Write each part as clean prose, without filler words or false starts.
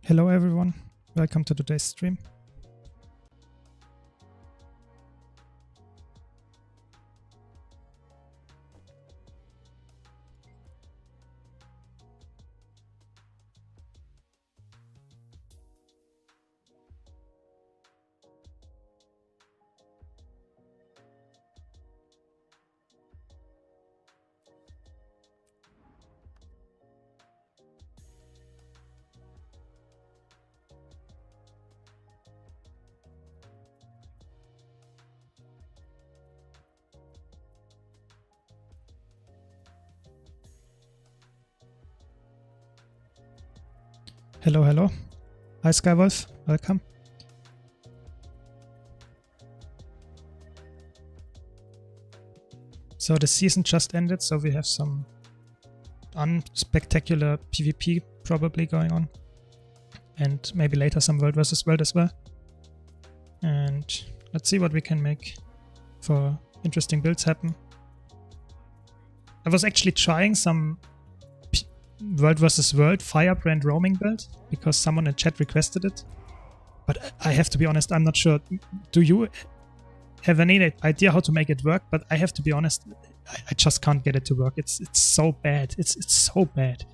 Hello everyone, welcome to today's stream. Hello, hello. Hi Skywolf, welcome. So the season just ended, so we have some unspectacular PvP probably going on. And maybe later some World vs. World as well. And let's see what we can make for interesting builds happen. I was actually trying some World vs. World Firebrand roaming build because someone in chat requested it. But I have to be honest, I'm not sure. Do you have any idea how to make it work? But I have to be honest, I just can't get it to work. It's so bad. It's so bad.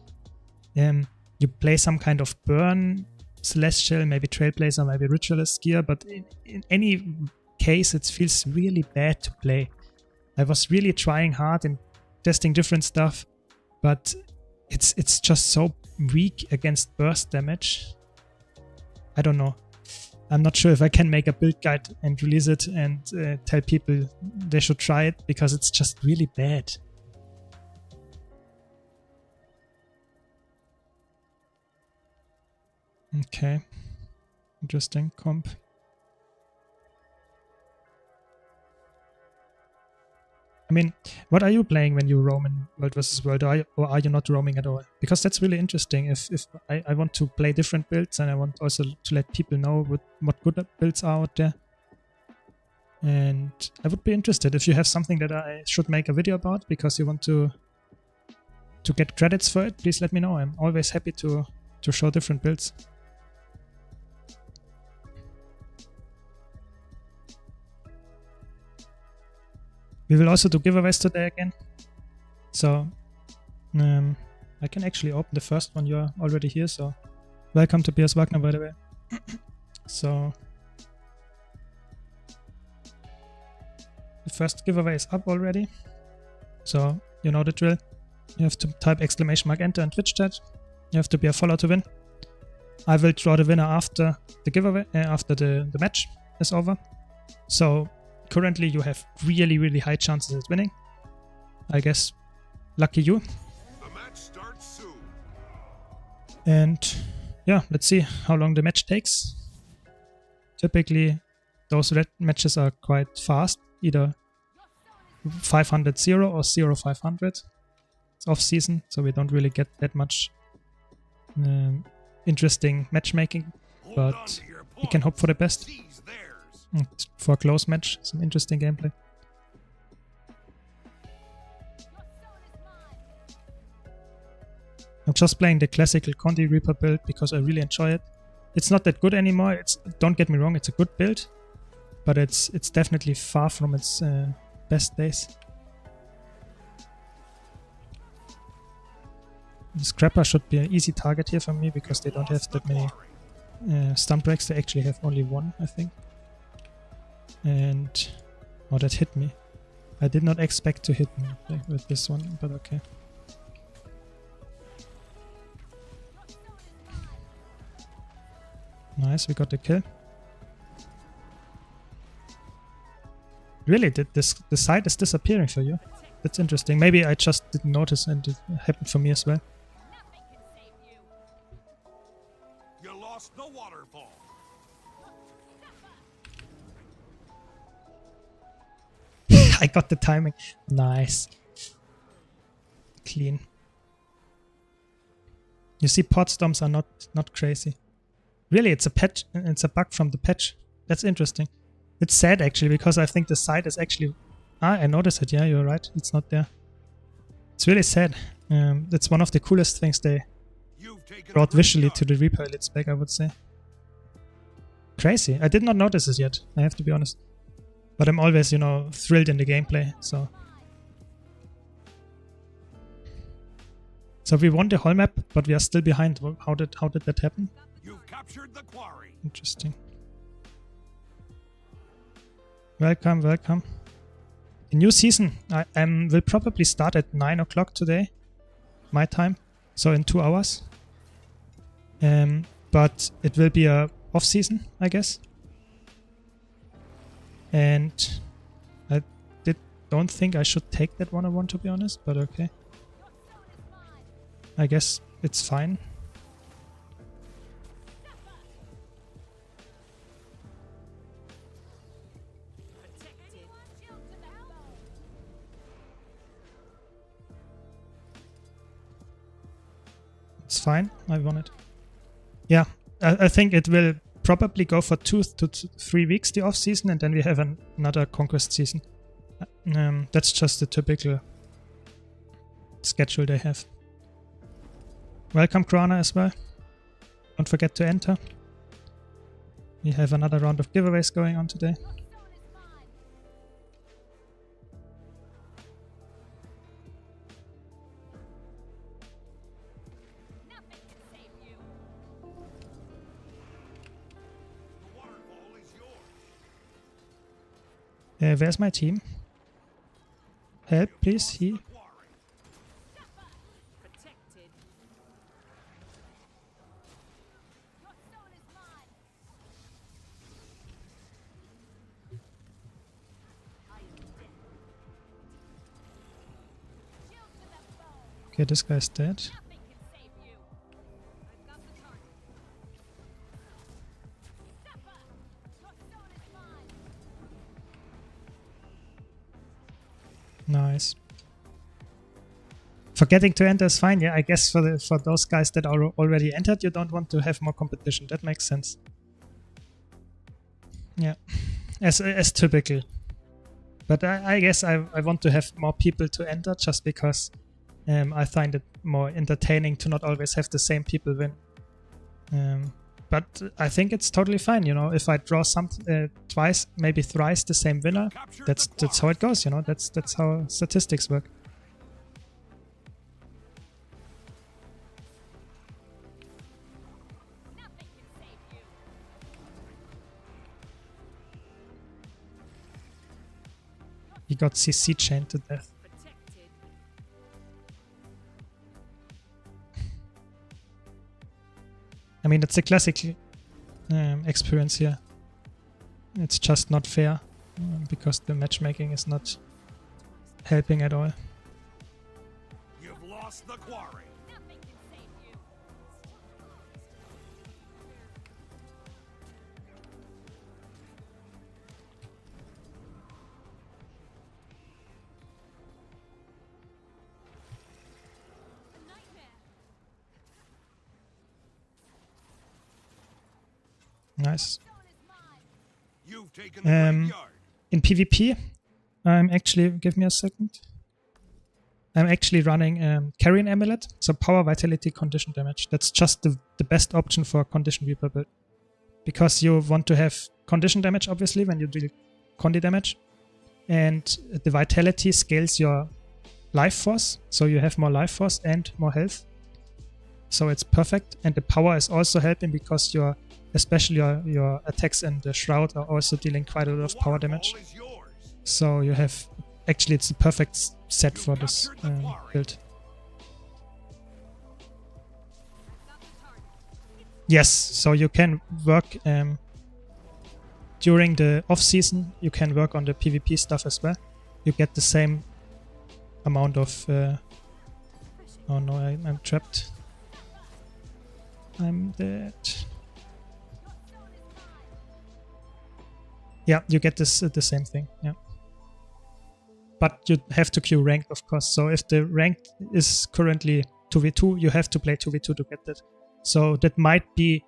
You play some kind of burn, celestial, maybe trailblazer, maybe ritualist gear, but in any case it feels really bad to play. I was really trying hard and testing different stuff, but it's just so weak against burst damage. I don't know. I'm not sure if I can make a build guide and release it and tell people they should try it, because it's just really bad. Okay. Interesting comp. I mean, what are you playing when you roam in World vs. World, or are you not roaming at all? Because that's really interesting. If I want to play different builds, and I want also to let people know what good builds are out there. And I would be interested if you have something that I should make a video about, because you want to get credits for it, please let me know. I'm always happy to show different builds. We will also do giveaways today again. So I can actually open the first one. You're already here, so welcome to Piers Wagner, by the way. So the first giveaway is up already. So you know the drill. You have to type !enter in Twitch chat. You have to be a follower to win. I will draw the winner after the giveaway, after the match is over. So currently you have really high chances at winning. I guess lucky you. The match starts soon. And yeah, let's see how long the match takes. Typically those red matches are quite fast, either 500-0 or 0-500. It's off season, so we don't really get that much interesting matchmaking, but we can hope for the best. And for a close match, some interesting gameplay. I'm just playing the classical Conti Reaper build because I really enjoy it. It's not that good anymore. Don't get me wrong, it's a good build, but it's definitely far from its best days. The Scrapper should be an easy target here for me because they don't have that many stun breaks. They actually have only one, I think. And oh, that hit me. I did not expect to hit me with this one, but okay. Nice, we got the kill. Really, the side is disappearing for you? That's interesting. Maybe I just didn't notice and it happened for me as well. You lost the waterfall. I got the timing. Nice. Clean. You see, pod stomps are not crazy. Really, it's a patch. It's a bug from the patch. That's interesting. It's sad actually, because I think the side is actually... I noticed it. Yeah, you're right. It's not there. It's really sad. That's one of the coolest things they taken brought a visually graveyard. to the Reaper Elites back, I would say. Crazy. I did not notice it yet, I have to be honest. But I'm always, you know, thrilled in the gameplay, so. So we won the whole map, but we are still behind. How did that happen? You've captured the quarry. Interesting. Welcome, welcome. A new season. I will probably start at 9 o'clock today, my time, so in 2 hours. But it will be a off season, I guess. And I don't think I should take that 1-on-1 to be honest, but okay. I guess it's fine. It's fine. I won it. Yeah, I think it will probably go for 2 to 3 weeks, the off season, and then we have another conquest season. That's just the typical schedule they have. Welcome, Krana, as well. Don't forget to enter. We have another round of giveaways going on today. Where's my team? Help, please. He. Okay, this guy's dead. Nice. Forgetting to enter is fine, yeah. I guess for those guys that are already entered, you don't want to have more competition. That makes sense. Yeah, as typical. But I guess I want to have more people to enter just because I find it more entertaining to not always have the same people win. But I think it's totally fine, you know. If I draw twice, maybe thrice the same winner, that's how it goes, you know. That's how statistics work. He got CC chained to death. I mean, it's a classic experience here. It's just not fair because the matchmaking is not helping at all. You've lost the quarry. Nice. You've taken the graveyard. In PvP, I'm actually, give me a second. I'm actually running Carrion Amulet, so power, vitality, condition damage. That's just the best option for condition Reaper build. Because you want to have condition damage, obviously, when you deal condi damage. And the vitality scales your life force, so you have more life force and more health. So it's perfect. And the power is also helping because especially your attacks and the Shroud are also dealing quite a lot of power damage. So you have, actually it's the perfect set for this build. Yes, so you can work during the off season, you can work on the PvP stuff as well. You get the same amount of... oh no, I'm trapped. I'm dead. Yeah, you get this the same thing, yeah. But you have to queue ranked, of course. So if the ranked is currently 2v2, you have to play 2v2 to get that. So that might be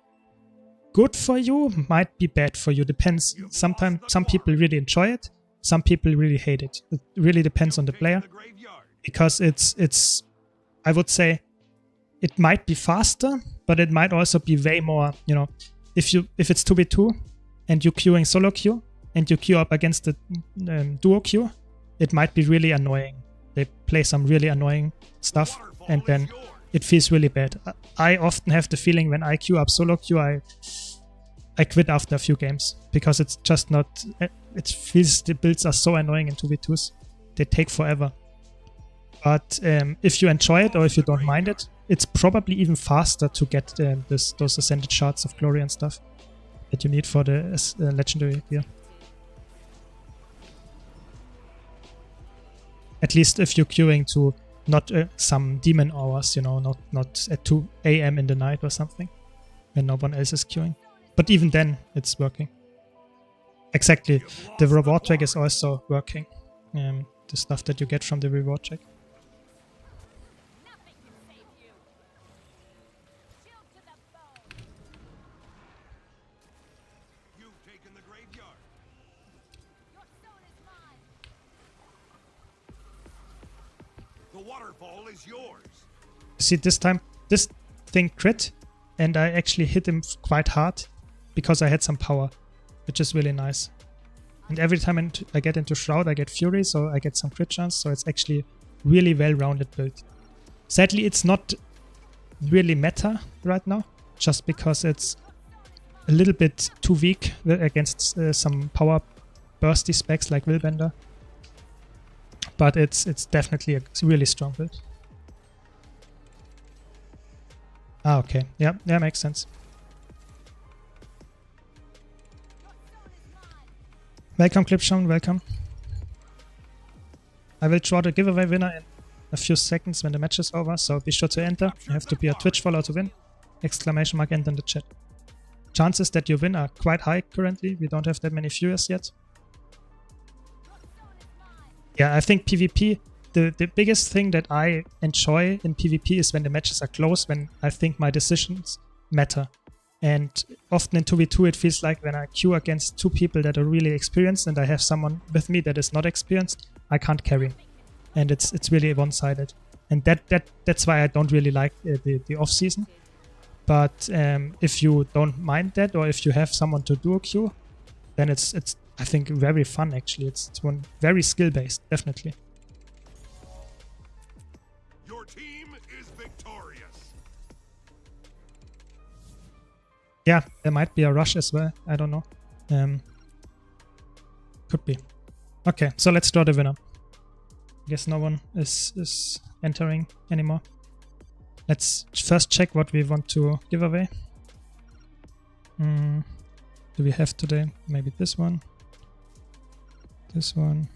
good for you, might be bad for you. Depends. Sometimes some people really enjoy it, some people really hate it. It really depends on the player. Because it's I would say, it might be faster, but it might also be way more, you know, if it's 2v2 and you're queuing solo queue and you queue up against the duo queue, it might be really annoying. They play some really annoying stuff and then it feels really bad. I often have the feeling when I queue up solo queue, I quit after a few games because it's just not, it feels the builds are so annoying in 2v2s. They take forever. But if you enjoy it or if you don't mind it, it's probably even faster to get those ascended shards of glory and stuff that you need for the legendary gear. At least if you're queuing to not some demon hours, you know, not at 2 AM in the night or something, when no one else is queuing. But even then, it's working. Exactly. The reward track is also working. The stuff that you get from the reward track. Waterfall is yours. See, this time this thing crit and I actually hit him quite hard because I had some power, which is really nice. And every time I get into Shroud, I get Fury, so I get some crit chance, so it's actually really well-rounded build. Sadly, it's not really meta right now, just because it's a little bit too weak against some power bursty specs like Willbender. But it's definitely a really strong build. Ah, okay. Yeah, makes sense. Welcome, Clipshon, welcome. I will draw the giveaway winner in a few seconds when the match is over, so be sure to enter. You have to be a Twitch follower to win. Exclamation mark enter in the chat. Chances that you win are quite high currently. We don't have that many viewers yet. Yeah, I think PvP, the biggest thing that I enjoy in PvP is when the matches are close, when I think my decisions matter. And often in 2v2 it feels like when I queue against two people that are really experienced and I have someone with me that is not experienced, I can't carry. And it's really one-sided. And that's why I don't really like the off-season. But if you don't mind that, or if you have someone to duo queue, then it's I think very fun actually. It's one very skill-based, definitely. Your team is victorious. Yeah, there might be a rush as well. I don't know. Could be. Okay, so let's draw the winner. I guess no one is entering anymore. Let's first check what we want to give away. Do we have today? Maybe this one. This one.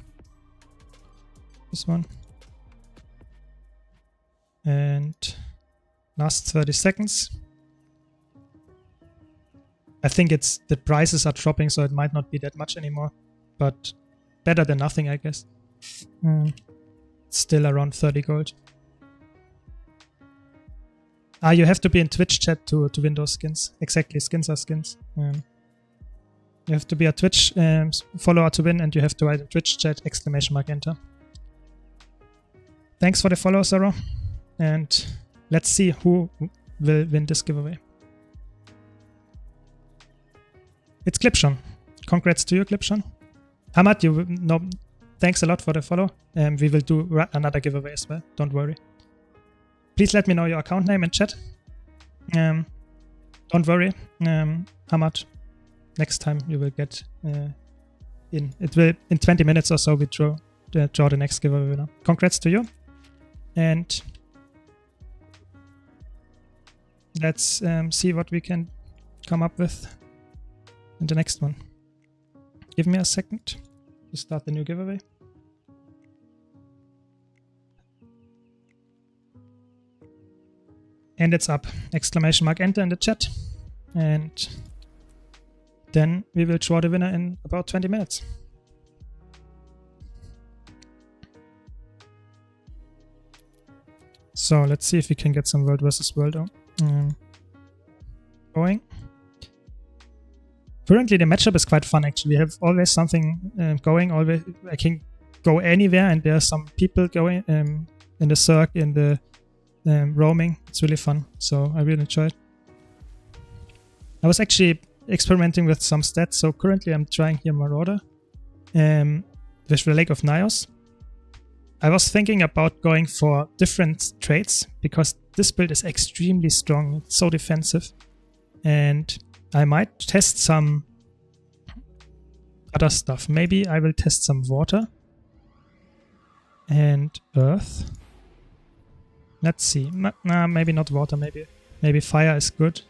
This one. And last 30 seconds. I think the prices are dropping, so it might not be that much anymore. But better than nothing, I guess. It's still around 30 gold. Ah, you have to be in Twitch chat to win those skins. Exactly, skins are skins. You have to be a Twitch follower to win, and you have to write in Twitch chat exclamation mark enter. Thanks for the follow, Zoro. And let's see who will win this giveaway. It's Clipshon. Congrats to you, Clipshon. Hamad, thanks a lot for the follow. We will do another giveaway as well. Don't worry. Please let me know your account name in chat. Don't worry, Hamad. Next time you will get in. It will in 20 minutes or so. We draw the next giveaway winner. Congrats to you, and let's see what we can come up with in the next one. Give me a second to start the new giveaway. And it's up. Exclamation mark enter in the chat. And then we will draw the winner in about 20 minutes. So let's see if we can get some world versus world going. Currently the matchup is quite fun actually. We have always something going. Always I can go anywhere and there are some people going in the circ, in the roaming. It's really fun, so I really enjoy it. I was actually experimenting with some stats, so currently I'm trying here Marauder with the Lake of Nyos. I was thinking about going for different traits because this build is extremely strong. It's so defensive, and I might test some other stuff. Maybe I will test some water and earth. Let's see. Nah, maybe not water. Maybe fire is good.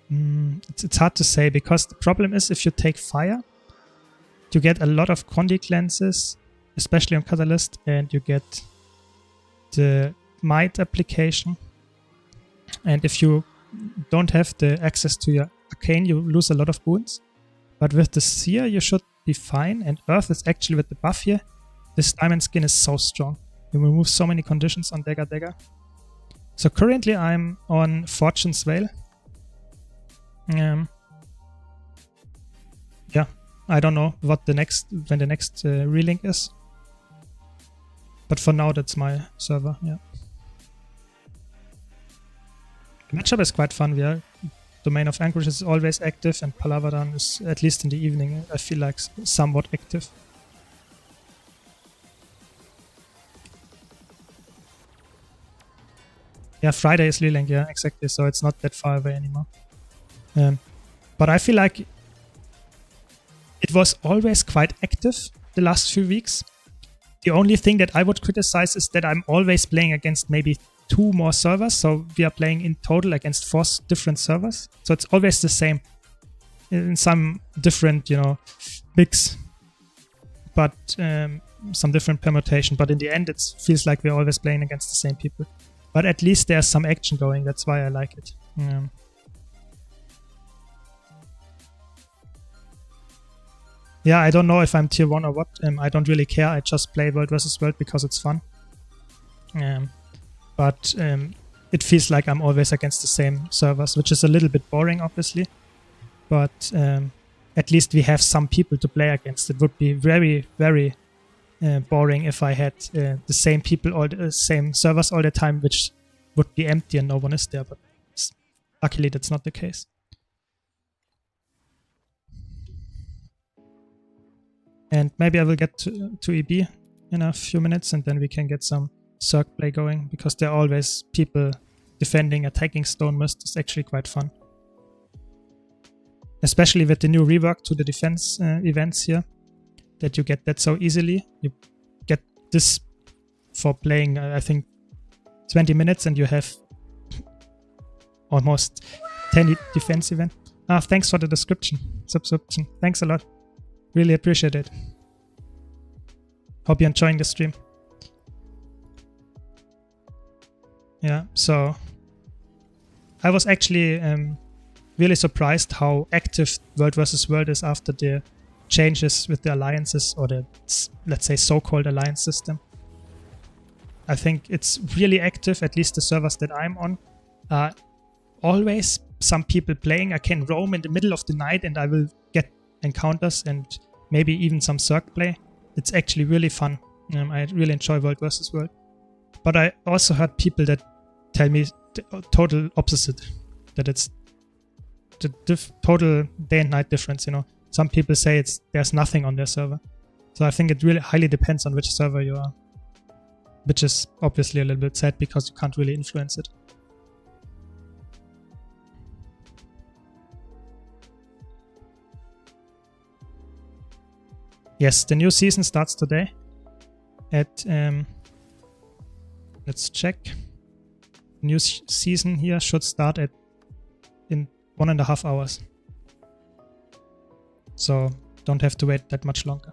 It's hard to say because the problem is if you take fire, you get a lot of Condi cleanses, especially on Catalyst, and you get the Might application. And if you don't have the access to your Arcane, you lose a lot of wounds. But with the Seer, you should be fine. And Earth is actually with the buff here. This diamond skin is so strong. You remove so many conditions on Dagger. So currently I'm on Fortune's Veil. Yeah, I don't know when the next relink is. But for now, that's my server, yeah. The matchup is quite fun, yeah. Domain of Anchorage is always active, and Palavadan is, at least in the evening, I feel like somewhat active. Yeah, Friday is relink, yeah, exactly, so it's not that far away anymore. But I feel like it was always quite active the last few weeks. The only thing that I would criticize is that I'm always playing against maybe 2 more servers. So we are playing in total against 4 different servers. So it's always the same in some different, mix, but some different permutation. But in the end, it feels like we're always playing against the same people. But at least there's some action going. That's why I like it. Yeah, I don't know if I'm tier 1 or what. I don't really care. I just play World vs. World because it's fun. But it feels like I'm always against the same servers, which is a little bit boring, obviously. But at least we have some people to play against. It would be very, very boring if I had the same people, all the same servers all the time, which would be empty and no one is there. But luckily, that's not the case. And maybe I will get to EB in a few minutes, and then we can get some Cirque play going, because there are always people defending, attacking Stone Mist. It's actually quite fun. Especially with the new rework to the defense events here, that you get that so easily. You get this for playing, I think, 20 minutes, and you have almost 10 defense event. Thanks for the subscription. Thanks a lot. Really appreciate it. Hope you're enjoying the stream. Yeah, so I was actually really surprised how active World vs. World is after the changes with the alliances, or the, let's say, so-called alliance system. I think it's really active, at least the servers that I'm on. Always some people playing. I can roam in the middle of the night and I will get encounters and maybe even some Cirque play. It's actually really fun. I really enjoy World vs. World. But I also heard people that tell me the total opposite, that it's the total day and night difference. Some people say there's nothing on their server. So I think it really highly depends on which server you are, which is obviously a little bit sad because you can't really influence it. Yes, the new season starts today at, let's check. New season here should start in 1.5 hours. So don't have to wait that much longer.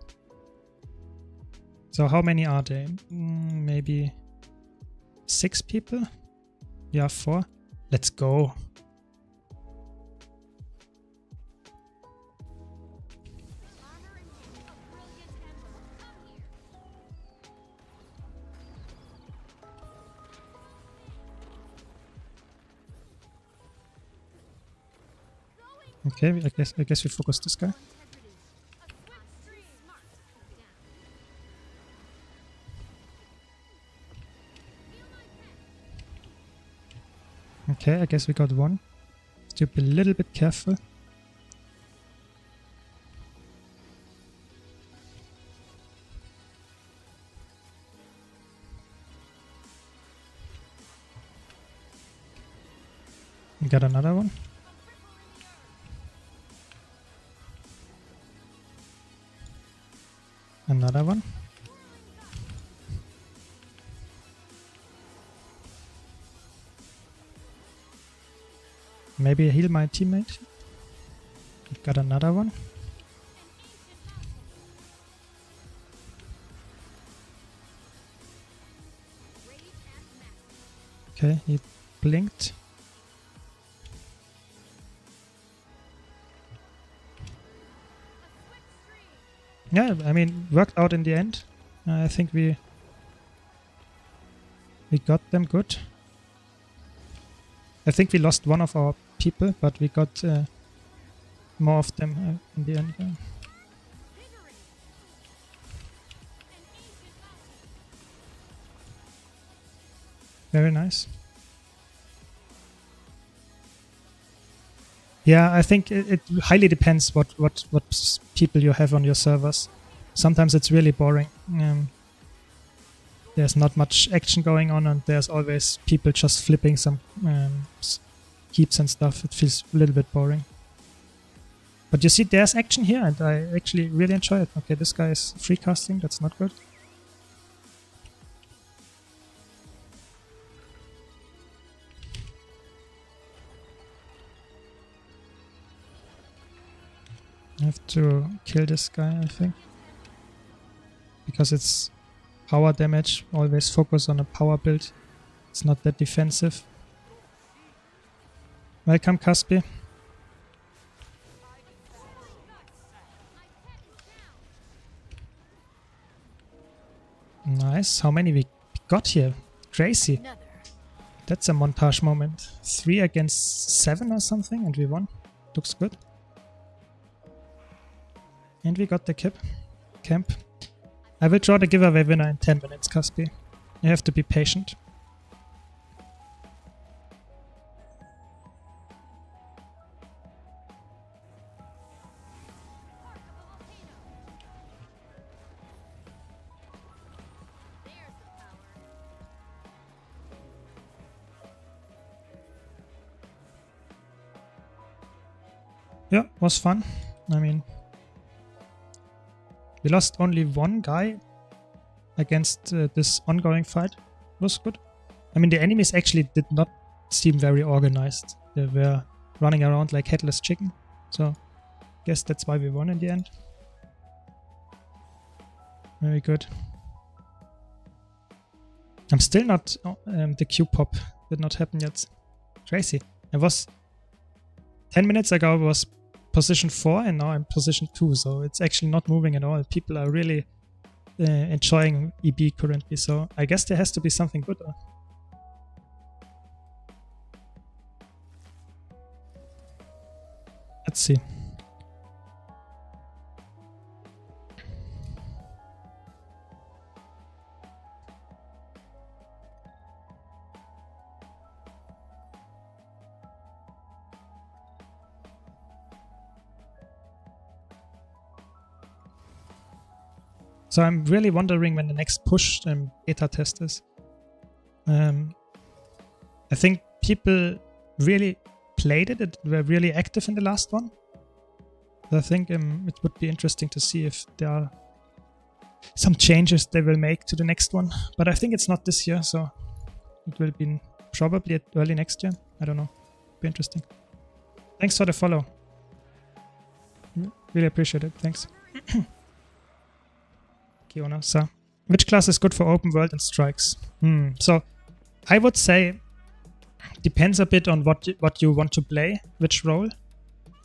So how many are there? Maybe 6 people? Yeah, 4. Let's go. Okay, I guess we focus this guy. Okay, I guess we got one. Have to be a little bit careful. We got another one. Another one. Maybe heal my teammate. Got another one. Okay, he blinked. Yeah, I mean, worked out in the end. I think we got them good. I think we lost one of our people, but we got more of them in the end. Very nice. Yeah, I think it highly depends what people you have on your servers. Sometimes it's really boring. There's not much action going on, and there's always people just flipping some keeps and stuff. It feels a little bit boring. But you see, there's action here, and I actually really enjoy it. Okay, this guy is free casting. That's not good. I have to kill this guy, I think. Because it's power damage. Always focus on a power build. It's not that defensive. Welcome, Caspi. Nice. How many we got here? Crazy. That's a montage moment. 3 against 7 or something, and we won. Looks good. And we got the camp. I will draw the giveaway winner in 10 minutes, Caspi. You have to be patient. Yeah, was fun. I mean, we lost only one guy against this ongoing fight. Was good. I mean, the enemies actually did not seem very organized. They were running around like headless chicken. So, guess that's why we won in the end. Very good. I'm still not... the Q-pop did not happen yet. Crazy. I was... 10 minutes ago I was position 4 and now I'm position 2, so it's actually not moving at all. People are really enjoying EB currently, so I guess there has to be something good. Let's see. So I'm really wondering when the next push beta test is. I think people really played it. It were really active in the last one. So I think it would be interesting to see if there are some changes they will make to the next one. But I think it's not this year, so it will be probably early next year. I don't know. Be interesting. Thanks for the follow. Really appreciate it. Thanks. Kiona, so which class is good for open world and strikes? So I would say depends a bit on what you want to play, which role.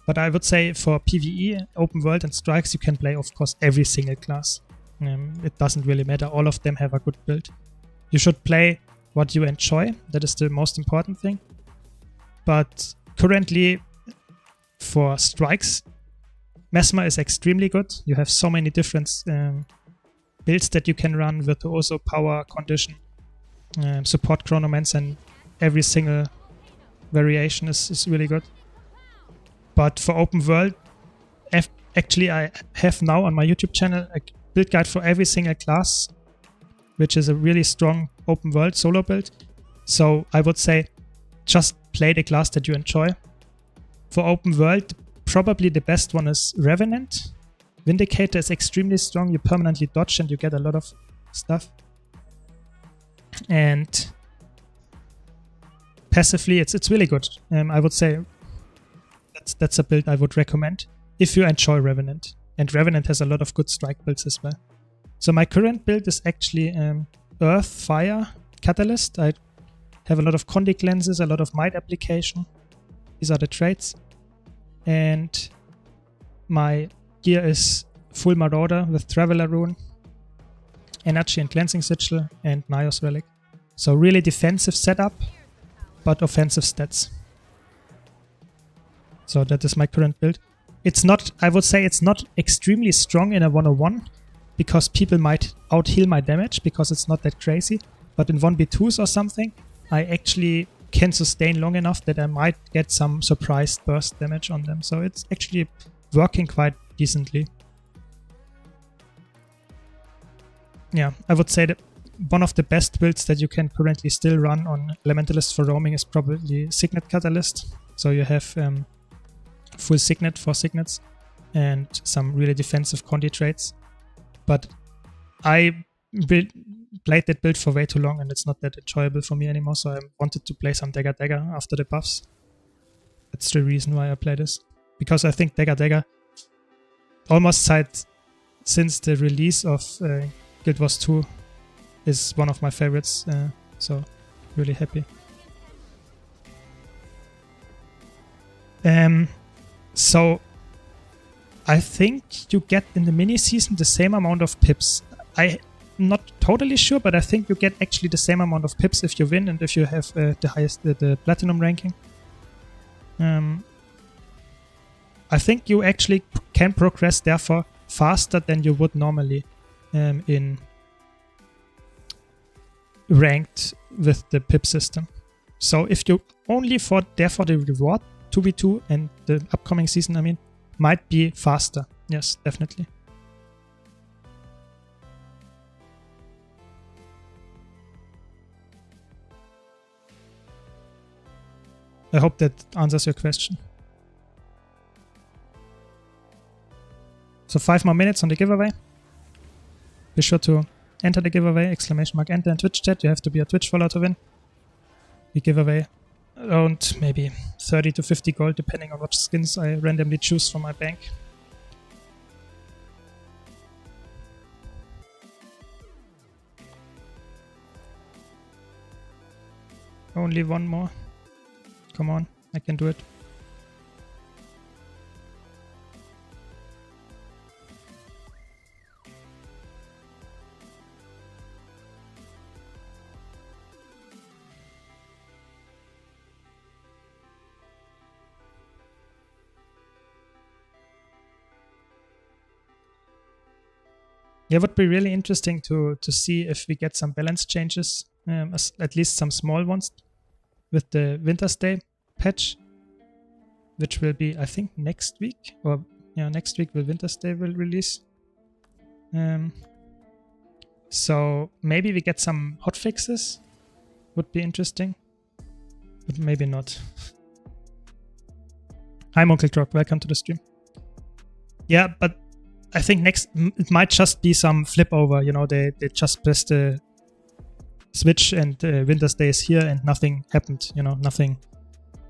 But I would say for PvE, open world and strikes, you can play, of course, every single class. It doesn't really matter. All of them have a good build. You should play what you enjoy. That is the most important thing. But currently, for strikes, Mesmer is extremely good. You have so many different builds that you can run, Virtuoso, Power, Condition, Support Chronomance, and every single variation is really good. But for open world, actually I have now on my YouTube channel a build guide for every single class, which is a really strong open world solo build. So I would say just play the class that you enjoy. For open world, probably the best one is Revenant. Vindicator is extremely strong. You permanently dodge and you get a lot of stuff. And passively, it's really good. I would say that's a build I would recommend if you enjoy Revenant. And Revenant has a lot of good strike builds as well. So my current build is actually Earth, Fire, Catalyst. I have a lot of Condi cleanses, a lot of Might application. These are the traits. And my gear is full Marauder with Traveler Rune, Energy and Cleansing Sigil, and Nios Relic. So really defensive setup, but offensive stats. So that is my current build. It's not, I would say it's not extremely strong in a 101, because people might out-heal my damage, because it's not that crazy. But in 1v2s or something, I actually can sustain long enough that I might get some surprise burst damage on them. So it's actually working quite decently. Yeah, I would say that one of the best builds that you can currently still run on Elementalist for roaming is probably Signet Catalyst. So you have full Signet for Signets and some really defensive Condi traits. But I played that build for way too long and it's not that enjoyable for me anymore, so I wanted to play some Dagger Dagger after the buffs. That's the reason why I play this. Because I think Dagger Dagger, almost since the release of Guild Wars 2, is one of my favorites, so really happy. So I think you get in the mini season the same amount of pips. I'm not totally sure, but I think you get actually the same amount of pips if you win and if you have the highest, the platinum ranking. I think you actually can progress therefore faster than you would normally in ranked with the pip system. So if you only therefore the reward 2v2 and the upcoming season, I mean, might be faster. Yes, definitely. I hope that answers your question. So 5 more minutes on the giveaway. Be sure to enter the giveaway, !enter in Twitch chat. You have to be a Twitch follower to win. We give away around maybe 30 to 50 gold depending on what skins I randomly choose from my bank. Only one more. Come on, I can do it. Yeah, it would be really interesting to see if we get some balance changes, at least some small ones, with the Winter's Day patch, which will be, I think, next week. Or yeah, next week Winter's Day will release. So maybe we get some hotfixes. Would be interesting, but maybe not. Hi, Uncle Drog. Welcome to the stream. Yeah, but I think next it might just be some flip over. You know, they just pressed the switch and Winter's Day is here and nothing happened. You know, nothing,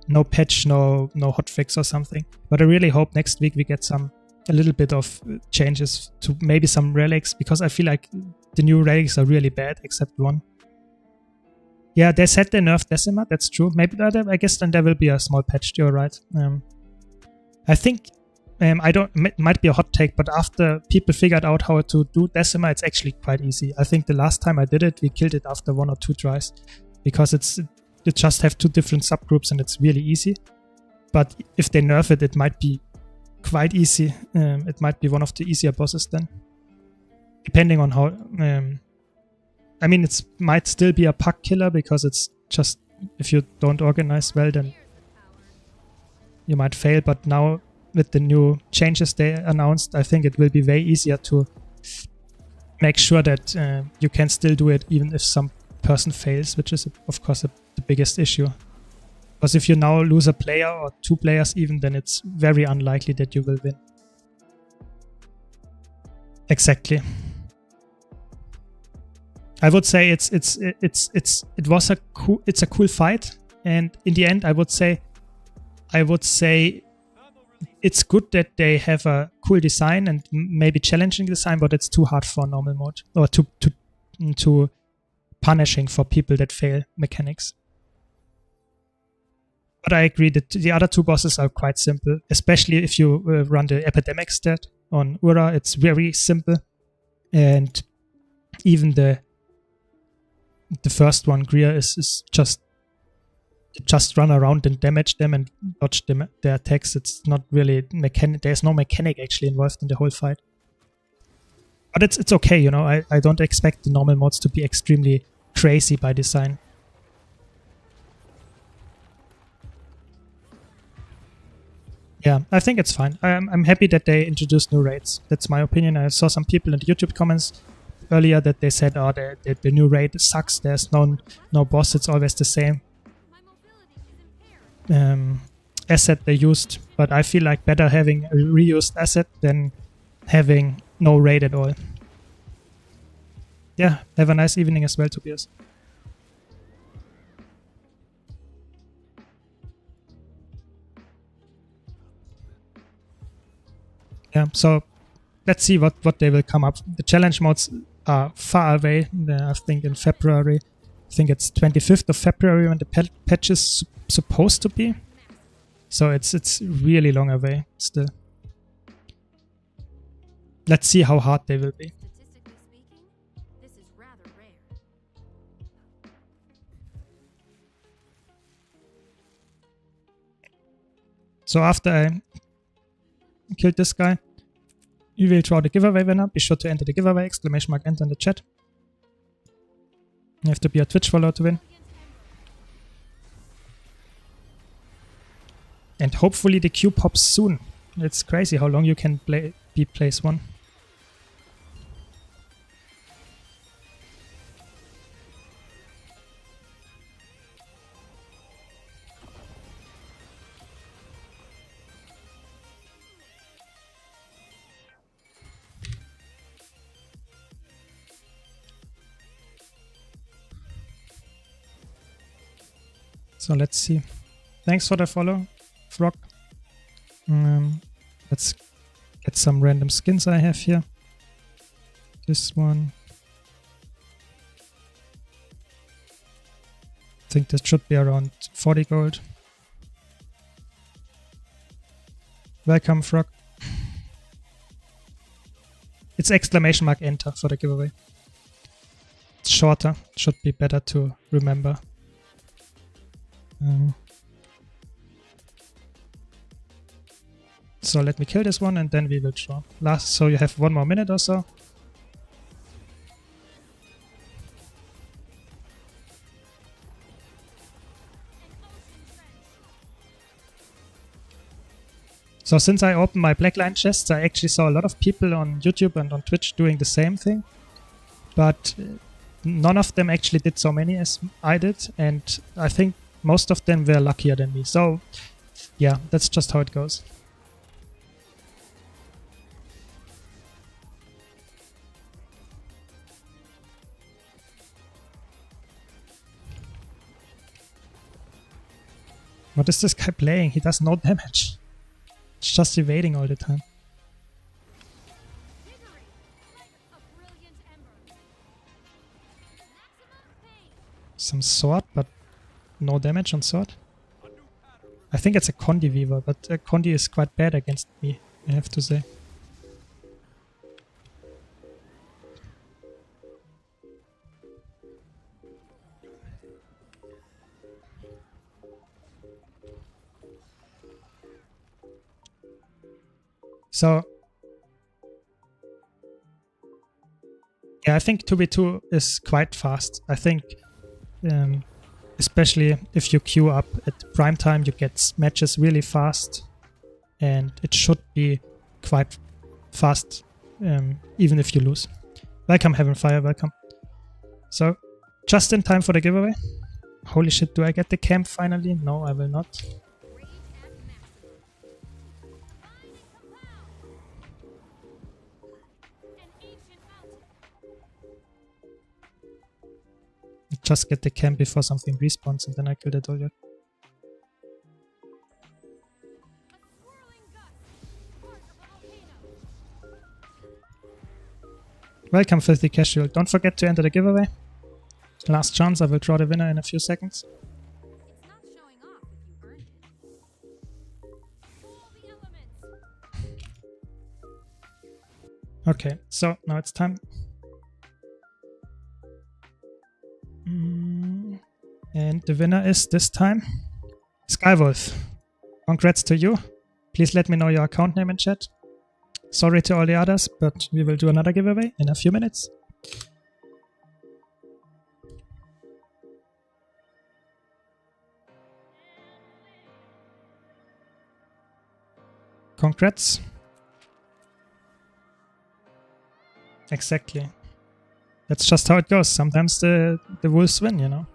no patch, no hotfix or something. But I really hope next week we get a little bit of changes to maybe some relics, because I feel like the new relics are really bad except one. Yeah, they said they nerfed Decima. That's true. Maybe I guess then there will be a small patch. You're right. I think. It might be a hot take, but after people figured out how to do Decima, it's actually quite easy. I think the last time I did it, we killed it after 1 or 2 tries, because you just have 2 different subgroups and it's really easy. But if they nerf it, it might be quite easy. It might be one of the easier bosses then, depending on how. I mean, it might still be a pack killer, because it's just if you don't organize well, then you might fail, but now with the new changes they announced, I think it will be way easier to make sure that you can still do it even if some person fails, which is of course the biggest issue. Because if you now lose a player or 2 players even, then it's very unlikely that you will win. Exactly. I would say it's a cool fight, and in the end I would say it's good that they have a cool design and maybe challenging design, but it's too hard for normal mode, or too punishing for people that fail mechanics. But I agree that the other 2 bosses are quite simple, especially if you run the epidemic stat on Ura. It's very simple, and even the first one, Greer, is just run around and damage them and dodge their attacks. It's not really mechanic. There's no mechanic actually involved in the whole fight. But it's okay, you know. I don't expect the normal modes to be extremely crazy by design. Yeah, I think it's fine. I'm happy that they introduced new raids. That's my opinion. I saw some people in the YouTube comments earlier that they said, oh, the new raid sucks. There's no boss. It's always the same asset they used. But I feel like better having a reused asset than having no raid at all. Yeah, have a nice evening as well, Tobias. Yeah, so let's see what they will come up. The challenge modes are far away. I think in February. I think it's 25th of February when the patch is supposed to be. So it's really long away still. Let's see how hard they will be. Statistically speaking, this is rather rare. So after I killed this guy, you will draw the giveaway winner. Be sure to enter the giveaway, ! Enter in the chat. You have to be a Twitch follower to win. And hopefully the queue pops soon. It's crazy how long you can be place 1. So let's see. Thanks for the follow, Frog. Let's get some random skins I have here. This one. I think this should be around 40 gold. Welcome, Frog. It's ! Enter for the giveaway. It's shorter. Should be better to remember. So let me kill this one and then we will draw. So you have 1 more minute or so. So since I opened my Blackline chests, I actually saw a lot of people on YouTube and on Twitch doing the same thing. But none of them actually did so many as I did, and I think most of them were luckier than me. So yeah, that's just how it goes. What is this guy playing? He does no damage. It's just evading all the time. Some sword, but no damage on sword. I think it's a Condi Weaver, but Condi is quite bad against me, I have to say. So yeah, I think 2v2 is quite fast. I think Especially if you queue up at prime time, you get matches really fast, and it should be quite fast, even if you lose. Welcome, Heavenfire, welcome. So, just in time for the giveaway. Holy shit, do I get the camp finally? No, I will not. Just get the camp before something respawns and then I kill the Doliac. Welcome, Filthy Casual. Don't forget to enter the giveaway. Last chance, I will draw the winner in a few seconds. It's not showing off if you earned it. All the elements. Okay, so now it's time. And the winner is this time Skywolf. Congrats to you. Please let me know your account name in chat. Sorry to all the others, but we will do another giveaway in a few minutes. Congrats. Exactly. That's just how it goes. Sometimes the wolves win, you know.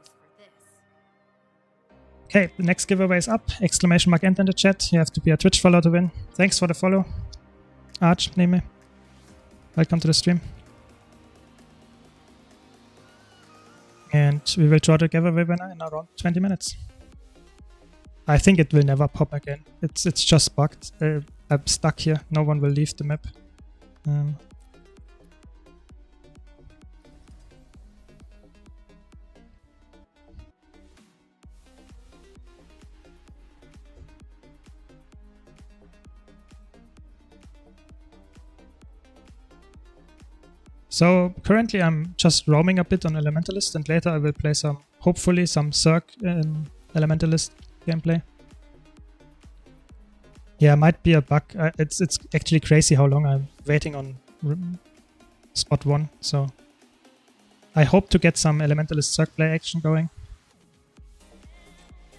Okay, the next giveaway is up. Exclamation mark enter in the chat. You have to be a Twitch follower to win. Thanks for the follow. Arch, name me. Welcome to the stream. And we will draw the giveaway winner in around 20 minutes. I think it will never pop again. It's just bugged. I'm stuck here. No one will leave the map. So currently I'm just roaming a bit on Elementalist, and later I will play hopefully some Zerg Elementalist gameplay. Yeah, might be a bug. It's actually crazy how long I'm waiting on spot 1, so I hope to get some Elementalist Zerg play action going.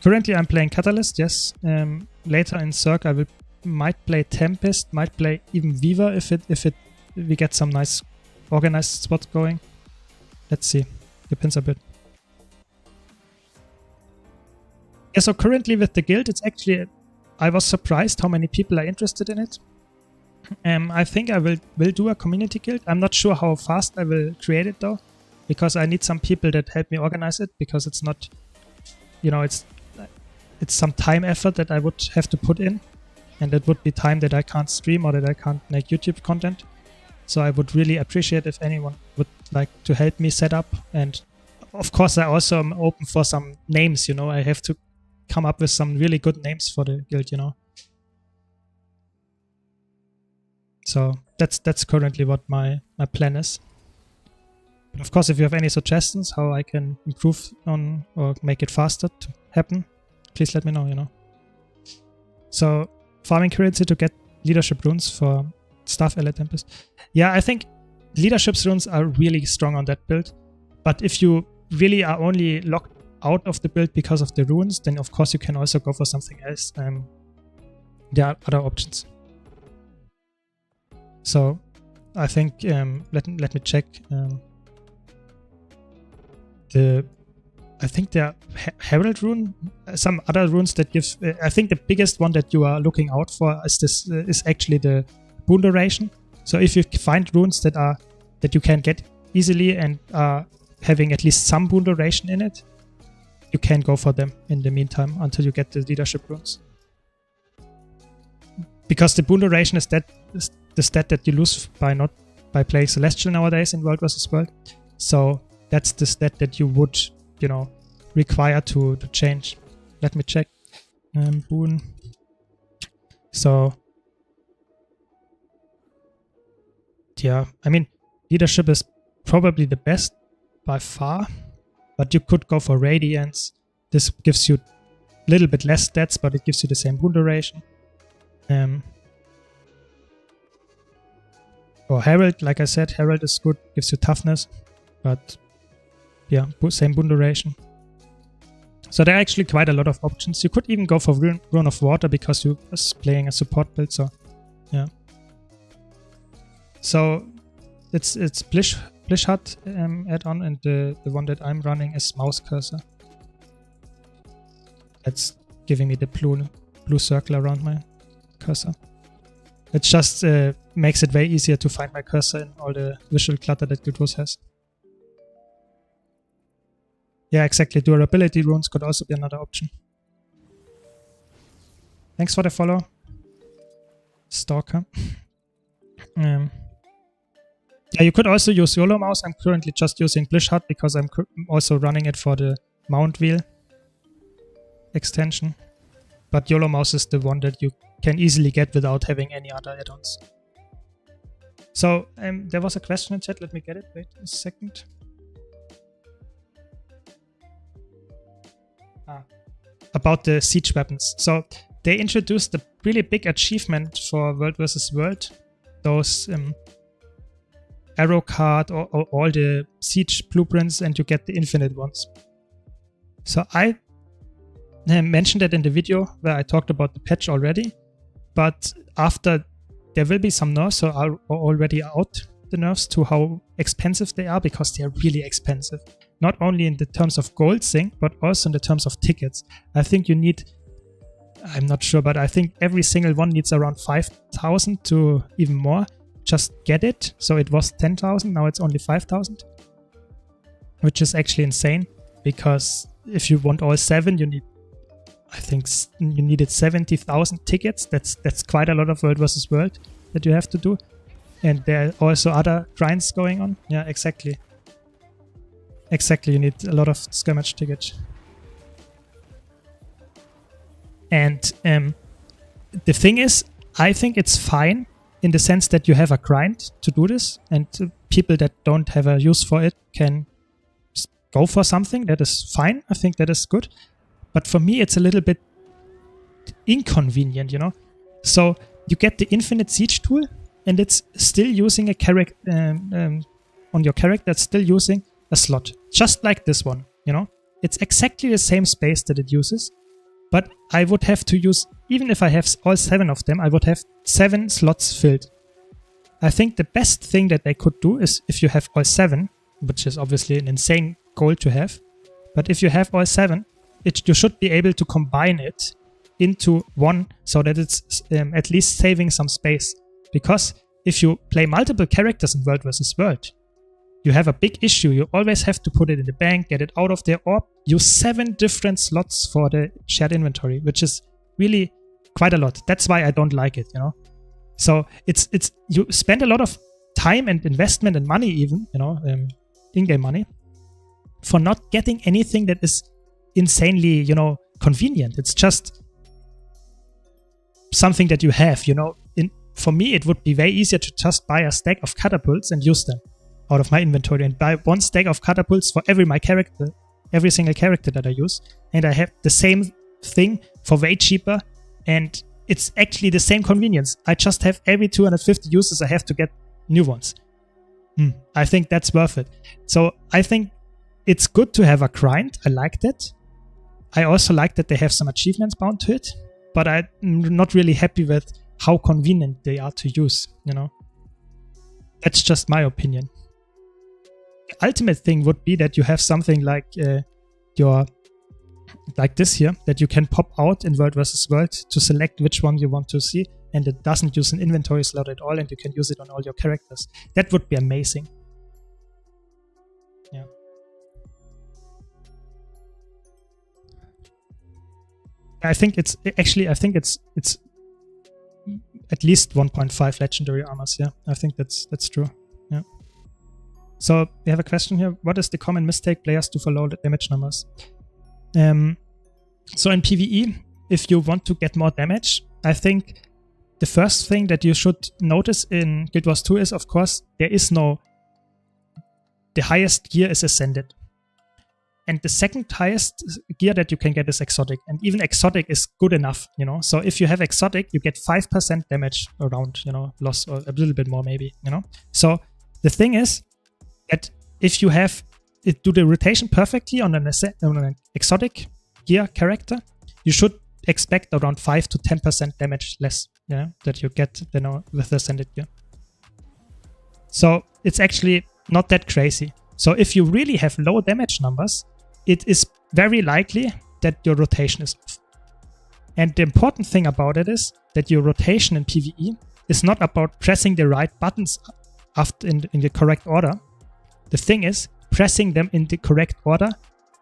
Currently I'm playing Catalyst, yes. Later in Zerg I might play Tempest, might play even Weaver if we get some nice organized spots going. Let's see. Depends a bit. Yeah, so currently with the guild, it's actually... I was surprised how many people are interested in it. I think I will do a community guild. I'm not sure how fast I will create it though, because I need some people that help me organize it, because it's not... You know, it's some time effort that I would have to put in, and it would be time that I can't stream or that I can't make YouTube content. So I would really appreciate if anyone would like to help me set up. And of course I also am open for some names, you know. I have to come up with some really good names for the guild, you know. So that's currently what my plan is. But of course, if you have any suggestions how I can improve on or make it faster to happen, please let me know, you know. So farming currency to get leadership runes for Staff Ally Tempest. Yeah, I think leadership runes are really strong on that build. But if you really are only locked out of the build because of the runes, then of course you can also go for something else. There are other options. So I think let me check. I think there are Herald rune, some other runes that give. I think the biggest one that you are looking out for is actually the boon duration. So if you find runes that you can get easily and are having at least some boon duration in it, you can go for them in the meantime until you get the leadership runes. Because the boon duration is the stat that you lose by playing Celestial nowadays in World vs. World. So that's the stat that you would, you know, require to change. Let me check. Boon. So yeah, I mean, leadership is probably the best by far, but you could go for Radiance. This gives you a little bit less stats, but it gives you the same boon duration. Or Herald, like I said, Herald is good, gives you toughness, but yeah, same boon duration. So there are actually quite a lot of options. You could even go for Rune of Water because you was playing a support build, so yeah. So it's Blish Hut add-on, and the one that I'm running is Mouse Cursor. That's giving me the blue circle around my cursor. It just makes it way easier to find my cursor in all the visual clutter that Guild Wars has. Yeah, exactly. Durability runes could also be another option. Thanks for the follow, Stalker. Yeah, you could also use YOLO Mouse. I'm currently just using Blish Hut because I'm also running it for the Mount Wheel extension. But YOLO Mouse is the one that you can easily get without having any other add-ons. So there was a question in chat. Let me get it. Wait a second. About the siege weapons. So they introduced a really big achievement for World vs. World. Those arrow card or all the siege blueprints, and you get the infinite ones. So I mentioned it in the video where I talked about the patch already, but after there will be some nerfs, so are already out the nerfs to how expensive they are, because they are really expensive. Not only in the terms of gold sync, but also in the terms of tickets. I think you need, I'm not sure, but I think every single one needs around 5,000 to even more. Just get it. So it was 10,000, now it's only 5,000. Which is actually insane, because if you want all 7, you need, I think you needed 70,000 tickets. That's quite a lot of World vs. World that you have to do. And there are also other grinds going on. Yeah, exactly. Exactly, you need a lot of skirmish tickets. And the thing is, I think it's fine in the sense that you have a grind to do this, and people that don't have a use for it can go for something. That is fine. I think that is good. But for me, it's a little bit inconvenient, you know? So you get the infinite siege tool, and it's still using a character on your character. It's still using a slot, just like this one, you know? It's exactly the same space that it uses, but I would have to use, even if I have all 7 of them, I would have 7 slots filled. I think the best thing that they could do is, if you have all 7, which is obviously an insane goal to have, but if you have all 7, you should be able to combine it into one, so that it's at least saving some space. Because if you play multiple characters in World vs. World, you have a big issue. You always have to put it in the bank, get it out of there, or use 7 different slots for the shared inventory, which is really quite a lot. That's why I don't like it, you know. So it's you spend a lot of time and investment and money, even, you know, in-game money, for not getting anything that is insanely, you know, convenient. It's just something that you have, you know. For me, it would be way easier to just buy a stack of catapults and use them out of my inventory, and buy 1 stack of catapults for every single character that I use, and I have the same thing for way cheaper, and it's actually the same convenience. I just have every 250 uses I have to get new ones. I think that's worth it. So I think it's good to have a grind. I like that. I also like that they have some achievements bound to it, but I'm not really happy with how convenient they are to use, you know. That's just my opinion. The ultimate thing would be that you have something like like this here, that you can pop out in World vs. World to select which one you want to see, and it doesn't use an inventory slot at all, and you can use it on all your characters. That would be amazing. Yeah. I think it's at least 1.5 legendary armors. Yeah, I think that's true. Yeah. So we have a question here. What is the common mistake players do for low damage numbers? So in PvE, if you want to get more damage, I think the first thing that you should notice in Guild Wars 2 is, of course, the highest gear is Ascended. And the second highest gear that you can get is Exotic. And even Exotic is good enough, you know. So if you have Exotic, you get 5% damage around, you know, loss, or a little bit more maybe, you know. So the thing is that if you have it do the rotation perfectly on an Exotic gear character, you should expect around 5 to 10% damage less, yeah, that you get, you know, with the ascended gear. So it's actually not that crazy. So if you really have low damage numbers, it is very likely that your rotation is off. And the important thing about it is that your rotation in PvE is not about pressing the right buttons after in the correct order. The thing is pressing them in the correct order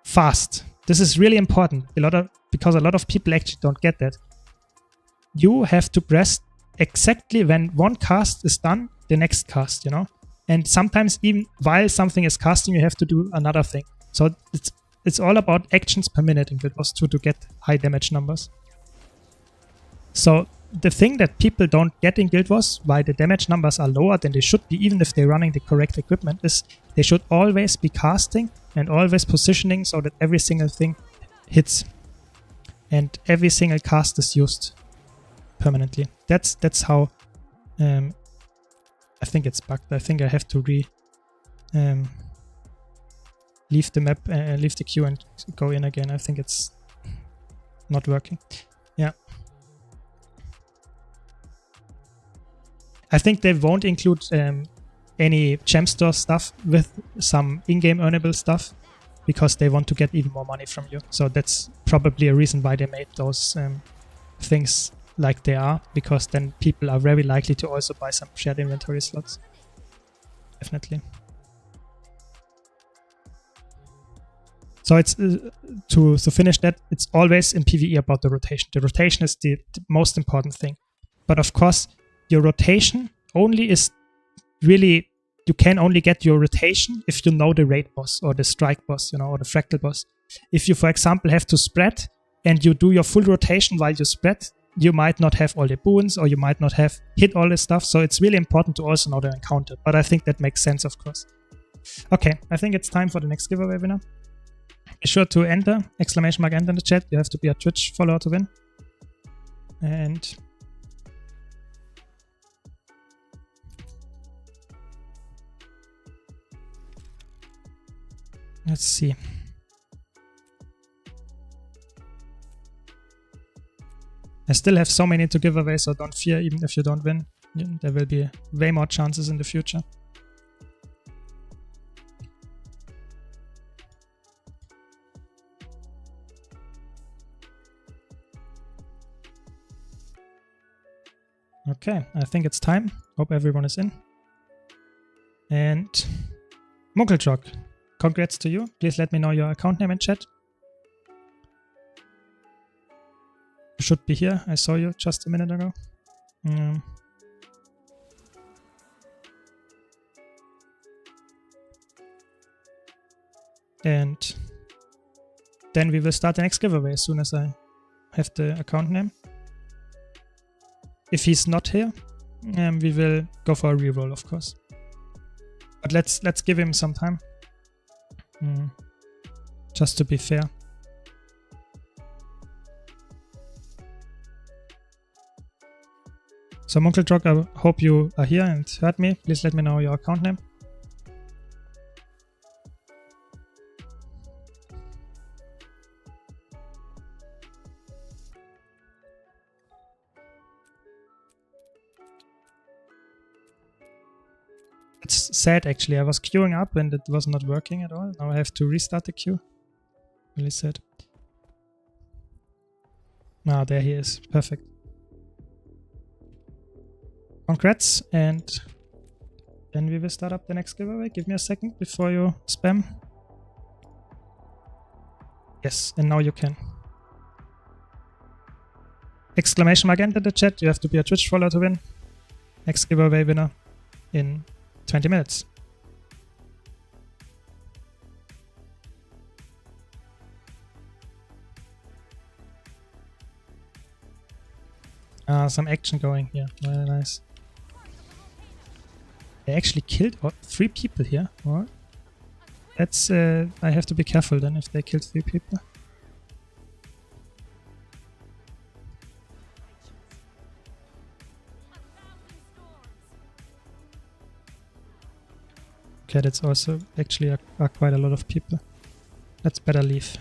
fast. This is really important because a lot of people actually don't get that. You have to press exactly when one cast is done, the next cast, you know? And sometimes even while something is casting, you have to do another thing. So it's all about actions per minute in Guild Wars 2 to get high damage numbers. So the thing that people don't get in Guild Wars, why the damage numbers are lower than they should be, even if they're running the correct equipment, is they should always be casting and always positioning so that every single thing hits. And every single cast is used permanently. That's how... I think it's bugged. I think I have to leave the map, leave the queue and go in again. I think it's not working. Yeah. I think they won't include any gem store stuff with some in-game earnable stuff because they want to get even more money from you. So that's probably a reason why they made those things like they are, because then people are very likely to also buy some shared inventory slots. Definitely. So it's to finish that, it's always in PvE about the rotation. The rotation is the most important thing. But of course, your rotation only is really, you can only get your rotation if you know the raid boss or the strike boss, you know, or the fractal boss. If you, for example, have to spread and you do your full rotation while you spread, you might not have all the boons or you might not have hit all this stuff. So it's really important to also know the encounter. But I think that makes sense, of course. Okay, I think it's time for the next giveaway winner. Be sure to enter, !enter in the chat. You have to be a Twitch follower to win. And let's see. I still have so many to give away, so don't fear, even if you don't win. There will be way more chances in the future. Okay, I think it's time. Hope everyone is in. And Munkeljock, congrats to you. Please let me know your account name in chat. You should be here. I saw you just a minute ago. And then we will start the next giveaway as soon as I have the account name. If he's not here, we will go for a reroll, of course. But let's give him some time. Just to be fair. So Munkeljock, I hope you are here and heard me. Please let me know your account name. It's sad actually. I was queuing up and it was not working at all. Now I have to restart the queue. Really sad. Ah, there he is. Perfect. Congrats, and then we will start up the next giveaway. Give me a second before you spam. Yes, and now you can. !enter the chat. You have to be a Twitch follower to win. Next giveaway winner in 20 minutes. Ah, some action going here. Very nice. They actually killed 3 people here. What? That's I have to be careful then if they killed 3 people. Okay, that's also actually quite a lot of people. Let's better leave.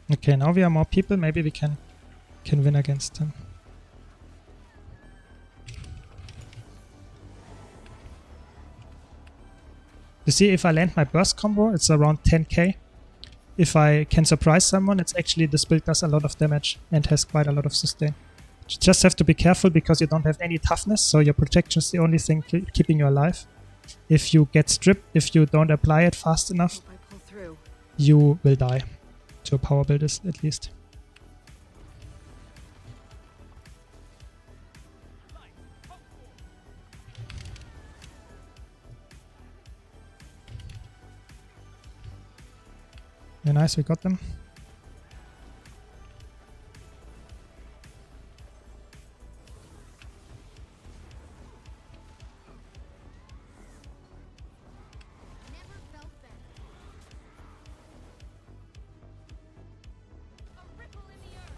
Okay, now we are more people. Maybe we can win against them. You see, if I land my burst combo, it's around 10k. If I can surprise someone, it's actually this build does a lot of damage and has quite a lot of sustain. You just have to be careful because you don't have any toughness, so your protection is the only thing keeping you alive. If you get stripped, if you don't apply it fast enough, you will die. To a power build at least. Very nice, we got them. Never felt better. A ripple in the earth.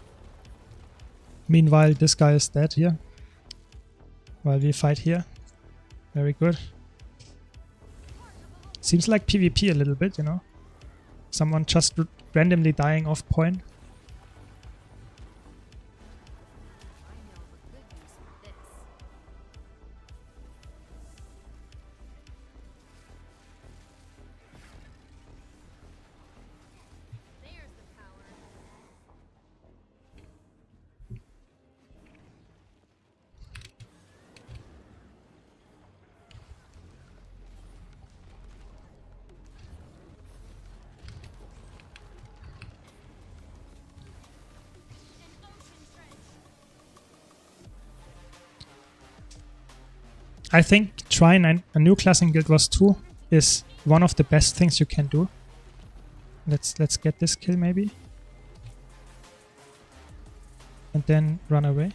Meanwhile, this guy is dead here. While we fight here. Very good. Seems like PvP a little bit, you know. Someone just randomly dying off point. I know a good use for this. There's the power. An ocean trench. I think trying a new class in Guild Wars 2 is one of the best things you can do. Let's get this kill maybe. And then run away.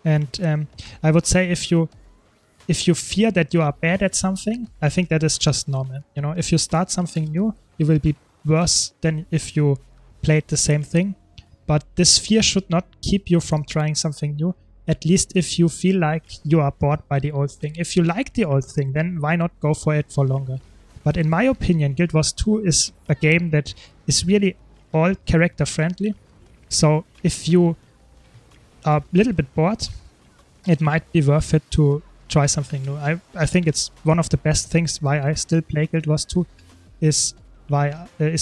And I would say if you fear that you are bad at something, I think that is just normal. You know, if you start something new, you will be worse than if you played the same thing. But this fear should not keep you from trying something new. At least if you feel like you are bored by the old thing. If you like the old thing, then why not go for it for longer? But in my opinion, Guild Wars 2 is a game that is really all character friendly. So if you are a little bit bored, it might be worth it to try something new. I think it's one of the best things why I still play Guild Wars 2 is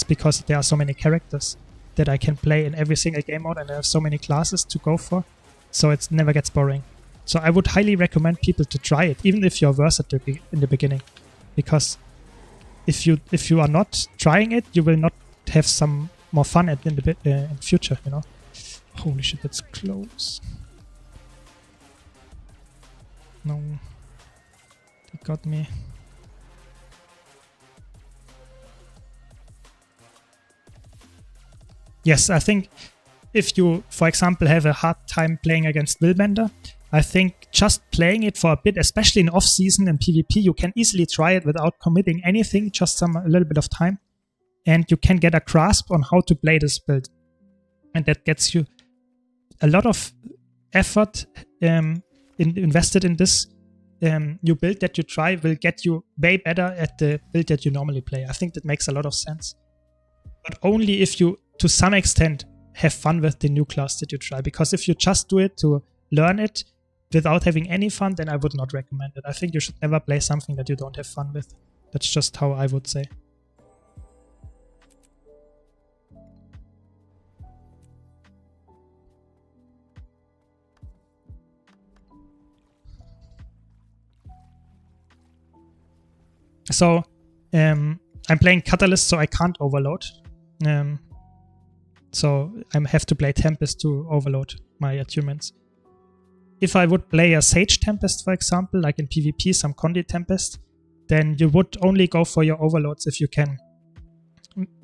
because there are so many characters that I can play in every single game mode, and I have so many classes to go for, so it never gets boring. So I would highly recommend people to try it, even if you're worse in the beginning, because if you are not trying it, you will not have some more fun in the future. You know. Holy shit, that's close. No, they got me. Yes, I think if you, for example, have a hard time playing against Willbender, I think just playing it for a bit, especially in off-season and PvP, you can easily try it without committing anything, just a little bit of time, and you can get a grasp on how to play this build. And that gets you a lot of effort invested in this new build that you try will get you way better at the build that you normally play. I think that makes a lot of sense. But only if you, to some extent, have fun with the new class that you try. Because if you just do it to learn it without having any fun, then I would not recommend it. I think you should never play something that you don't have fun with. That's just how I would say. So I'm playing Catalyst, so I can't overload. So I have to play Tempest to overload my attunements. If I would play a Sage Tempest, for example, like in PvP, some Condit Tempest, then you would only go for your overloads if you can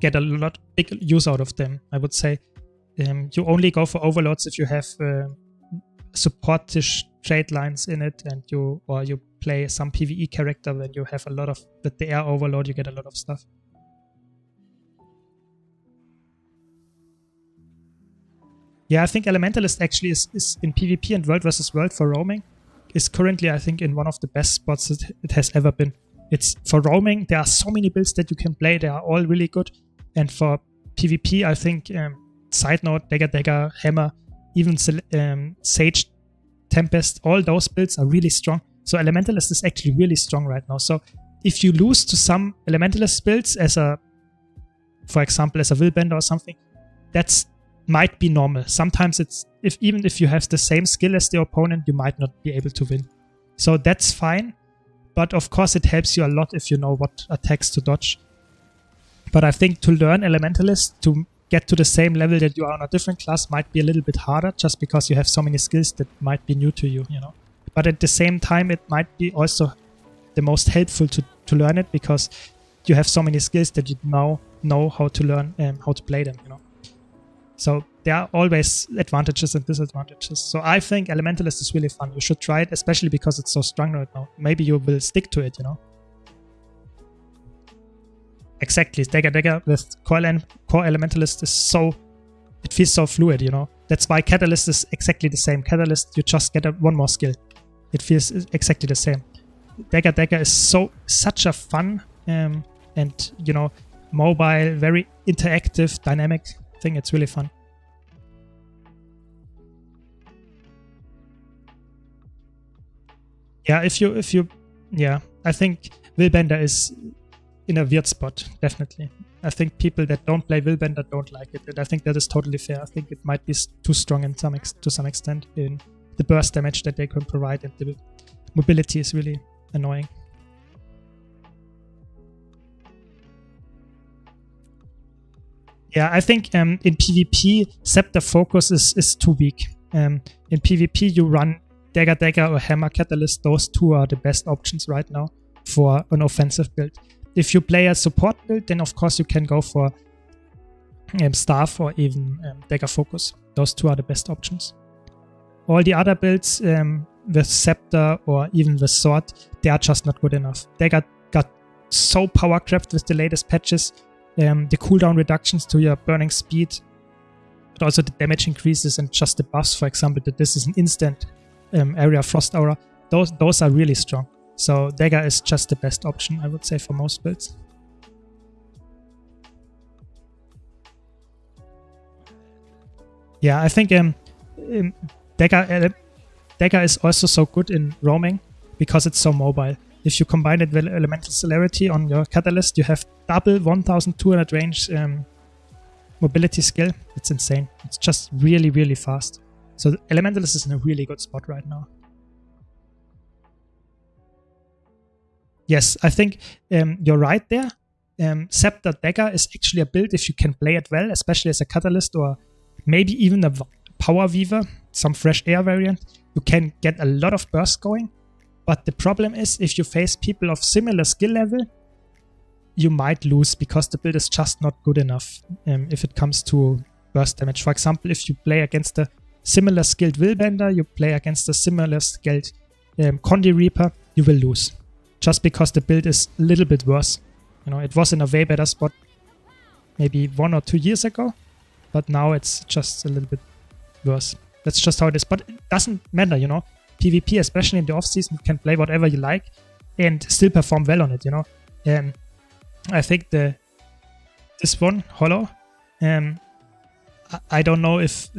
get a big use out of them. I would say you only go for overloads if you have supportish trade lines in it, and you play some PvE character when you have a lot of, with the air overload you get a lot of stuff. Yeah, I think Elementalist actually is in PvP and World versus World for roaming is currently, I think, in one of the best spots it has ever been. It's for roaming, there are so many builds that you can play, they are all really good. And for PvP, I think, side note, Dagger, Hammer, even Sage, Tempest, all those builds are really strong. So Elementalist is actually really strong right now. So if you lose to some Elementalist builds for example, as a Willbender or something, that's might be normal. Sometimes it's even if you have the same skill as the opponent, you might not be able to win. So that's fine. But of course it helps you a lot if you know what attacks to dodge. But I think to learn Elementalist, to get to the same level that you are on a different class might be a little bit harder just because you have so many skills that might be new to you, you know. But at the same time, it might be also the most helpful to learn it because you have so many skills that you now know how to learn how to play them, you know. So there are always advantages and disadvantages. So I think Elementalist is really fun. You should try it, especially because it's so strong right now. Maybe you will stick to it, you know. Exactly, Dagger with core Elementalist is so... It feels so fluid, you know. That's why Catalyst is exactly the same. Catalyst, you just get one more skill. It feels exactly the same. Dagger is such a fun and, you know, mobile, very interactive, dynamic thing. It's really fun. Yeah, yeah, I think Willbender is in a weird spot, definitely. I think people that don't play Willbender don't like it, and I think that is totally fair. I think it might be too strong to some extent in the burst damage that they can provide, and the mobility is really annoying. Yeah, I think in PvP, Scepter Focus is too weak. In PvP, you run Dagger or Hammer Catalyst. Those two are the best options right now for an offensive build. If you play a support build, then of course you can go for Staff or even Dagger Focus. Those two are the best options. All the other builds with Scepter or even with Sword, they are just not good enough. Dagger got so power crept with the latest patches. The cooldown reductions to your burning speed, but also the damage increases and just the buffs, for example, that this is an instant area frost aura. Those are really strong. So Dagger is just the best option, I would say, for most builds. Yeah, I think Dagger is also so good in roaming because it's so mobile. If you combine it with Elemental Celerity on your Catalyst, you have double 1200 range mobility skill. It's insane. It's just really, really fast. So Elementalist is in a really good spot right now. Yes, I think you're right there. Scepter Dagger is actually a build if you can play it well, especially as a Catalyst or maybe even a Power Weaver, some fresh air variant. You can get a lot of burst going. But the problem is, if you face people of similar skill level, you might lose because the build is just not good enough if it comes to burst damage. For example, if you play against a similar skilled Willbender, you play against a similar skilled Condi Reaper, you will lose. Just because the build is a little bit worse. You know, it was in a way better spot maybe 1 or 2 years ago, but now it's just a little bit worse. That's just how it is. But it doesn't matter, you know. PvP, especially in the off-season, you can play whatever you like and still perform well on it, you know. I think this one, Hollow, I don't know if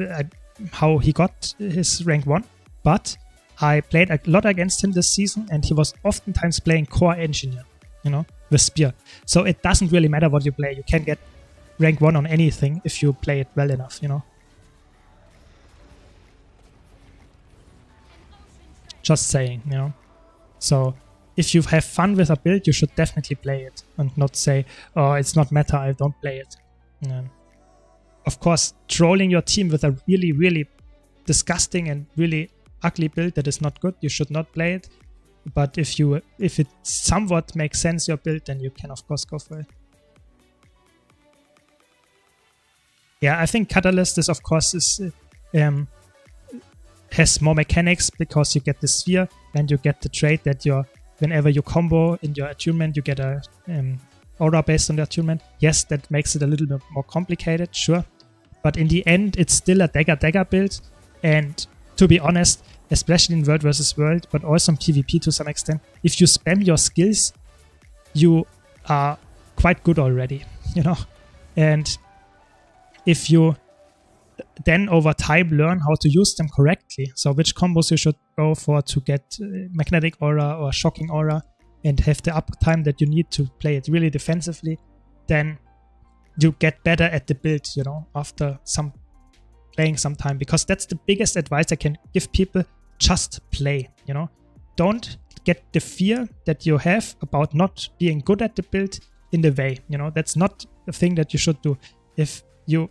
how he got his rank 1, but I played a lot against him this season and he was oftentimes playing Core Engineer, you know, with Spear. So it doesn't really matter what you play. You can get rank 1 on anything if you play it well enough, you know. Just saying, you know. So if you have fun with a build, you should definitely play it and not say, oh, it's not meta, I don't play it. Of course, trolling your team with a really, really disgusting and really ugly build that is not good, you should not play it. But if it somewhat makes sense, your build, then you can of course go for it. Yeah, I think Catalyst is of course has more mechanics because you get the sphere and you get the trait that whenever you combo in your attunement, you get a aura based on the attunement. Yes, that makes it a little bit more complicated, sure. But in the end, it's still a dagger build. And to be honest, especially in World vs. World, but also in PvP to some extent, if you spam your skills, you are quite good already, you know? And if you then over time learn how to use them correctly, so which combos you should go for to get magnetic aura or shocking aura and have the uptime that you need to play it really defensively, then you get better at the build, you know, after playing some time. Because that's the biggest advice I can give people: just play, you know. Don't get the fear that you have about not being good at the build in the way, you know. That's not the thing that you should do. If you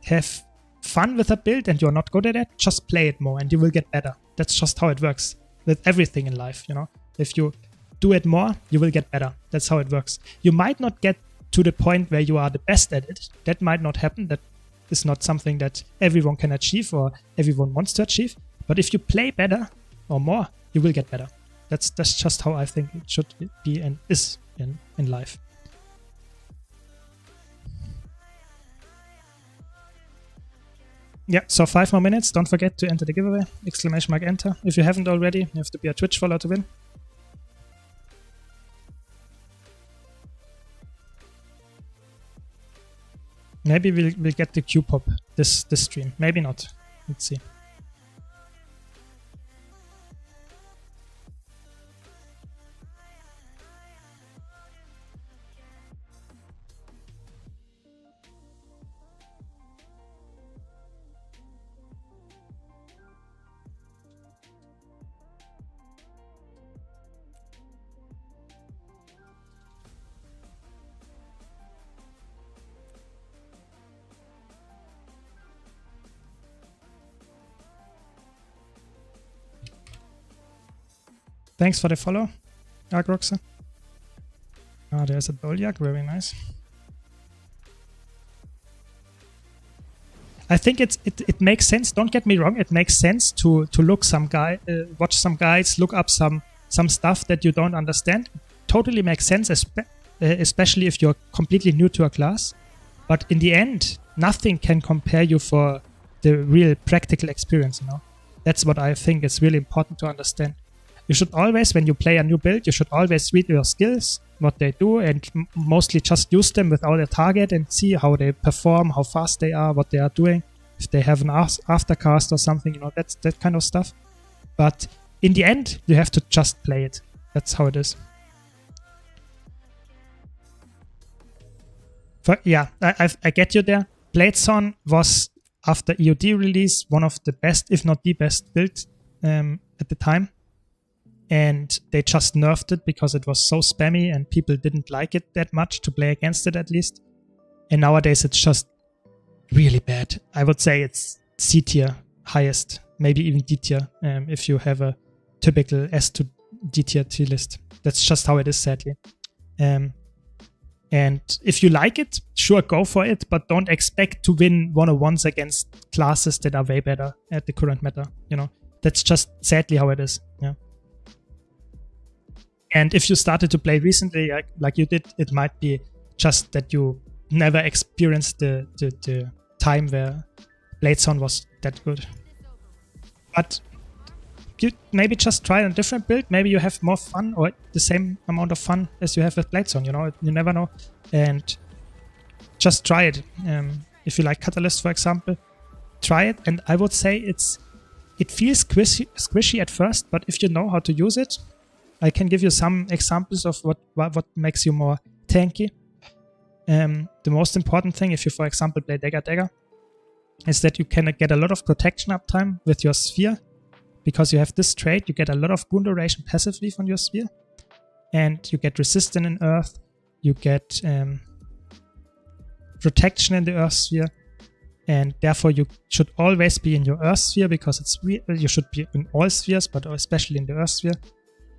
have fun with a build and you're not good at it, just play it more and you will get better. That's just how it works with everything in life, you know. If you do it more, you will get better. That's how it works. You might not get to the point where you are the best at it. That might not happen. That is not something that everyone can achieve or everyone wants to achieve. But if you play better or more, you will get better. That's just how I think it should be and is in life. Yeah, so 5 more minutes. Don't forget to enter the giveaway. ! Enter. If you haven't already, you have to be a Twitch follower to win. Maybe we'll get the Q-pop this stream. Maybe not. Let's see. Thanks for the follow, Agroxa. Ah, there's a Bolyak, very nice. I think it makes sense. Don't get me wrong. It makes sense to look watch some guides, look up some stuff that you don't understand. Totally makes sense, especially if you're completely new to a class. But in the end, nothing can compare you for the real practical experience. You know, that's what I think is really important to understand. You should always, when you play a new build, you should always read your skills, what they do, and mostly just use them without a target and see how they perform, how fast they are, what they are doing, if they have an aftercast or something, you know, that's that kind of stuff. But in the end, you have to just play it. That's how it is. Yeah, I get you there. Bladezone was, after EOD release, one of the best, if not the best build at the time. And they just nerfed it because it was so spammy and people didn't like it that much to play against it, at least. And nowadays it's just really bad. I would say it's C tier, highest, maybe even D tier, if you have a typical S to D tier tier list. That's just how it is, sadly. And if you like it, sure, go for it, but don't expect to win 1-on-1s against classes that are way better at the current meta. You know, that's just sadly how it is. Yeah. And if you started to play recently, like you did, it might be just that you never experienced the time where Bladezone was that good. But you maybe just try a different build. Maybe you have more fun or the same amount of fun as you have with Bladezone, you know? You never know. And just try it. If you like Catalyst, for example, try it. And I would say it feels squishy at first, but if you know how to use it, I can give you some examples of what makes you more tanky. The most important thing, if you, for example, play Dagger, is that you can get a lot of protection uptime with your sphere. Because you have this trait, you get a lot of boon duration passively from your sphere. And you get resistance in Earth. You get protection in the Earth sphere. And therefore you should always be in your Earth sphere, because you should be in all spheres, but especially in the Earth sphere.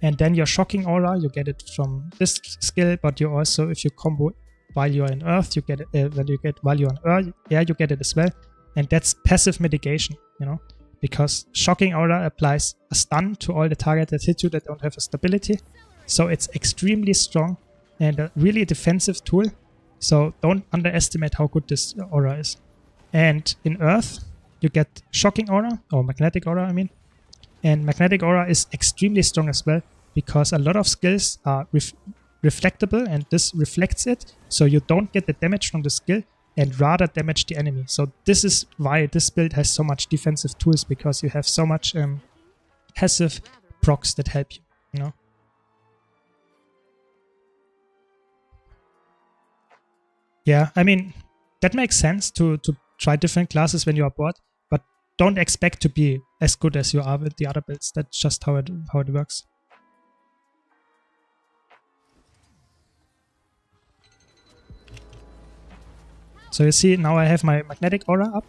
And then your shocking aura, you get it from this skill, but you also, if you combo while you're in Earth, you get it while you're on Earth, yeah, you get it as well. And that's passive mitigation, you know, because shocking aura applies a stun to all the targets that hit you that don't have a stability. So it's extremely strong and a really defensive tool. So don't underestimate how good this aura is. And in Earth, you get Shocking Aura, or Magnetic Aura, I mean. And Magnetic Aura is extremely strong as well, because a lot of skills are reflectable, and this reflects it, so you don't get the damage from the skill, and rather damage the enemy. So this is why this build has so much defensive tools, because you have so much passive procs that help you, you know? Yeah, I mean, that makes sense to try different classes when you are bored, but don't expect to be as good as you are with the other builds. That's just how it works. So you see, now I have my Magnetic Aura up,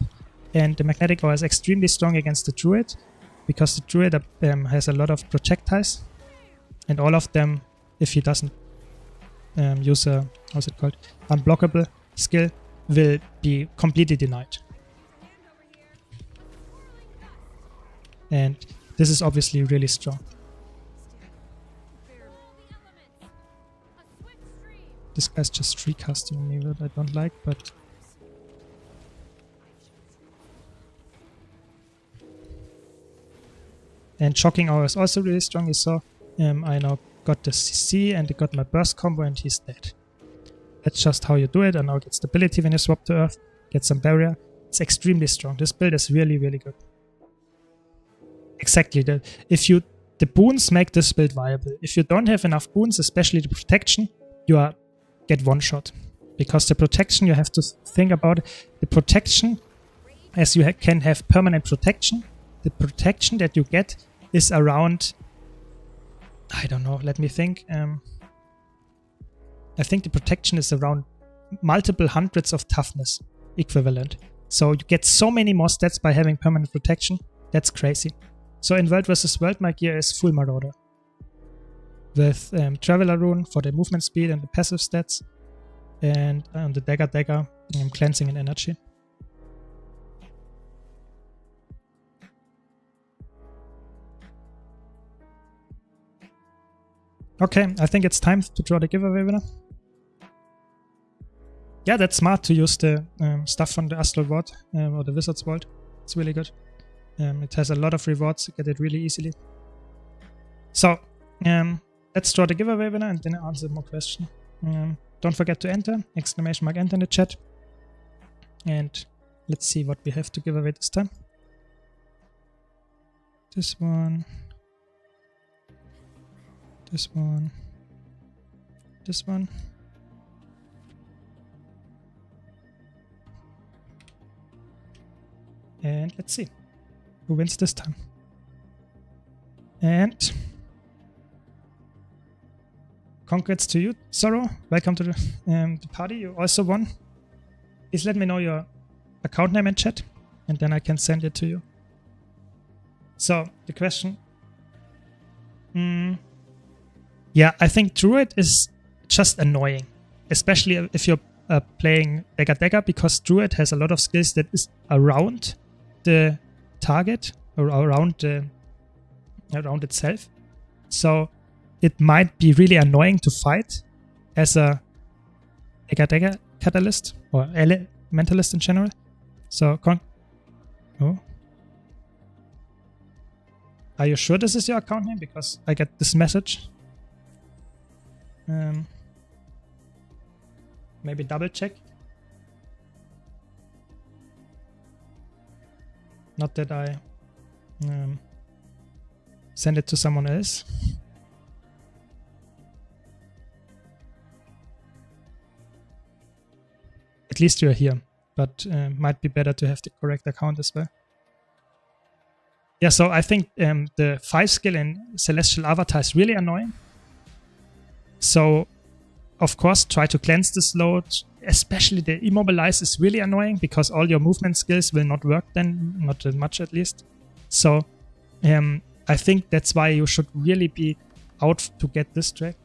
and the Magnetic Aura is extremely strong against the Druid, because the Druid has a lot of projectiles, and all of them, if he doesn't use a, how's it called, unblockable skill, will be completely denied. And this is obviously really strong. This guy's just free casting me, what I don't like, but and Shocking Aura is also really strong. You saw I now got the CC and I got my burst combo, and he's dead. That's just how you do it. And now get stability when you swap to Earth, get some barrier. It's extremely strong. This build is really, really good. Exactly. The boons make this build viable. If you don't have enough boons, especially the protection, you get one shot. Because the protection, you have to think about the protection, as you can have permanent protection. The protection that you get is around, I don't know, let me think. I think the protection is around multiple hundreds of toughness equivalent. So you get so many more stats by having permanent protection. That's crazy. So in World vs. World, my gear is full Marauder. With Traveler Rune for the movement speed and the passive stats. And the Dagger, cleansing and energy. Okay, I think it's time to draw the giveaway winner. Yeah, that's smart to use the stuff from the Astral Vault or the Wizard's Vault. It's really good. It has a lot of rewards, you get it really easily. So, let's draw the giveaway winner and then answer more questions. Don't forget to enter, !enter in the chat. And let's see what we have to give away this time. This one. This one. This one. And let's see who wins this time. And congrats to you, Sorrow. Welcome to the party. You also won. Please let me know your account name in chat, and then I can send it to you. So the question. Yeah, I think Druid is just annoying, especially if you're playing Dagger, because Druid has a lot of skills that is around the target or around itself. So it might be really annoying to fight as a Dagger catalyst or elementalist in general. So oh. Are you sure this is your account name? Because I get this message. Maybe double check. Not that I send it to someone else. At least you're here, but might be better to have the correct account as well. Yeah, so I think the 5 skill in Celestial Avatar is really annoying. So, of course, try to cleanse this load. Especially the Immobilize is really annoying because all your movement skills will not work then, not that much at least. So, I think that's why you should really be out to get this track.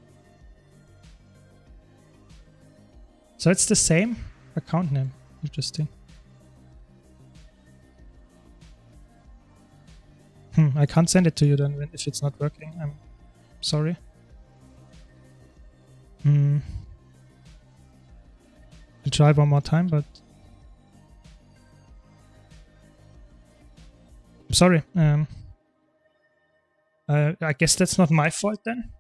So it's the same account name. Interesting. I can't send it to you then if it's not working. I'm sorry. I'll try one more time, but sorry. I guess that's not my fault then,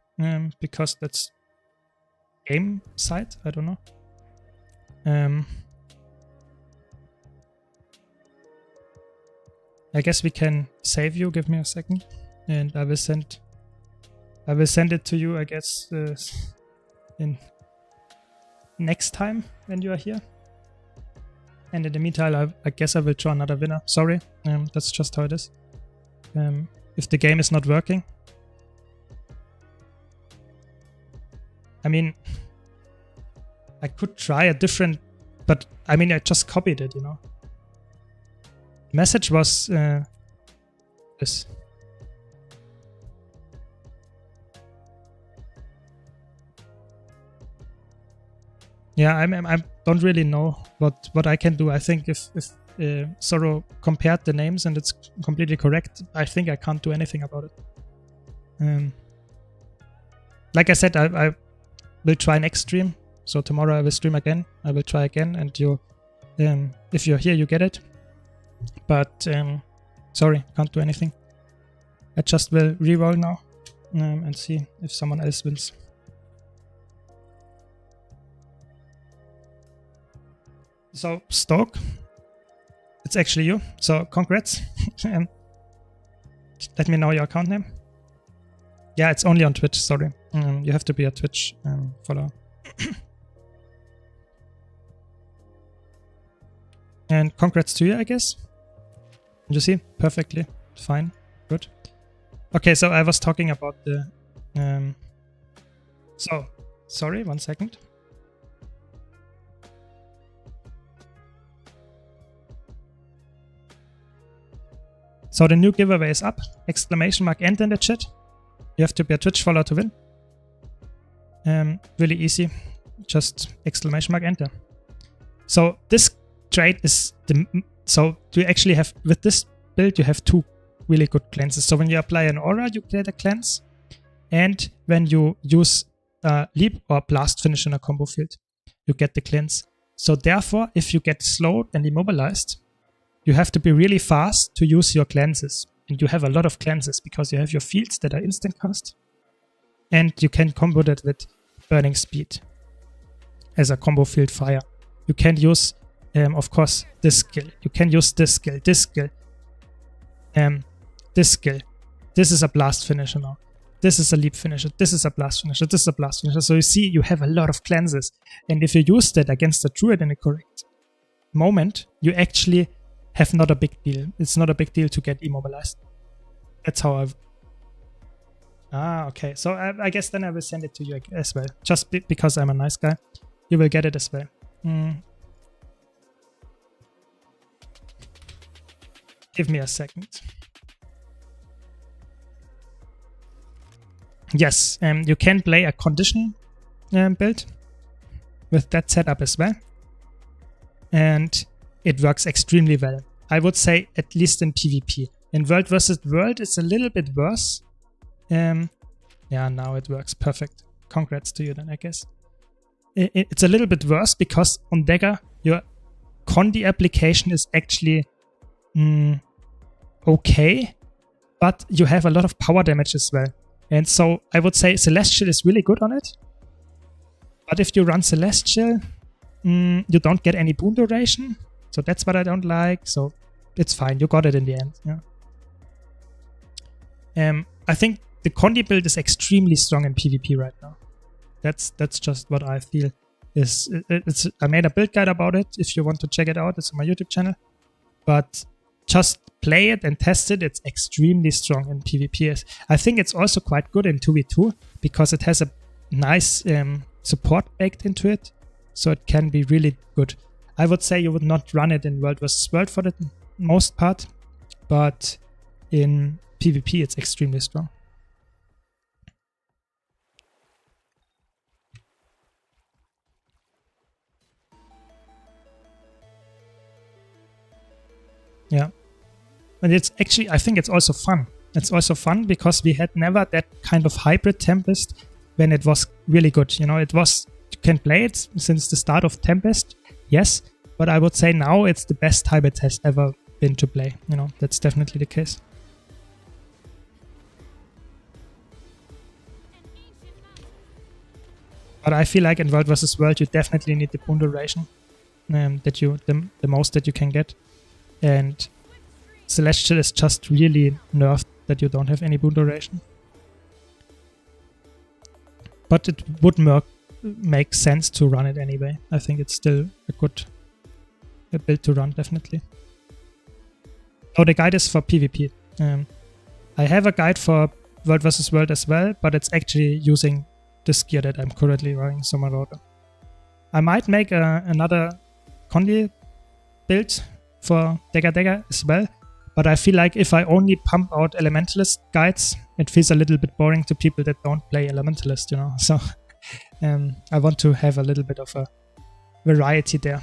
because that's game side. I don't know. I guess we can save you. Give me a second, and I will send it to you. I guess in next time when you are here. And in the meantime, I guess I will draw another winner. Sorry, that's just how it is. If the game is not working. I mean, I could try a different, but I mean, I just copied it, you know. The message was this. Yeah, I don't really know what I can do. I think if Zorro compared the names and it's completely correct, I think I can't do anything about it. Like I said, I will try next stream. So tomorrow I will stream again. I will try again, and you, if you're here, you get it. But sorry, can't do anything. I just will reroll now and see if someone else wins. So, Stoke, it's actually you. So, congrats. Let me know your account name. Yeah, it's only on Twitch, sorry. You have to be a Twitch follower. And congrats to you, I guess. You see? Perfectly. Fine. Good. Okay, so I was talking about the... so, sorry, 1 second. So the new giveaway is up. Exclamation mark enter in the chat. You have to be a Twitch follower to win. Really easy. Just exclamation mark enter. So this trade is the... So you actually have, with this build, you have 2 really good cleanses. So when you apply an aura, you get a cleanse. And when you use leap or blast finish in a combo field, you get the cleanse. So therefore, if you get slowed and immobilized, you have to be really fast to use your cleanses. And you have a lot of cleanses because you have your fields that are instant cast. And you can combo that with burning speed as a combo field fire. You can use, of course, this skill. You can use this skill, this skill, this skill. This is a blast finisher now. This is a leap finisher. This is a blast finisher. This is a blast finisher. So you see, you have a lot of cleanses. And if you use that against the druid in the correct moment, you actually have not a big deal. It's not a big deal to get immobilized. That's how I've... okay. So I guess then I will send it to you as well. Just because I'm a nice guy. You will get it as well. Give me a second. Yes, you can play a condition build with that setup as well. And it works extremely well. I would say at least in PvP. In World versus World, it's a little bit worse. Yeah, now it works perfect. Congrats to you then, I guess. It's a little bit worse because on Dagger, your Condi application is actually okay, but you have a lot of power damage as well. And so I would say Celestial is really good on it. But if you run Celestial, you don't get any boon duration. So that's what I don't like. So it's fine. You got it in the end. Yeah. I think the Condi build is extremely strong in PvP right now. That's just what I feel. I made a build guide about it. If you want to check it out, it's on my YouTube channel. But just play it and test it. It's extremely strong in PvP. I think it's also quite good in 2v2 because it has a nice support baked into it. So it can be really good. I would say you would not run it in World vs. World for the most part, but in PvP it's extremely strong. Yeah. And it's actually, I think it's also fun. It's also fun because we had never that kind of hybrid Tempest when it was really good. You know, it was, you can play it since the start of Tempest, yes, but I would say now it's the best hybrid has ever been to play. You know, that's definitely the case. But I feel like in World vs. World you definitely need the boon duration, the most that you can get. And Celestial is just really nerfed that you don't have any boon duration. But it would make sense to run it anyway. I think it's still a good build to run, definitely. Oh, the guide is for PvP. I have a guide for World vs. World as well, but it's actually using this gear that I'm currently running, so Marauder. I might make another Condi build for Dagger as well, but I feel like if I only pump out Elementalist guides, it feels a little bit boring to people that don't play Elementalist, you know. So I want to have a little bit of a variety there.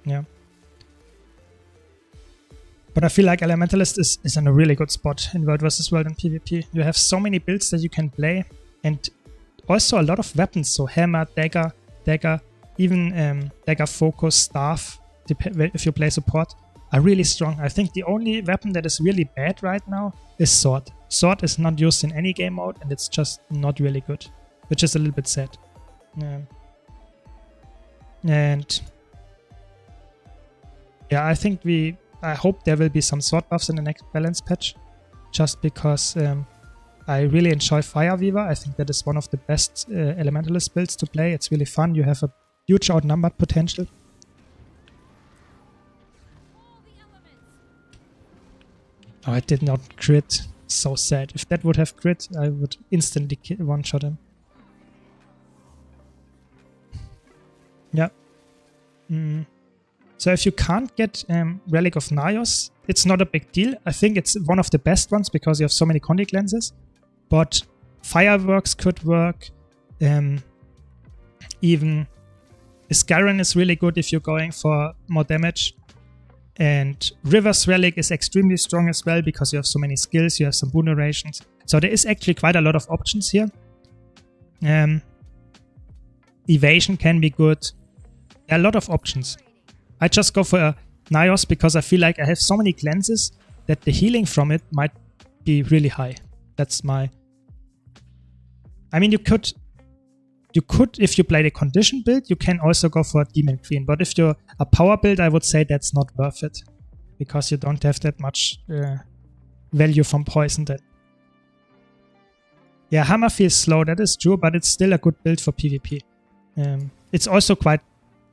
Yeah. But I feel like Elementalist is in a really good spot in World vs. World and PvP. You have so many builds that you can play, and also a lot of weapons. So hammer, dagger, even dagger, focus, staff, if you play support, are really strong. I think the only weapon that is really bad right now is sword. Sword is not used in any game mode, and it's just not really good, which is a little bit sad. And yeah, I hope there will be some sword buffs in the next balance patch, just because I really enjoy Fire Weaver. I think that is one of the best Elementalist builds to play. It's really fun. You have a huge outnumbered potential. Oh, I did not crit. So sad. If that would have crit, I would instantly one-shot him. Yeah. So if you can't get Relic of Naios, it's not a big deal. I think it's one of the best ones because you have so many Condic lenses. But Fireworks could work. Even Scarron is really good if you're going for more damage. And River's Relic is extremely strong as well because you have so many skills, you have some boon durations. So there is actually quite a lot of options here. Evasion can be good. There are a lot of options. I just go for a Naios because I feel like I have so many cleanses that the healing from it might be really high. That's my... I mean, you could, if you play the condition build, you can also go for a Demon Queen. But if you're a power build, I would say that's not worth it. Because you don't have that much value from poison then. Yeah, Hammer feels slow, that is true, but it's still a good build for PvP. It's also quite...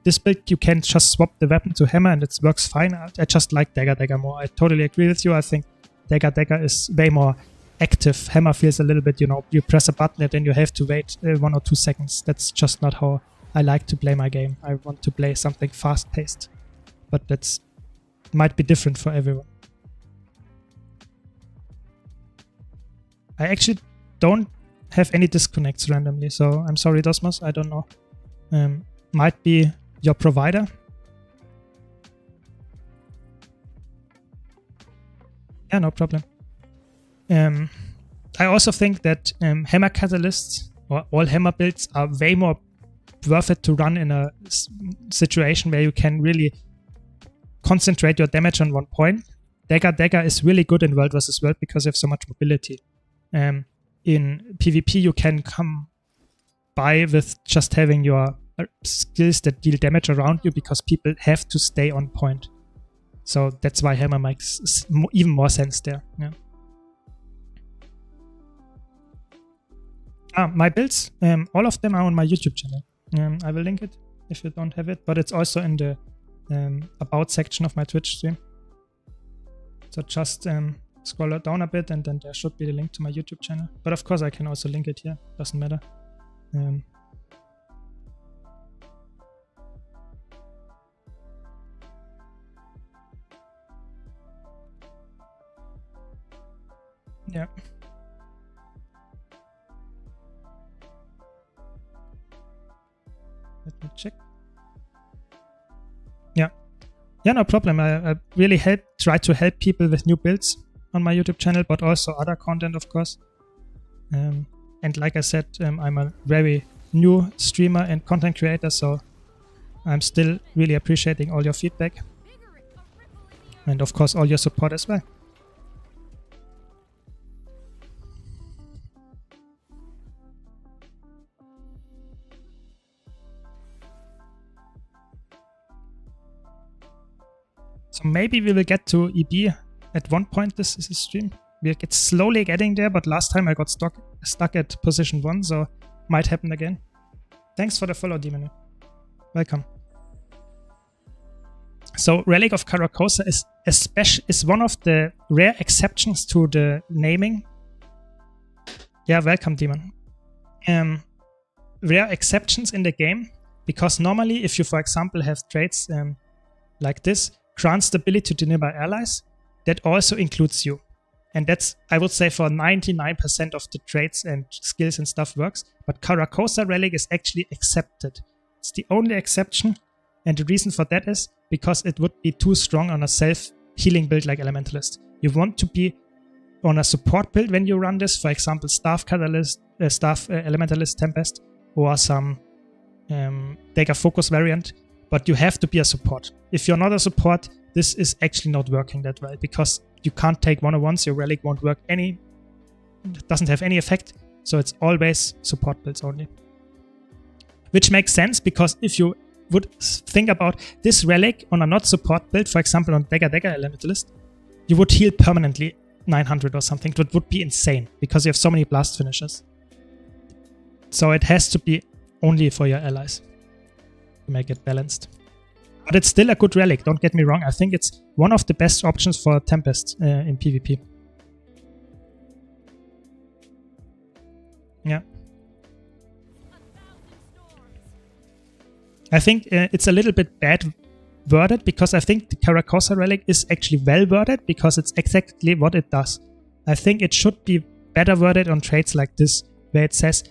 This build, you can just swap the weapon to Hammer and it works fine. I just like Dagger more. I totally agree with you. I think Dagger is way more active. Hammer feels a little bit, you know, you press a button and then you have to wait 1 or 2 seconds. That's just not how I like to play my game. I want to play something fast-paced. But that's might be different for everyone. I actually don't have any disconnects randomly, so I'm sorry, Dosmos, I don't know. Might be your provider. Yeah, no problem. I also think that Hammer Catalysts or all Hammer builds are way more worth it to run in a situation where you can really concentrate your damage on one point. Dagger is really good in World vs. World because you have so much mobility. In PvP you can come by with just having your skills that deal damage around you because people have to stay on point. So that's why Hammer makes even more sense there. Yeah. My builds, all of them are on my YouTube channel. I will link it if you don't have it, but it's also in the about section of my Twitch stream. So just scroll down a bit and then there should be the link to my YouTube channel. But of course I can also link it here, doesn't matter. Yeah. Let me check. Yeah. Yeah, no problem. I really try to help people with new builds on my YouTube channel, but also other content, of course. And like I said, I'm a very new streamer and content creator, so I'm still really appreciating all your feedback. And of course all your support as well. So maybe we will get to EB at one point this stream. We'll get slowly getting there, but last time I got stuck at position 1, so might happen again. Thanks for the follow, Demon. Welcome. So Relic of Caracosa is one of the rare exceptions to the naming. Yeah, welcome, Demon. Rare exceptions in the game, because normally if you, for example, have traits like this, grant stability to nearby allies, that also includes you. And that's, I would say, for 99% of the traits and skills and stuff works. But Caracosa Relic is actually accepted. It's the only exception. And the reason for that is because it would be too strong on a self-healing build like Elementalist. You want to be on a support build when you run this, for example, Staff Catalyst, Elementalist Tempest, or some Dagger Focus variant, but you have to be a support. If you're not a support, this is actually not working that well, because you can't take 101s, your Relic won't work it doesn't have any effect, so it's always support builds only. Which makes sense, because if you would think about this Relic on a not support build, for example on Dagger Elementalist, you would heal permanently 900 or something. That would be insane, because you have so many blast finishes. So it has to be only for your allies to make it balanced. But it's still a good Relic, don't get me wrong. I think it's one of the best options for Tempest in PvP. Yeah. I think it's a little bit bad worded, because I think the Caracosa Relic is actually well worded, because it's exactly what it does. I think it should be better worded on traits like this, where it says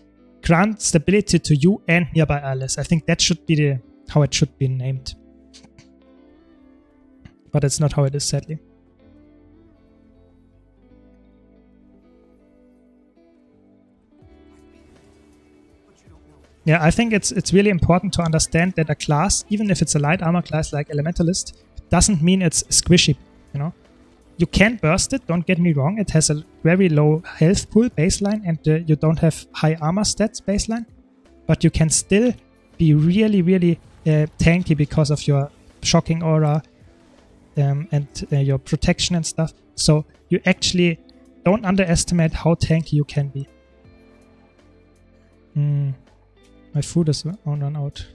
grant stability to you and nearby allies. I think that should be how it should be named. But it's not how it is, sadly. Yeah, I think it's really important to understand that a class, even if it's a light armor class like Elementalist, doesn't mean it's squishy, you know? You can burst it, don't get me wrong. It has a very low health pool baseline, and you don't have high armor stats baseline. But you can still be really, really tanky because of your shocking aura and your protection and stuff. So you actually don't underestimate how tanky you can be. My food is run out.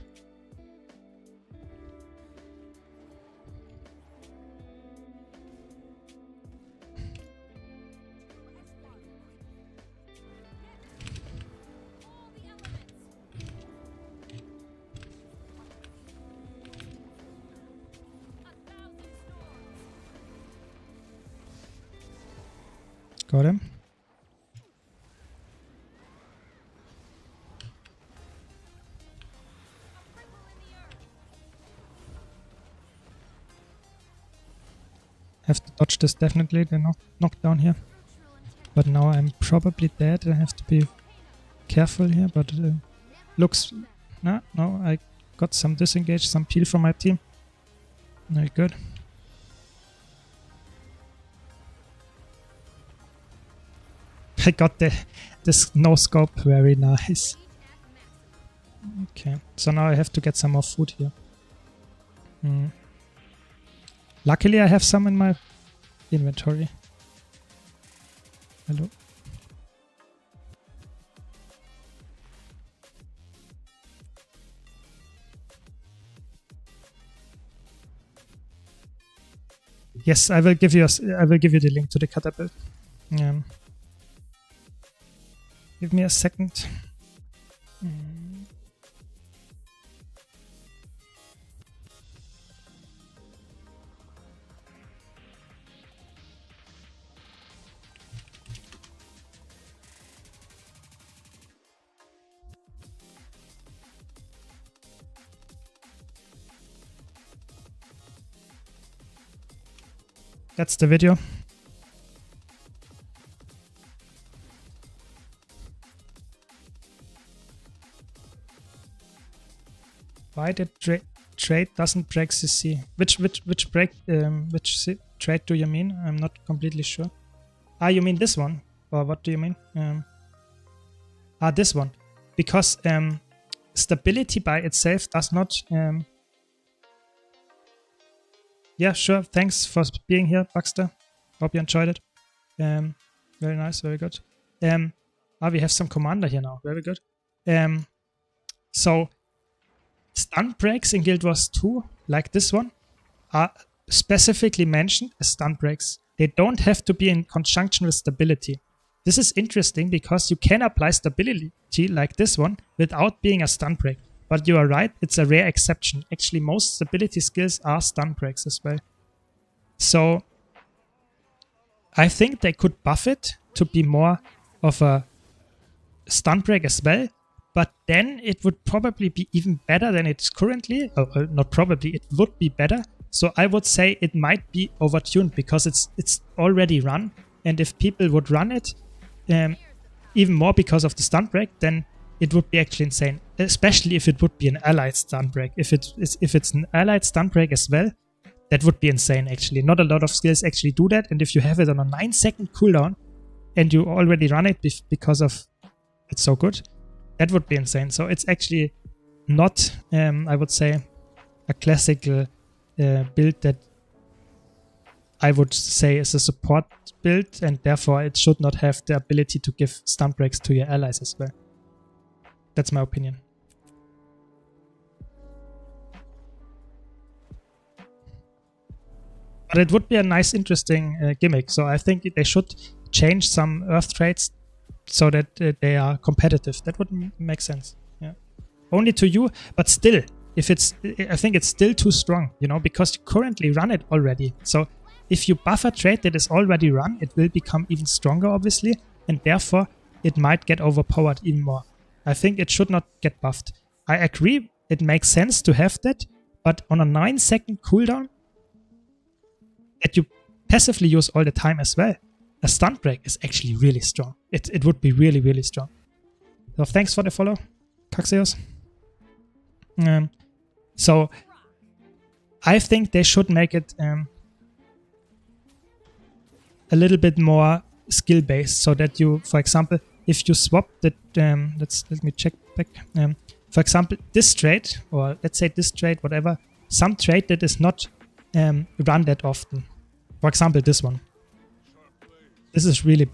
Got him. Have to dodge this definitely, the knockdown here. But now I'm probably dead. I have to be careful here, but looks... No, I got some disengage, some peel from my team. Very good. I got this no scope, very nice. Okay, so now I have to get some more food here. Luckily I have some in my inventory. Hello. Yes, I will give you the link to the catapult. Give me a second. That's the video. Why did trait doesn't break CC. Which trait do you mean? I'm not completely sure. Ah, you mean this one? Or what do you mean? This one. Because stability by itself does not... yeah, sure. Thanks for being here, Baxter. Hope you enjoyed it. Very nice, very good. We have some commander here now. Very good. So, stun breaks in Guild Wars 2, like this one, are specifically mentioned as stun breaks. They don't have to be in conjunction with stability. This is interesting because you can apply stability like this one without being a stun break. But you are right, it's a rare exception. Actually, most stability skills are stun breaks as well. So, I think they could buff it to be more of a stun break as well. But then it would probably be even better than it's currently. Not probably, it would be better. So I would say it might be overtuned because it's already run. And if people would run it even more because of the stun break, then it would be actually insane. Especially if it would be an allied stun break. If it's an allied stun break as well, that would be insane actually. Not a lot of skills actually do that. And if you have it on a 9-second cooldown and you already run it because of it's so good, that would be insane. So it's actually not, I would say, a classical build that I would say is a support build, and therefore it should not have the ability to give stun breaks to your allies as well. That's my opinion. But it would be a nice, interesting gimmick. So I think they should change some Earth traits so that they are competitive. That would make sense. Yeah. Only to you, but still, I think it's still too strong, you know, because you currently run it already. So if you buff a trait that is already run, it will become even stronger, obviously, and therefore it might get overpowered even more. I think it should not get buffed. I agree, it makes sense to have that, but on a 9-second cooldown that you passively use all the time as well, a stun break is actually really strong. It would be really, really strong. So thanks for the follow, Caxios. So I think they should make it a little bit more skill based, so that you, for example, if you swap that, let me check back. For example, this trait, or let's say this trait, whatever, some trait that is not run that often. For example, this one. This is really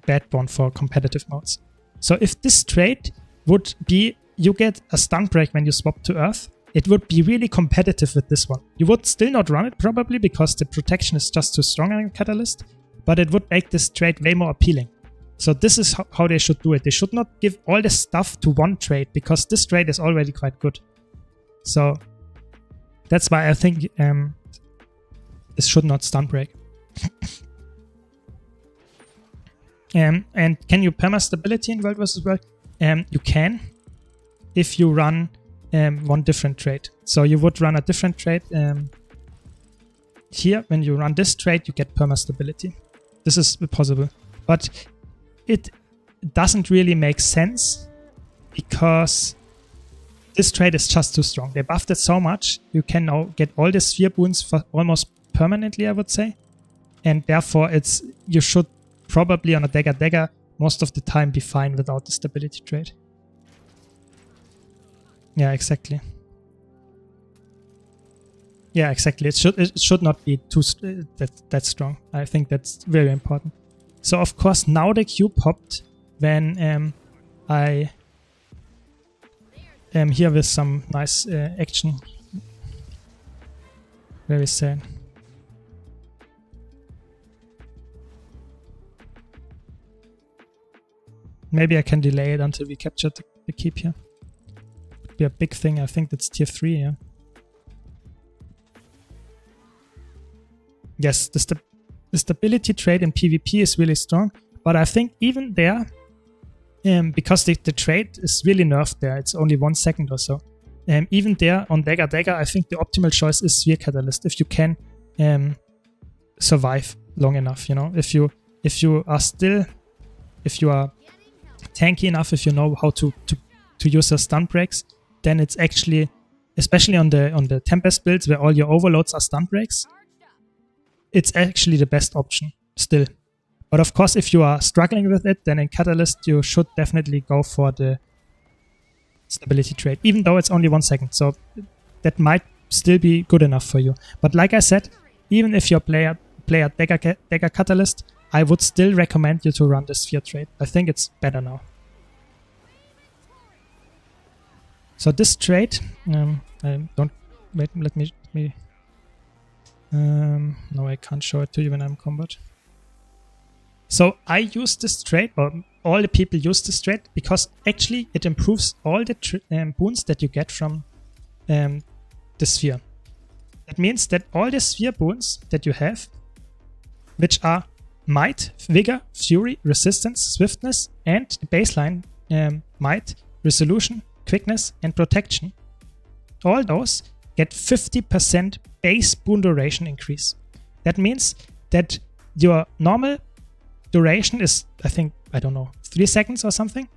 bad one for competitive modes. So if this trait would be, you get a stun break when you swap to Earth, it would be really competitive with this one. You would still not run it probably because the protection is just too strong on Catalyst, but it would make this trait way more appealing. So this is how they should do it. They should not give all the stuff to one trait because this trait is already quite good. So that's why I think this should not stun break. And can you perma stability in World vs. World? You can if you run one different trait. So you would run a different trait. Here, when you run this trait, you get perma stability. This is possible. But it doesn't really make sense because this trait is just too strong. They buffed it so much, you can now get all the sphere boons for almost permanently, I would say. And therefore, you should probably on a dagger most of the time be fine without the stability trait. Yeah, exactly. Yeah, exactly. It should not be too that strong. I think that's very important. So of course now the Q popped when I am here with some nice action. Very sad. Maybe I can delay it until we capture the keep here. Could be a big thing. I think that's tier 3, yeah. Yes, the stability trait in PvP is really strong, but I think even there, because the trait is really nerfed there, it's only 1 second or so. Even there on dagger, I think the optimal choice is Sphere Catalyst if you can survive long enough. You know, if you are tanky enough, if you know how to use your stun breaks, then it's actually especially on the Tempest builds where all your overloads are stun breaks, it's actually the best option still. But of course, if you are struggling with it, then in Catalyst you should definitely go for the stability trait, even though it's only 1 second. So that might still be good enough for you. But like I said, even if your player Dagger Catalyst, I would still recommend you to run the Sphere trait. I think it's better now. So this trait, I don't wait. Let me. No, I can't show it to you when I'm in combat. So I use this trait, or all the people use this trait, because actually it improves all the boons that you get from the sphere. That means that all the sphere boons that you have, which are Might, Vigor, Fury, Resistance, Swiftness, and the baseline Might, Resolution, Quickness, and Protection, all those get 50% base boon duration increase. That means that your normal duration is, I think, I don't know, 3 seconds or something.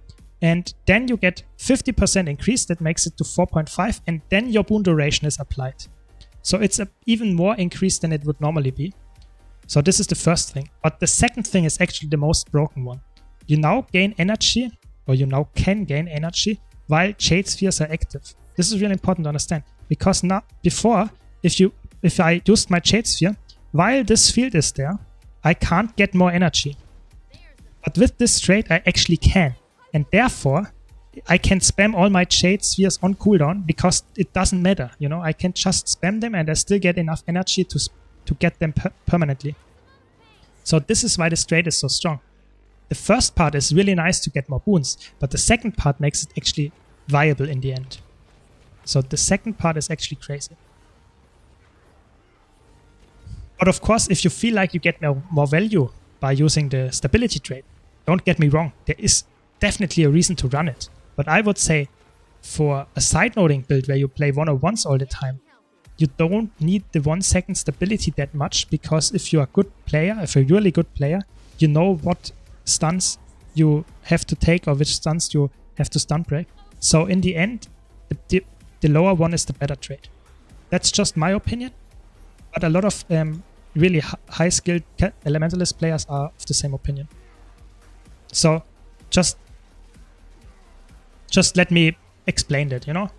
And then you get 50% increase, that makes it to 4.5, and then your boon duration is applied. So it's even more increase than it would normally be. So this is the first thing. But the second thing is actually the most broken one. You now gain energy, or you now can gain energy, while Jade Spheres are active. This is really important to understand. Because now, before, if I used my Jade Sphere, while this field is there, I can't get more energy. But with this trait, I actually can. And therefore, I can spam all my Jade Spheres on cooldown because it doesn't matter. You know, I can just spam them and I still get enough energy to get them permanently. So this is why this trait is so strong. The first part is really nice to get more boons, but the second part makes it actually viable in the end. So the second part is actually crazy. But of course, if you feel like you get more value by using the stability trait, don't get me wrong, there is definitely a reason to run it. But I would say for a side noding build where you play 101s all the time, you don't need the 1 second stability that much, because if you're a good player, if you're a really good player, you know what stuns you have to take or which stuns you have to stun break. So in the end, the lower one is the better trait. That's just my opinion. But a lot of really high-skilled Elementalist players are of the same opinion. So just let me explain that, you know?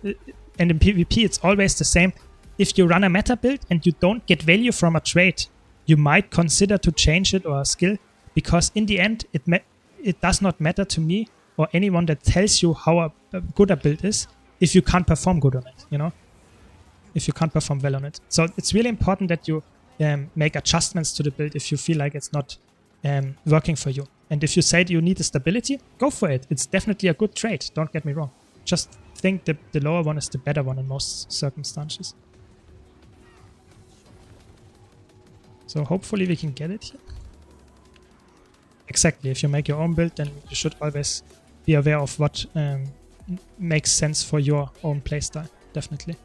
And in PvP, it's always the same. If you run a meta build and you don't get value from a trait, you might consider to change it or a skill, because in the end, it does not matter to me or anyone that tells you how good a build is if you can't perform good on it, you know? If you can't perform well on it. So it's really important that you make adjustments to the build if you feel like it's not working for you. And if you say you need the stability, go for it. It's definitely a good trait, don't get me wrong. Just think that the lower one is the better one in most circumstances. So hopefully we can get it here. Exactly, if you make your own build, then you should always be aware of what makes sense for your own playstyle, definitely.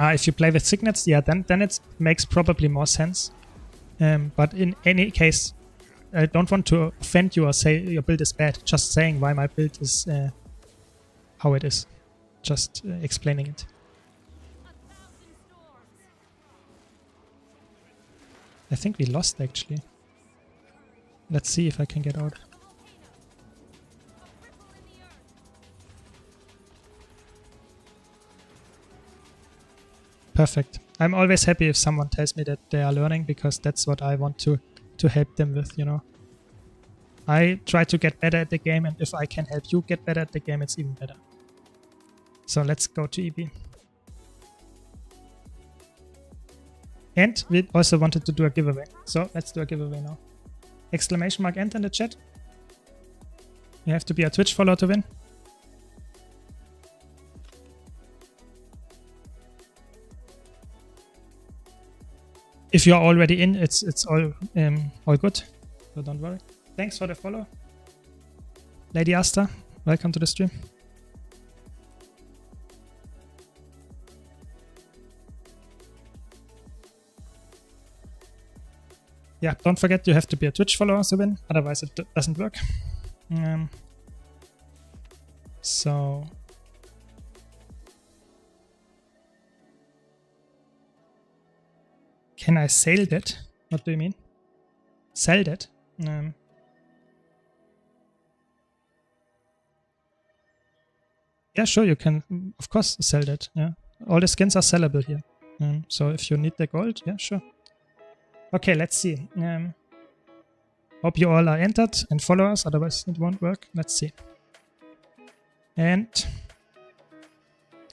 If you play with signets, yeah, then it makes probably more sense. But in any case, I don't want to offend you or say your build is bad. Just saying why my build is how it is. Just explaining it. I think we lost actually. Let's see if I can get out. Perfect. I'm always happy if someone tells me that they are learning, because that's what I want to help them with, you know. I try to get better at the game, and if I can help you get better at the game, it's even better. So let's go to EB. And we also wanted to do a giveaway. So let's do a giveaway now. Exclamation mark enter in the chat. You have to be a Twitch follower to win. If you're already in, it's all good, so don't worry. Thanks for the follow. Lady Asta, welcome to the stream. Yeah, don't forget you have to be a Twitch follower to win, otherwise it doesn't work. So can I sell that? What do you mean? Sell that? Yeah, sure, you can, of course, sell that. Yeah, all the skins are sellable here. So if you need the gold, yeah, sure. Okay, let's see. Hope you all are entered and follow us, otherwise it won't work. Let's see. And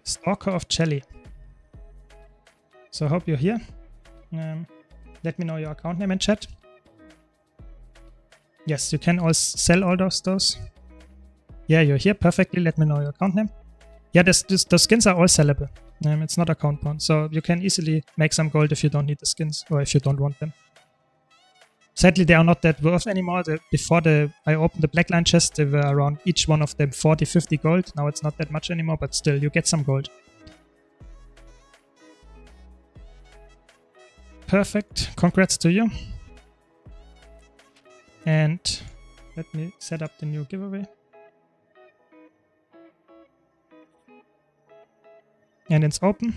Stalker of Jelly. So I hope you're here. Let me know your account name in chat. Yes, you can also sell all those. Yeah, you're here perfectly. Let me know your account name. Yeah, the skins are all sellable. It's not account bound, so you can easily make some gold if you don't need the skins or if you don't want them. Sadly, they are not that worth anymore. Before I opened the Blackline chest, they were around each one of them 40, 50 gold. Now it's not that much anymore, but still, you get some gold. Perfect. Congrats to you. And let me set up the new giveaway. And it's open.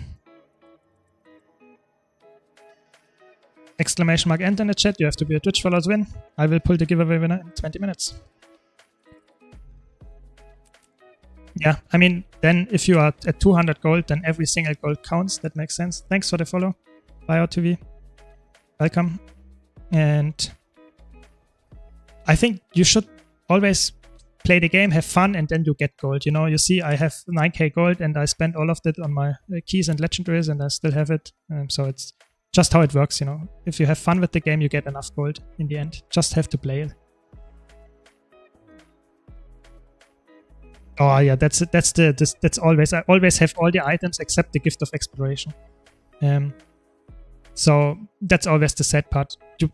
Exclamation mark enter in the chat. You have to be a Twitch follower to win. I will pull the giveaway winner in 20 minutes. Yeah, I mean, then if you are at 200 gold, then every single gold counts. That makes sense. Thanks for the follow. BioTV. Welcome. And I think you should always play the game, have fun, and then you get gold. You know, you see I have 9k gold and I spent all of it on my keys and legendaries and I still have it. So it's just how it works, you know. If you have fun with the game, you get enough gold in the end. Just have to play it. Oh yeah, that's always, I always have all the items except the Gift of Exploration. So that's always the sad part. You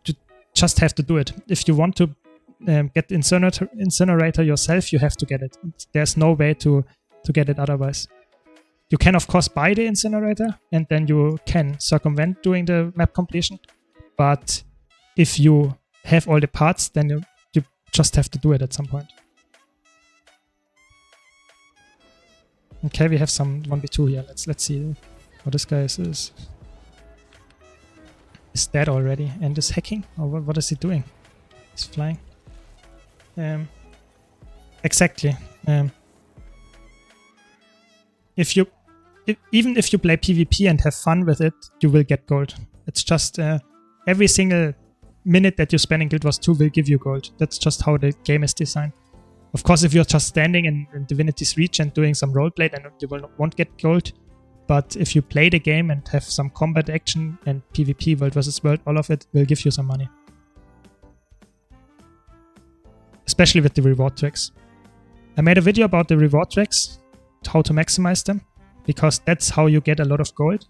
just have to do it. If you want to get incinerator yourself, you have to get it. There's no way to get it otherwise. You can of course buy the incinerator and then you can circumvent doing the map completion, but if you have all the parts, then you just have to do it at some point. Okay, we have some 1v2 here. Let's see. Oh, this guy is dead already and is hacking? Or what is he doing? He's flying. Exactly. Even if you play PvP and have fun with it, you will get gold. It's just every single minute that you spend in Guild Wars 2 will give you gold. That's just how the game is designed. Of course, if you're just standing in Divinity's Reach and doing some roleplay, then you won't get gold. But if you play the game and have some combat action and PvP, World versus World, all of it will give you some money. Especially with the reward tracks. I made a video about the reward tracks, how to maximize them, because that's how you get a lot of gold.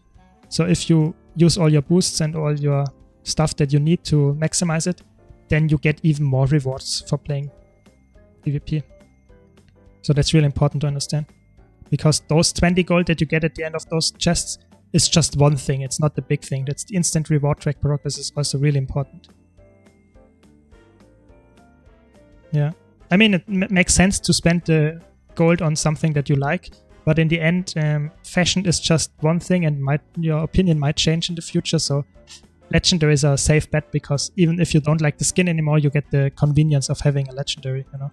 So if you use all your boosts and all your stuff that you need to maximize it, then you get even more rewards for playing PvP. So that's really important to understand. Because those 20 gold that you get at the end of those chests is just one thing, it's not the big thing. That's the instant reward track progress is also really important. Yeah, I mean, it makes sense to spend the gold on something that you like, but in the end, fashion is just one thing and your opinion might change in the future. So legendary is a safe bet because even if you don't like the skin anymore, you get the convenience of having a legendary, you know.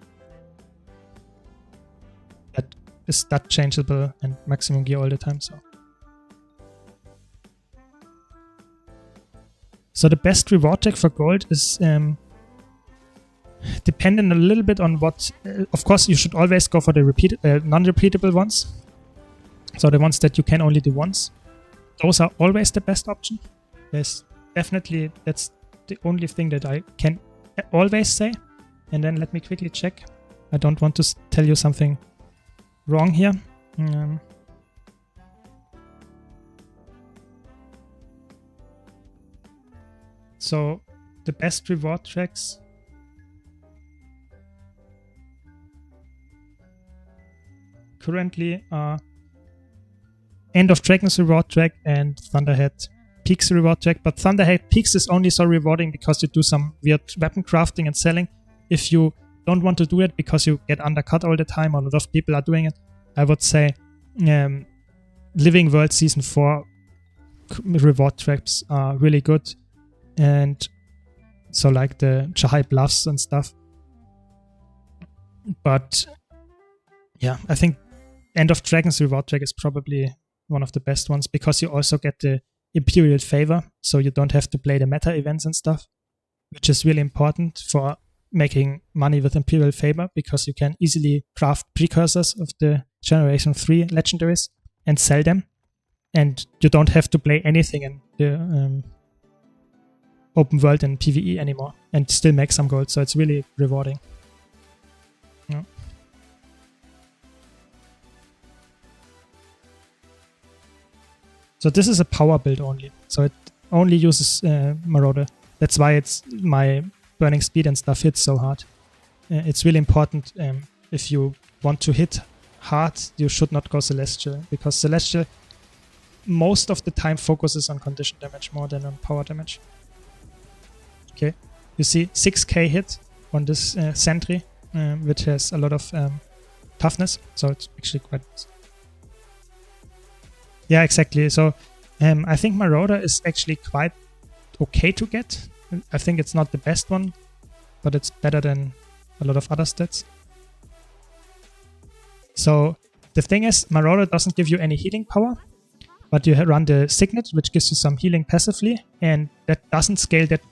That is stat changeable and maximum gear all the time. So the best reward tag for gold is dependent a little bit on what. Of course, you should always go for the non-repeatable ones. So the ones that you can only do once. Those are always the best option. Yes, definitely. That's the only thing that I can always say. And then let me quickly check. I don't want to tell you something wrong here. So the best reward tracks currently are End of Dragons reward track and Thunderhead Peaks reward track, but Thunderhead Peaks is only so rewarding because you do some weird weapon crafting and selling. If you don't want to do it because you get undercut all the time, or a lot of people are doing it, I would say Living World Season 4 reward tracks are really good. And so like the Chahai Bluffs and stuff. But yeah, I think End of Dragons reward track is probably one of the best ones because you also get the Imperial Favor, so you don't have to play the meta events and stuff, which is really important for making money with Imperial Favor because you can easily craft precursors of the Generation 3 legendaries and sell them, and you don't have to play anything in the open world and PvE anymore and still make some gold, so it's really rewarding. Yeah. So this is a power build only, so it only uses Marauder. That's why it's my burning speed and stuff hits so hard. It's really important if you want to hit hard, you should not go Celestial, because Celestial most of the time focuses on condition damage more than on power damage. Okay, you see 6k hit on this Sentry, which has a lot of toughness, so it's actually quite nice. Yeah, exactly. So I think Marauder is actually quite okay to get. I think it's not the best one, but it's better than a lot of other stats. So the thing is, Marauder doesn't give you any healing power, but you run the Signet, which gives you some healing passively, and that doesn't scale that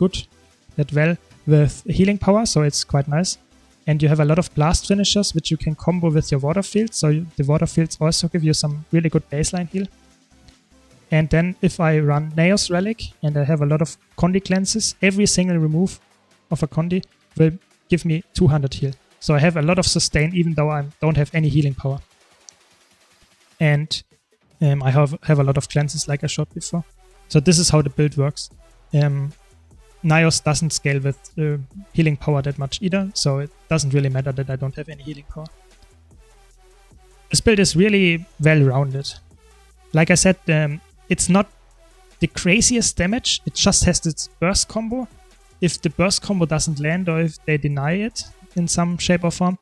well with healing power, so it's quite nice. And you have a lot of blast finishers, which you can combo with your water fields, so the water fields also give you some really good baseline heal. And then if I run Naos Relic and I have a lot of Condi cleanses, every single remove of a Condi will give me 200 heal. So I have a lot of sustain even though I don't have any healing power. And I have a lot of cleanses like I showed before. So this is how the build works. Naos doesn't scale with healing power that much either, so it doesn't really matter that I don't have any healing power. This build is really well-rounded. Like I said, it's not the craziest damage, it just has this burst combo. If the burst combo doesn't land or if they deny it in some shape or form,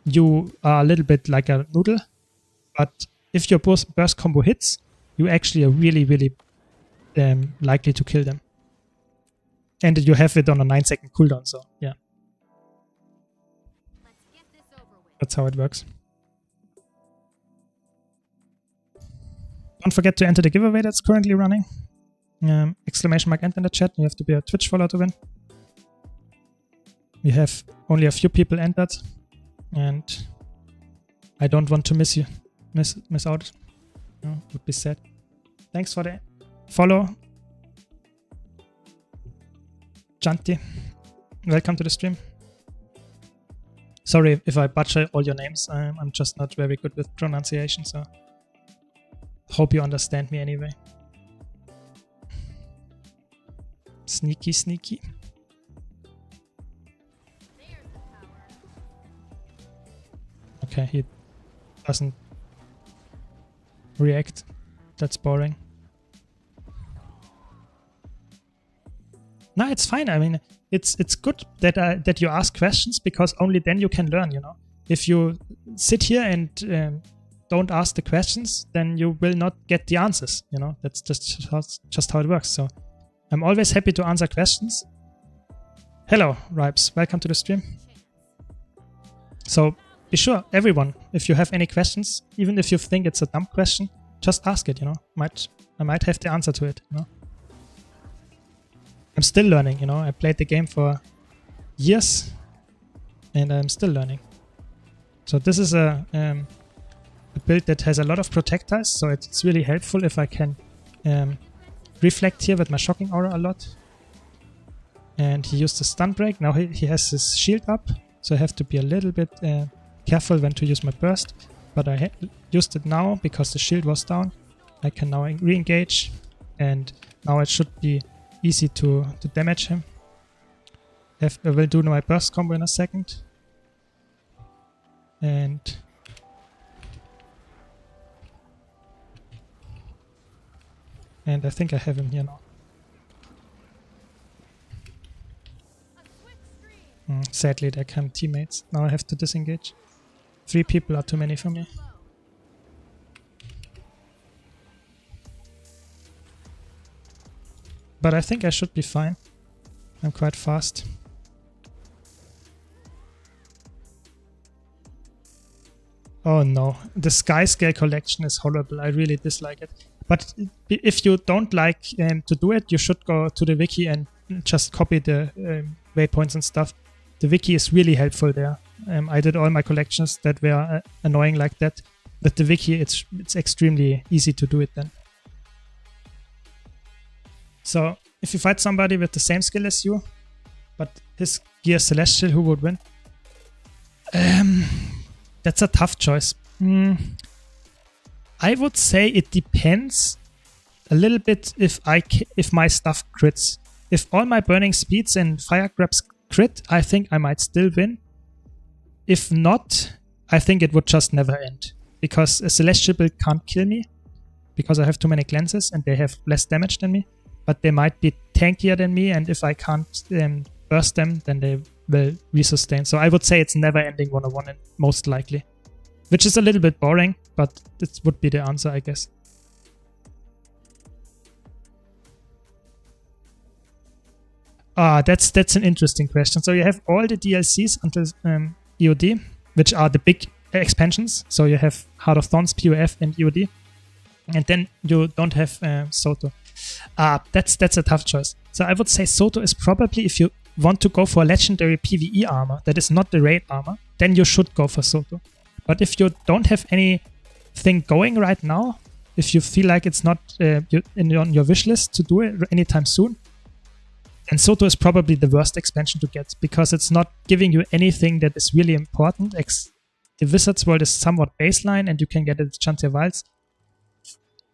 you are a little bit like a noodle. But if your burst combo hits, you actually are really, really likely to kill them. And you have it on a 9-second cooldown, so yeah. Let's get this over with. That's how it works. Don't forget to enter the giveaway that's currently running. Exclamation mark enter in the chat. You have to be a Twitch follower to win. We have only a few people entered, and I don't want to miss out. No, would be sad. Thanks for the follow. Janti, welcome to the stream. Sorry if I butcher all your names. I'm just not very good with pronunciation, so hope you understand me anyway. Sneaky, sneaky. There's the power. Okay, he doesn't react. That's boring. No, it's fine. I mean, it's good that you ask questions, because only then you can learn, you know. If you sit here and don't ask the questions, then you will not get the answers, you know. That's just how it works. So I'm always happy to answer questions. Hello, Ripes. Welcome to the stream. So be sure, everyone, if you have any questions, even if you think it's a dumb question, just ask it, you know. I might have the answer to it, you know. I'm still learning, you know. I played the game for years and I'm still learning. So this is a build that has a lot of projectiles, so it's really helpful if I can reflect here with my shocking aura a lot. And he used the stun break. Now he has his shield up, so I have to be a little bit careful when to use my burst. But I used it now because the shield was down. I can now re-engage, and now it should be easy to damage him. I will do my burst combo in a second. And I think I have him here now. Sadly, there come teammates. Now I have to disengage. 3 people are too many for me. But I think I should be fine. I'm quite fast. Oh no, the Sky Scale collection is horrible. I really dislike it. But if you don't like to do it, you should go to the wiki and just copy the waypoints and stuff. The wiki is really helpful there. I did all my collections that were annoying like that. With the wiki, it's extremely easy to do it then. So if you fight somebody with the same skill as you, but his gear is Celestial, who would win? That's a tough choice. I would say it depends a little bit if my stuff crits. If all my burning speeds and fire grabs crit, I think I might still win. If not, I think it would just never end. Because a Celestial build can't kill me, because I have too many glances and they have less damage than me. But they might be tankier than me, and if I can't burst them, then they will resustain. So I would say it's never ending 1-on-1, most likely. Which is a little bit boring, but this would be the answer, I guess. That's an interesting question. So you have all the DLCs until EOD, which are the big expansions. So you have Heart of Thorns, POF, and EOD. And then you don't have Soto. That's a tough choice. So I would say Soto is probably, if you want to go for a legendary PvE armor that is not the raid armor, then you should go for Soto. But if you don't have anything going right now, if you feel like it's not on your wish list to do it anytime soon, then Soto is probably the worst expansion to get, because it's not giving you anything that is really important. The Wizard's World is somewhat baseline, and you can get it at Chantier Wilds.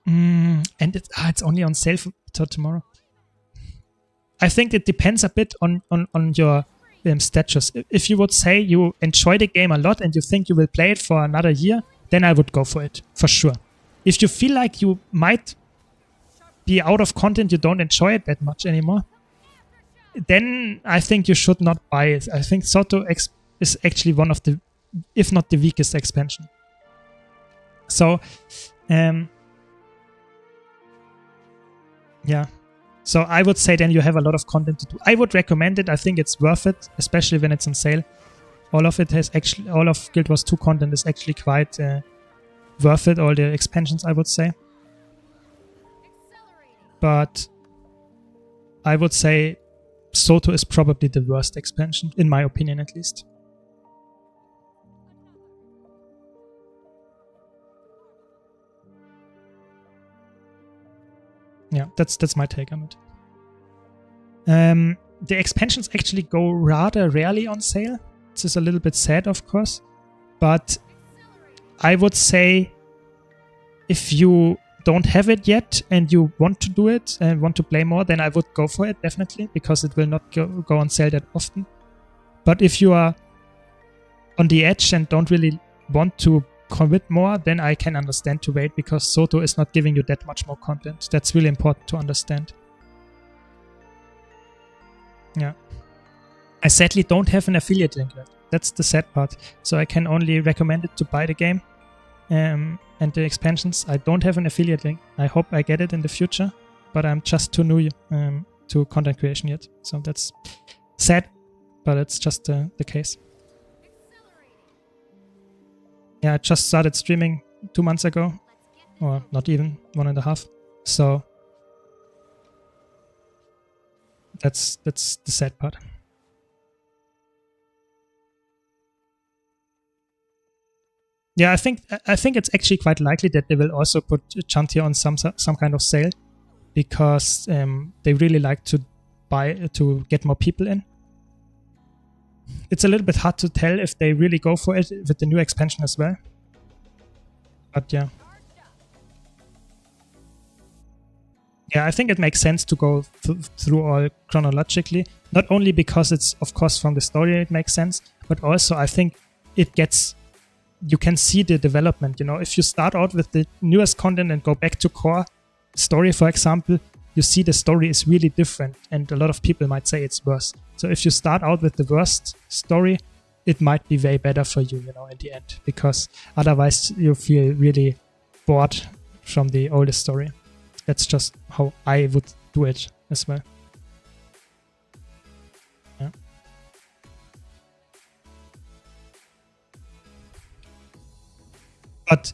And it's only on sale till tomorrow. I think it depends a bit on your status. If you would say you enjoy the game a lot and you think you will play it for another year, then I would go for it, for sure. If you feel like you might be out of content, you don't enjoy it that much anymore, then I think you should not buy it. I think Soto is actually one of the, if not the weakest expansion. So, yeah. So I would say then you have a lot of content to do. I would recommend it. I think it's worth it, especially when it's on sale. All of Guild Wars 2 content is actually quite worth it. All the expansions, I would say. But I would say Soto is probably the worst expansion, in my opinion at least. Yeah, that's my take on it. The expansions actually go rather rarely on sale. This is a little bit sad, of course. But I would say if you don't have it yet and you want to do it and want to play more, then I would go for it, definitely, because it will not go on sale that often. But if you are on the edge and don't really want to commit more, then I can understand to wait, because Soto is not giving you that much more content. That's really important to understand. Yeah. I sadly don't have an affiliate link yet. That's the sad part. So I can only recommend it to buy the game and the expansions. I don't have an affiliate link. I hope I get it in the future, but I'm just too new to content creation yet. So that's sad, but it's just the case. Yeah, I just started streaming 2 months ago, or not even, 1.5. So that's the sad part. Yeah, I think it's actually quite likely that they will also put Chantier on some kind of sale, because they really like to get more people in. It's a little bit hard to tell if they really go for it with the new expansion as well. But yeah. Yeah, I think it makes sense to go through all chronologically. Not only because it's, of course, from the story it makes sense, but also I think you can see the development. You know, if you start out with the newest content and go back to core story, for example, you see the story is really different, and a lot of people might say it's worse. So if you start out with the worst story, it might be way better for you, in the end, because otherwise you feel really bored from the oldest story. That's just how I would do it as well. Yeah. But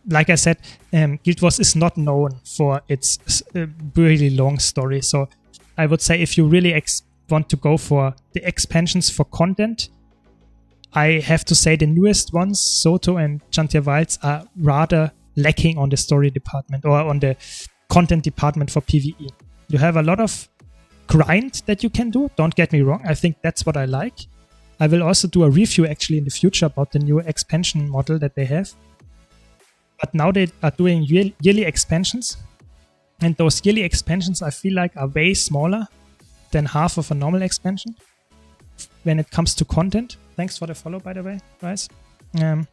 like I said, Guild Wars is not known for its really long story. So I would say if you really want to go for the expansions for content, I have to say the newest ones, Soto and Chantia Wilds, are rather lacking on the story department or on the content department for PvE. You have a lot of grind that you can do, don't get me wrong. I think that's what I like. I will also do a review actually in the future about the new expansion model that they have. But now they are doing yearly expansions. And those yearly expansions I feel like are way smaller than half of a normal expansion when it comes to content. Thanks for the follow, by the way, guys. And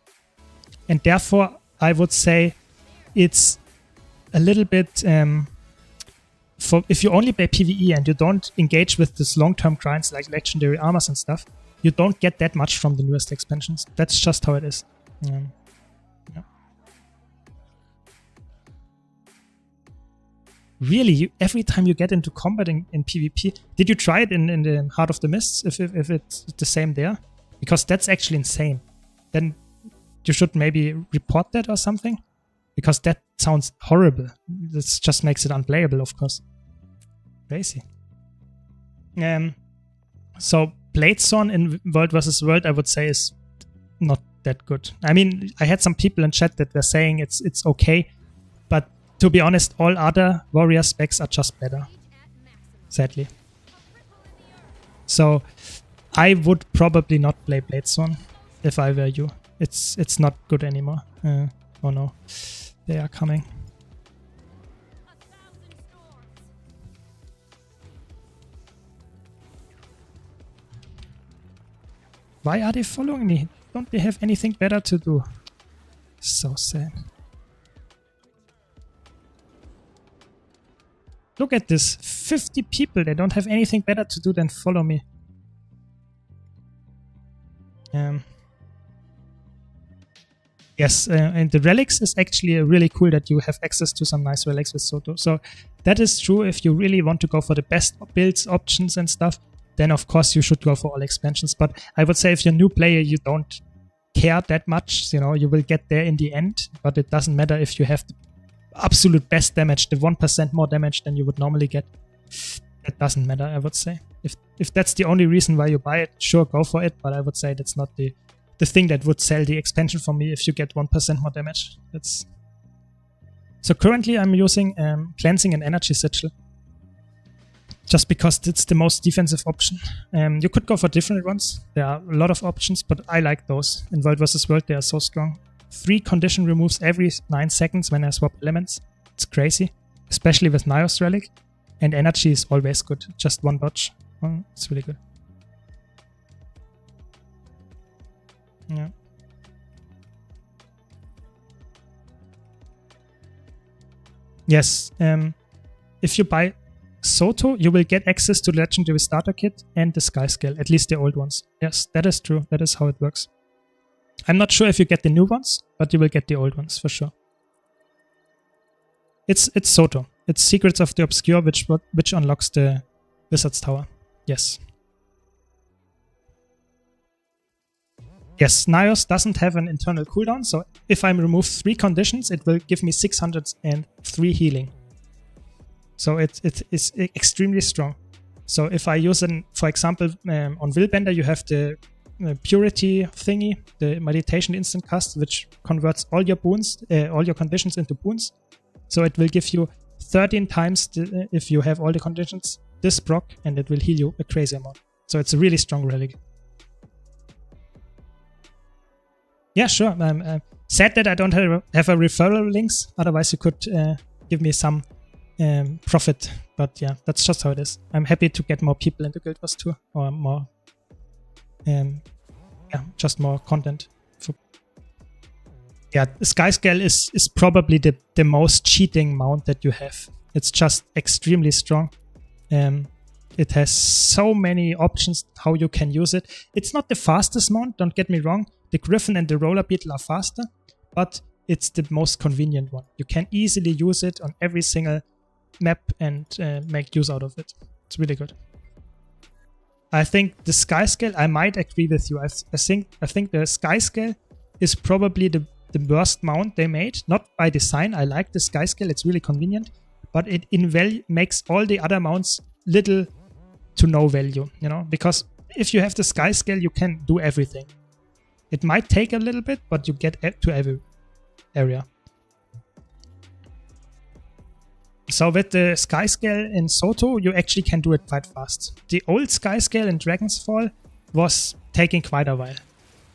therefore, I would say it's a little bit... for if you only play PvE and you don't engage with this long-term grinds like legendary armors and stuff, you don't get that much from the newest expansions. That's just how it is. Yeah. Really, every time you get into combat in PvP, did you try it in the Heart of the Mists, if it's the same there? Because that's actually insane. Then you should maybe report that or something, because that sounds horrible. This just makes it unplayable, of course. Crazy. So Bladezone in World vs. World, I would say, is not that good. I mean, I had some people in chat that were saying it's okay, but to be honest, all other warrior specs are just better, sadly. So I would probably not play Bladezone if I were you. It's not good anymore. Oh no, they are coming. Why are they following me? Don't they have anything better to do? So sad. Look at this, 50 people, they don't have anything better to do than follow me. Yes, and the relics is actually really cool that you have access to some nice relics with Soto. So that is true. If you really want to go for the best builds, options and stuff, then of course you should go for all expansions. But I would say if you're a new player, you don't care that much. You know, you will get there in the end, but it doesn't matter if you have the absolute best damage, the 1% more damage than you would normally get. That doesn't matter, I would say. If that's the only reason why you buy it, sure, go for it. But I would say that's not the thing that would sell the expansion for me if you get 1% more damage. That's... So currently I'm using Cleansing and Energy Sigil, just because it's the most defensive option. You could go for different ones. There are a lot of options, but I like those. In World vs. World, they are so strong. 3 condition removes every 9 seconds when I swap elements. It's crazy, especially with Nios Relic. And Energy is always good. Just 1 dodge. Oh, it's really good. Yeah. Yes. If you buy Soto, you will get access to the Legendary Starter Kit and the Sky Scale, at least the old ones. Yes, that is true. That is how it works. I'm not sure if you get the new ones, but you will get the old ones for sure. It's Soto. It's Secrets of the Obscure, which unlocks the Wizard's Tower. Yes. Yes, Nios doesn't have an internal cooldown, so if I remove 3 conditions, it will give me 603 healing. So it is extremely strong. So if I use an, for example, on Willbender, you have the Purity thingy, the Meditation instant cast, which converts all your boons, all your conditions into boons. So it will give you 13 times, if you have all the conditions, this proc, and it will heal you a crazy amount. So it's a really strong relic. Yeah, sure. I'm sad that I don't have a referral links. Otherwise, you could give me some profit. But yeah, that's just how it is. I'm happy to get more people into Guild Wars 2, or more, yeah, just more content. Yeah, Sky Scale is probably the most cheating mount that you have. It's just extremely strong. It has so many options how you can use it. It's not the fastest mount, don't get me wrong. The Griffin and the Roller Beetle are faster, but it's the most convenient one. You can easily use it on every single map and make use out of it. It's really good. I think the Sky Scale, I might agree with you. I think the Sky Scale is probably the worst mount they made. Not by design. I like the Sky Scale. It's really convenient. But it in value makes all the other mounts little to no value, you know? Because if you have the Sky Scale, you can do everything. It might take a little bit, but you get to every area. So with the Sky Scale in Soto, you actually can do it quite fast. The old Sky Scale in Dragon's Fall was taking quite a while.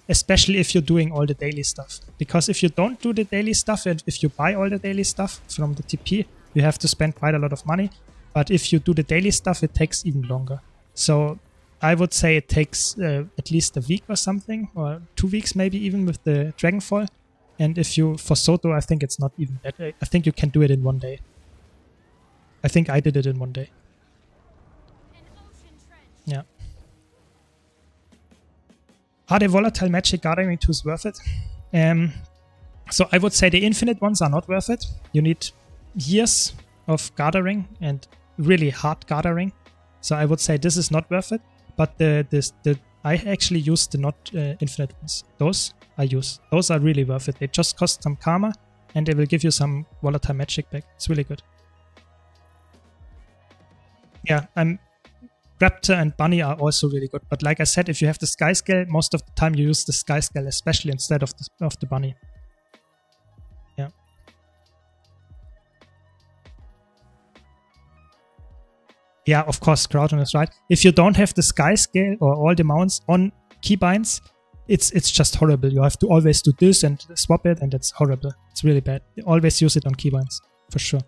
Especially if you're doing all the daily stuff. Because if you don't do the daily stuff, and if you buy all the daily stuff from the TP, you have to spend quite a lot of money. But if you do the daily stuff, it takes even longer. So I would say it takes at least a week or something, or 2 weeks maybe even with the Dragonfall. And if you, for Soto, I think it's not even that. I think you can do it in 1 day. I think I did it in 1 day. Yeah. Are the volatile magic gathering tools worth it? So I would say the infinite ones are not worth it. You need years of gathering and really hard gathering. So I would say this is not worth it. But I actually use the not infinite ones. Those I use. Those are really worth it. They just cost some karma and they will give you some volatile magic back. It's really good. Yeah, Raptor and Bunny are also really good. But like I said, if you have the Sky Scale, most of the time you use the Sky Scale, especially instead of the Bunny. Yeah. Yeah, of course, Crowton is right. If you don't have the Sky Scale or all the mounts on keybinds, it's just horrible. You have to always do this and swap it, and it's horrible. It's really bad. Always use it on keybinds, for sure.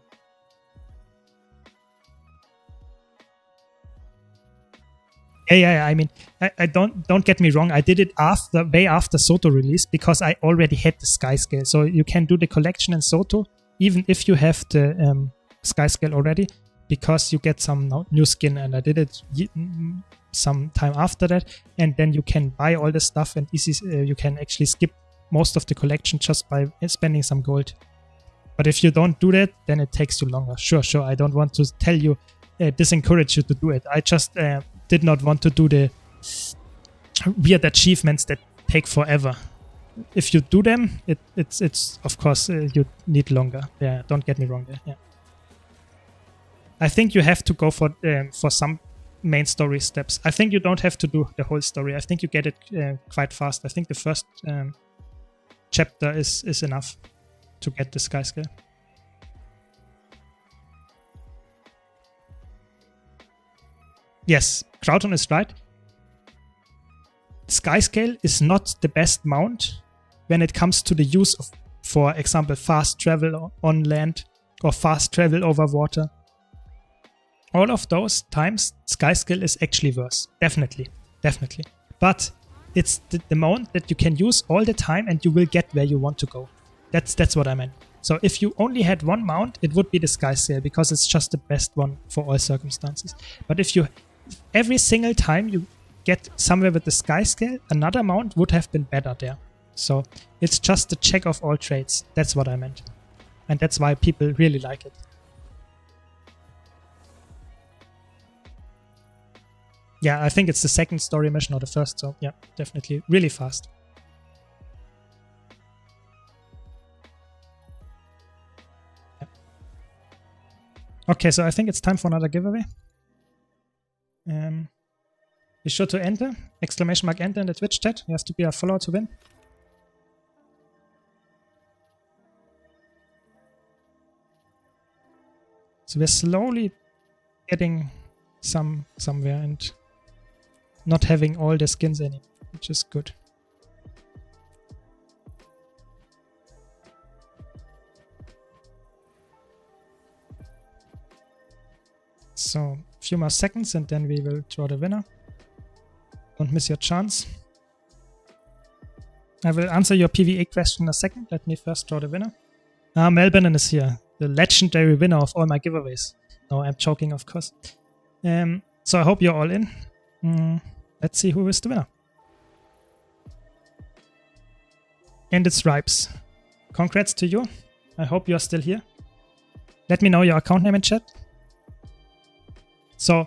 Yeah. I mean, I don't get me wrong. I did it way after Soto release because I already had the Sky Scale. So you can do the collection in Soto even if you have the Sky Scale already, because you get some new skin. And I did it some time after that, and then you can buy all the stuff and you can actually skip most of the collection just by spending some gold. But if you don't do that, then it takes you longer. Sure. I don't want to tell you, disencourage you to do it. I just did not want to do the weird achievements that take forever. If you do them, it's of course you need longer. Yeah, don't get me wrong there. Yeah, I think you have to go for some main story steps. I think you don't have to do the whole story. I think you get it quite fast. I think the first chapter is enough to get the Sky Scale. Yes, Crowton is right. Sky Scale is not the best mount when it comes to the use of, for example, fast travel on land or fast travel over water. All of those times, Sky Scale is actually worse. Definitely. But it's the mount that you can use all the time and you will get where you want to go. That's what I meant. So if you only had one mount, it would be the Sky Scale because it's just the best one for all circumstances. But if you every single time you get somewhere with the Sky Scale, another mount would have been better there. So it's just the check of all trades. That's what I meant. And that's why people really like it. Yeah, I think it's the second story mission or the first, so yeah, definitely really fast. Yeah. Okay, so I think it's time for another giveaway. Be sure to enter, !enter in the Twitch chat. You have to be a follower to win. So we're slowly getting somewhere and not having all the skins anymore, which is good. So a few more seconds and then we will draw the winner. Don't miss your chance. I will answer your PvE question in a second. Let me first draw the winner. Melbourne is here, the legendary winner of all my giveaways. No, I'm joking, of course. So I hope you're all in. Let's see who is the winner. And it's Ripes. Congrats to you. I hope you're still here. Let me know your account name in chat. So,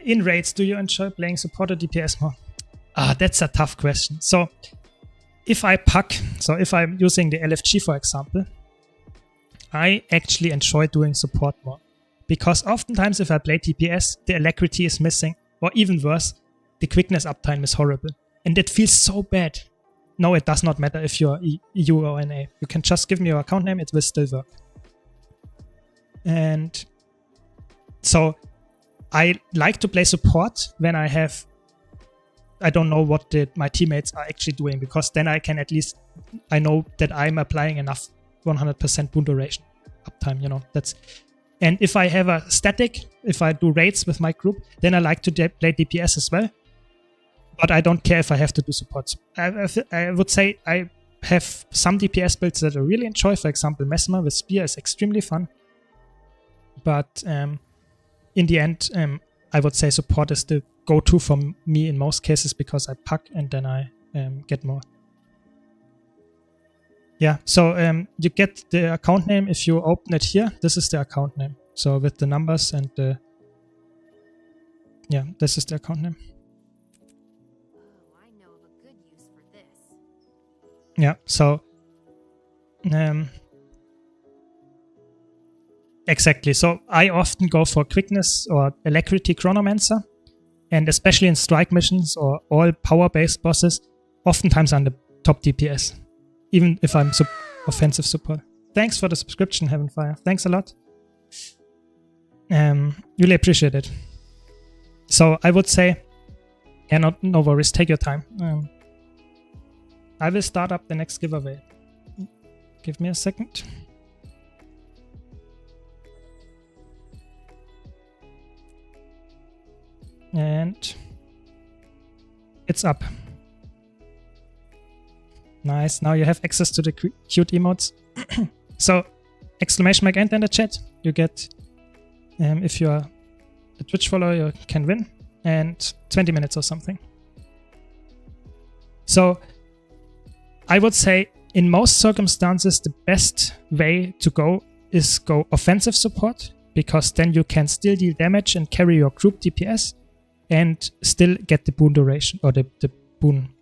in raids, do you enjoy playing support or DPS more? That's a tough question. So, if I puck, so if I'm using the LFG for example, I actually enjoy doing support more. Because oftentimes if I play DPS, the alacrity is missing, or even worse, the quickness uptime is horrible. And it feels so bad. No, it does not matter if you're EU or NA. You can just give me your account name, it will still work. And so I like to play support when I don't know what my teammates are actually doing, because then I can at least, I know that I'm applying enough 100% boon duration uptime, you know, and if I have a static, if I do raids with my group, then I like to play DPS as well. But I don't care if I have to do support. I would say I have some DPS builds that I really enjoy. For example, Mesmer with Spear is extremely fun. But in the end, I would say support is the go-to for me in most cases, because I puck and then I get more. Yeah, so you get the account name if you open it here. This is the account name. So with the numbers and the... Yeah, this is the account name. Yeah, so exactly. So I often go for quickness or alacrity chronomancer, and especially in strike missions or all power-based bosses, oftentimes I'm the top DPS, even if I'm offensive support. Thanks for the subscription, Heavenfire. Thanks a lot. Really appreciate it. So I would say, yeah, no worries. Take your time. I will start up the next giveaway. Give me a second. And it's up. Nice. Now you have access to the cute emotes. So, exclamation mark enter in the chat. You get, if you are a Twitch follower, you can win. And 20 minutes or something. So, I would say in most circumstances, the best way to go is go offensive support, because then you can still deal damage and carry your group DPS and still get the boon duration or the boon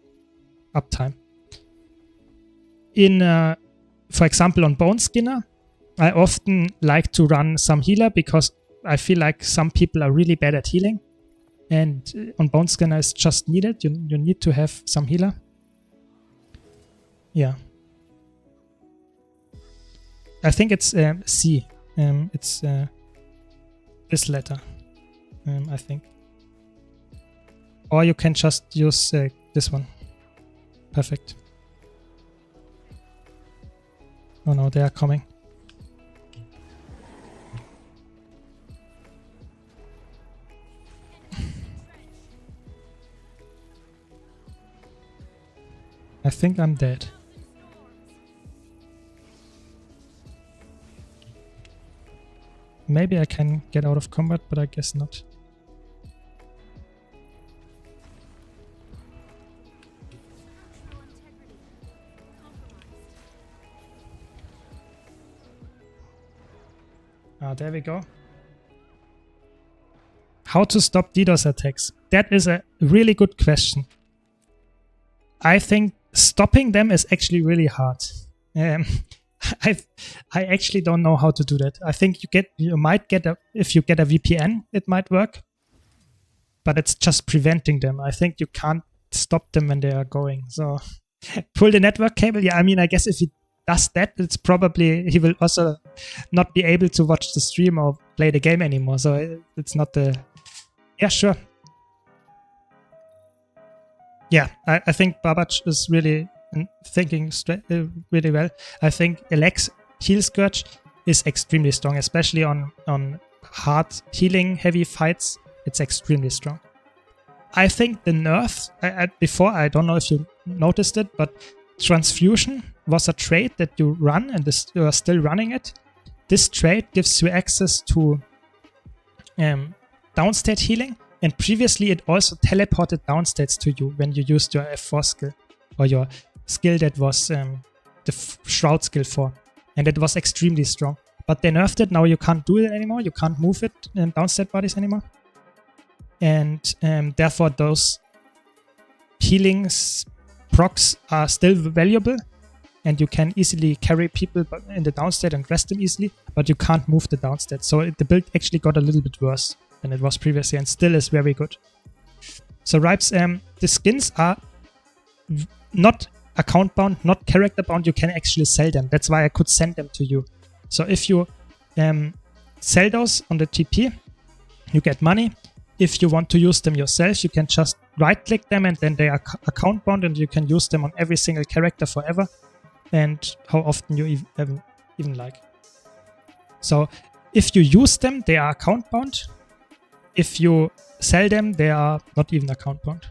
uptime. For example, on Bone Skinner, I often like to run some healer, because I feel like some people are really bad at healing, and on Bone Skinner it's just needed. You need to have some healer. Yeah. I think it's C. It's this letter, I think. Or you can just use this one. Perfect. Oh no, they are coming. I think I'm dead. Maybe I can get out of combat, but I guess not. There we go. How to stop DDoS attacks? That is a really good question. I think stopping them is actually really hard. I actually don't know how to do that. I think you might get if you get a VPN, it might work, but it's just preventing them. I think you can't stop them when they are going. So pull the network cable. Yeah, I mean, I guess if he does that, it's probably he will also not be able to watch the stream or play the game anymore. So it's not the... Yeah, sure. Yeah, I think Babach is really thinking really well. I think Alex Heal Scourge is extremely strong, especially on hard healing heavy fights. It's extremely strong. I think the nerf, before, I don't know if you noticed it, but Transfusion was a trait that you run, and you are still running it. This trait gives you access to downstate healing, and previously it also teleported downstates to you when you used your F4 skill, or your skill that was the Shroud skill 4, and it was extremely strong. But they nerfed it, now you can't do it anymore, you can't move it in downstate bodies anymore. And therefore those healings procs are still valuable, and you can easily carry people in the downstate and rest them easily, but you can't move the downstate. So the build actually got a little bit worse than it was previously, and still is very good. So Ripes, the skins are not account bound, not character bound. You can actually sell them. That's why I could send them to you. So if you sell those on the TP, you get money. If you want to use them yourself, you can just right click them, and then they are account bound, and you can use them on every single character forever, and how often you even like. So if you use them, they are account bound. If you sell them, they are not even account bound.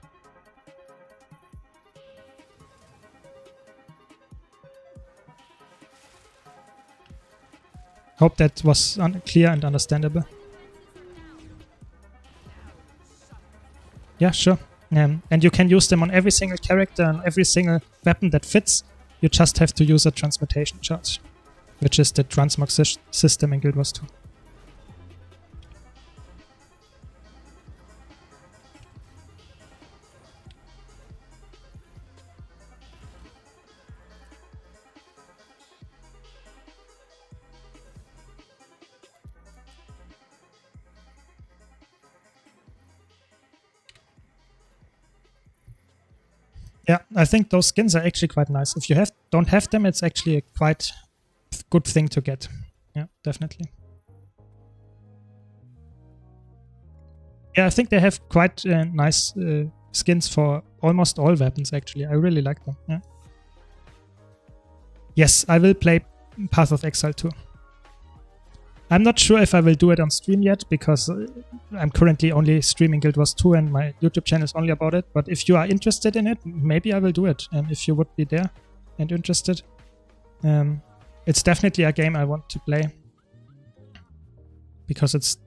Hope that was clear and understandable. Yeah, sure. And you can use them on every single character and every single weapon that fits. You just have to use a transmutation charge, which is the transmog system in Guild Wars 2. Yeah, I think those skins are actually quite nice. If you don't have them, it's actually a quite good thing to get. Yeah, definitely. Yeah, I think they have quite nice skins for almost all weapons, actually. I really like them. Yeah. Yes, I will play Path of Exile too. I'm not sure if I will do it on stream yet, because I'm currently only streaming Guild Wars 2 and my YouTube channel is only about it. But if you are interested in it, maybe I will do it, if you would be there and interested. It's definitely a game I want to play, because it's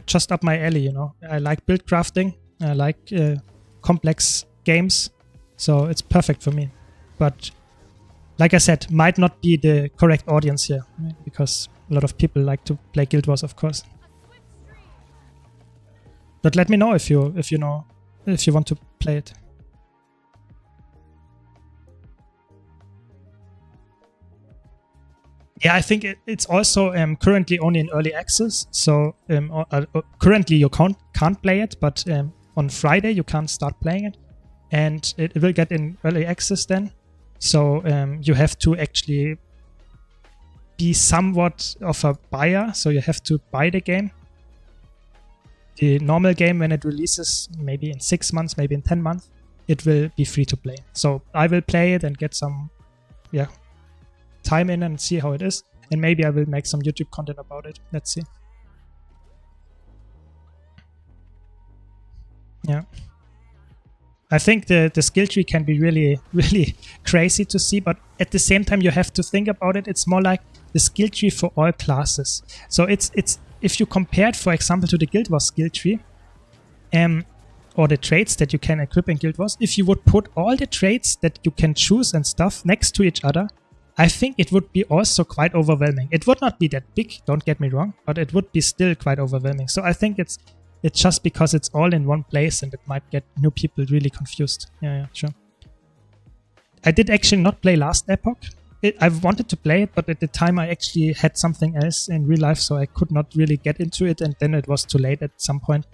just up my alley, you know. I like build crafting, I like complex games, so it's perfect for me. But like I said, might not be the correct audience here, right? Because a lot of people like to play Guild Wars, of course. But let me know if you want to play it. Yeah, I think it's also currently only in early access. So currently you can't play it, but on Friday you can start playing it, and it will get in early access then. So you have to actually be somewhat of a buyer, so you have to buy the game. The normal game, when it releases, maybe in 6 months, maybe in 10 months, it will be free to play. So I will play it and get some time in and see how it is, and maybe I will make some YouTube content about it. Let's see. Yeah, I think the skill tree can be really, really crazy to see, but at the same time you have to think about it. It's more like the skill tree for all classes. So it's if you compare it, for example, to the Guild Wars skill tree, or the traits that you can equip in Guild Wars, if you would put all the traits that you can choose and stuff next to each other, I think it would be also quite overwhelming. It would not be that big, don't get me wrong, but it would be still quite overwhelming. So I think it's just because it's all in one place, and it might get new people really confused. Yeah, sure. I did actually not play Last Epoch. I wanted to play it, but at the time I actually had something else in real life, so I could not really get into it, and then it was too late at some point.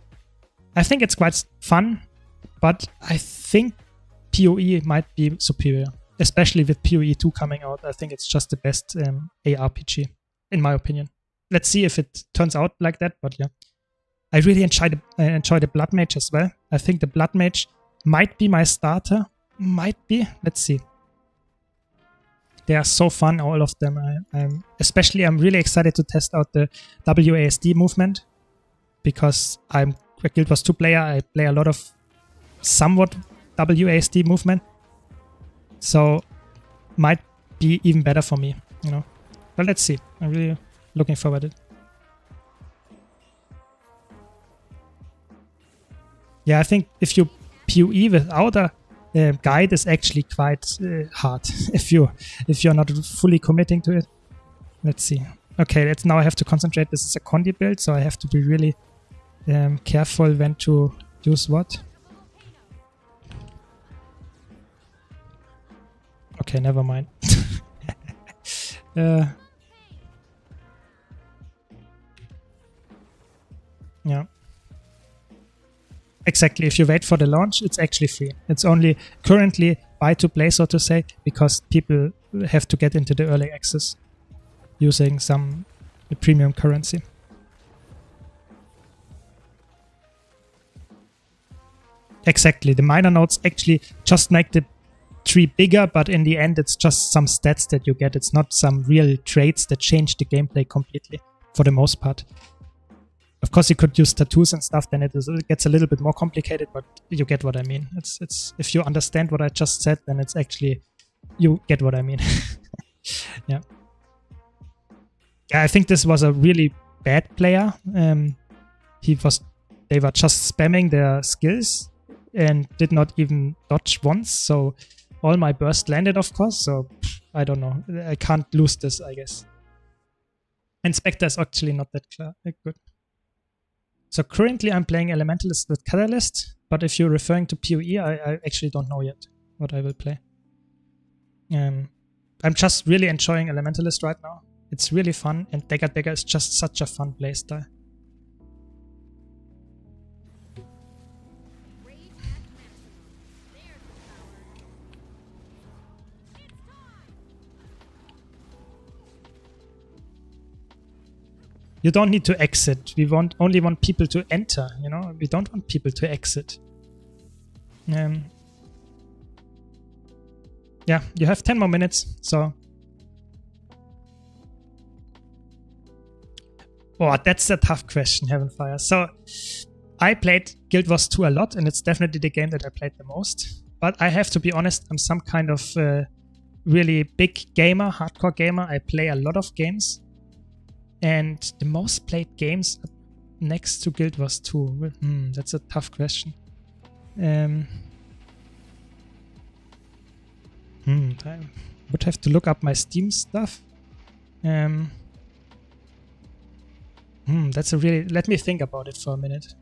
I think it's quite fun, but I think PoE might be superior, especially with PoE 2 coming out. I think it's just the best ARPG, in my opinion. Let's see if it turns out like that, but yeah. I really enjoy the Blood Mage as well. I think the Blood Mage might be my starter. Might be. Let's see. They are so fun, all of them. I'm really excited to test out the WASD movement, because I'm a Guild Wars 2 player. I play a lot of somewhat WASD movement, so might be even better for me, you know. But let's see. I'm really looking forward to it. Yeah, I think if you PoE without a guide is actually quite hard if you're not fully committing to it. Let's see. Okay, let's now I have to concentrate. This is a Condi build, so I have to be really careful when to use what. Okay, never mind. Yeah. Exactly. If you wait for the launch, it's actually free. It's only currently buy to play, so to say, because people have to get into the early access using some premium currency. Exactly. The minor nodes actually just make the tree bigger, but in the end, it's just some stats that you get. It's not some real traits that change the gameplay completely, for the most part. Of course, you could use tattoos and stuff, then it gets a little bit more complicated, but you get what I mean. It's if you understand what I just said, then it's actually, you get what I mean. Yeah. Yeah, I think this was a really bad player. They were just spamming their skills and did not even dodge once, so all my burst landed, of course, so I don't know. I can't lose this, I guess. And Spectre is actually not that good. So currently I'm playing Elementalist with Catalyst, but if you're referring to PoE, I actually don't know yet what I will play. I'm just really enjoying Elementalist right now. It's really fun, and Dagger Dagger is just such a fun playstyle. You don't need to exit. We only want people to enter, you know? We don't want people to exit. Yeah, you have 10 more minutes, so... Oh, that's a tough question, Heavenfire. So, I played Guild Wars 2 a lot, and it's definitely the game that I played the most. But I have to be honest, I'm some kind of really big gamer, hardcore gamer. I play a lot of games. And the most played games next to Guild Wars 2. That's a tough question. I would have to look up my Steam stuff. That's a really... Let me think about it for a minute.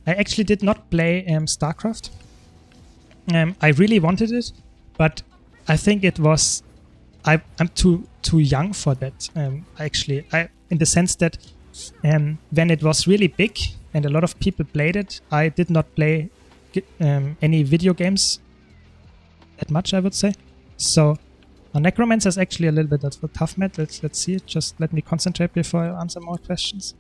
I actually did not play StarCraft. I really wanted it, but I think it was... I'm too young for that, actually. In the sense that when it was really big and a lot of people played it, I did not play any video games that much, I would say. So Necromancer is actually a little bit of a tough met. Let's see it. Just let me concentrate before I answer more questions.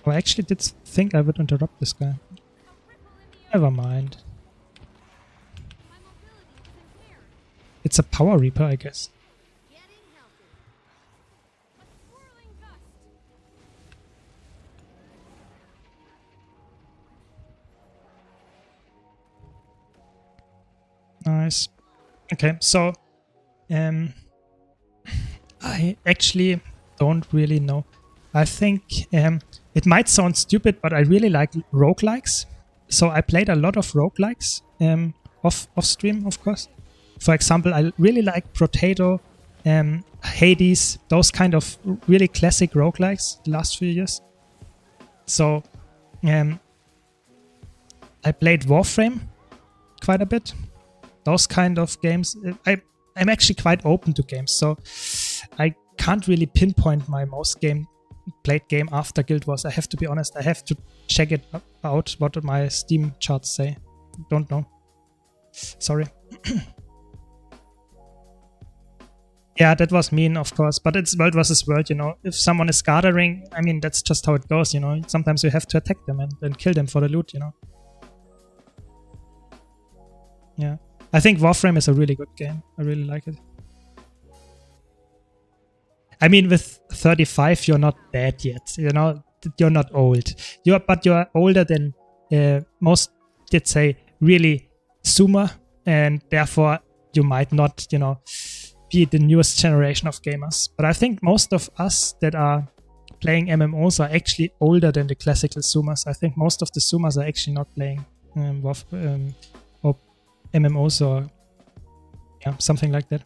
I actually did think I would interrupt this guy. Never mind. It's a Power Reaper, I guess. Nice. Okay, so I actually don't really know. I think it might sound stupid, but I really like roguelikes. So I played a lot of roguelikes off stream, of course. For example, I really like Potato, Hades, those kind of really classic roguelikes the last few years. So I played Warframe quite a bit. Those kind of games. I'm actually quite open to games, so I can't really pinpoint my most played game after Guild Wars. I have to be honest, I have to check it out what my Steam charts say. Don't know. Sorry. Yeah, that was mean, of course, but it's world versus world, you know. If someone is gathering, I mean, that's just how it goes, you know. Sometimes you have to attack them and kill them for the loot, you know. Yeah. I think Warframe is a really good game. I really like it. I mean, with 35, you're not bad yet. You know, you're not old. But you're older than most, let's say, really Sumer, and therefore you might not, you know, be the newest generation of gamers. But I think most of us that are playing MMOs are actually older than the classical Zoomers. I think most of the Zoomers are actually not playing or MMOs or something like that.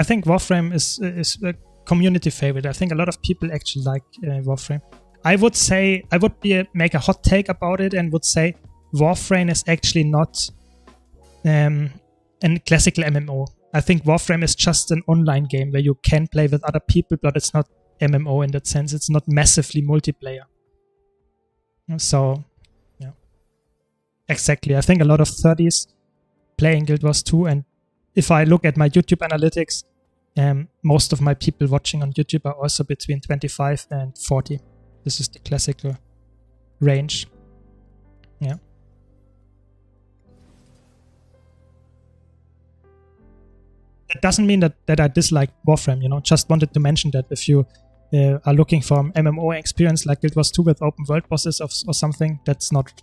I think Warframe is a community favorite. I think a lot of people actually like Warframe. I would say, I would make a hot take about it and would say Warframe is actually not a classical MMO. I think Warframe is just an online game where you can play with other people, but it's not MMO in that sense. It's not massively multiplayer. So, yeah. Exactly. I think a lot of 30s playing Guild Wars 2, and if I look at my YouTube analytics, most of my people watching on YouTube are also between 25 and 40. This is the classical range. Yeah. That doesn't mean that I dislike Warframe, you know. Just wanted to mention that if you are looking for an MMO experience like Guild Wars 2 with open world bosses or something, that's not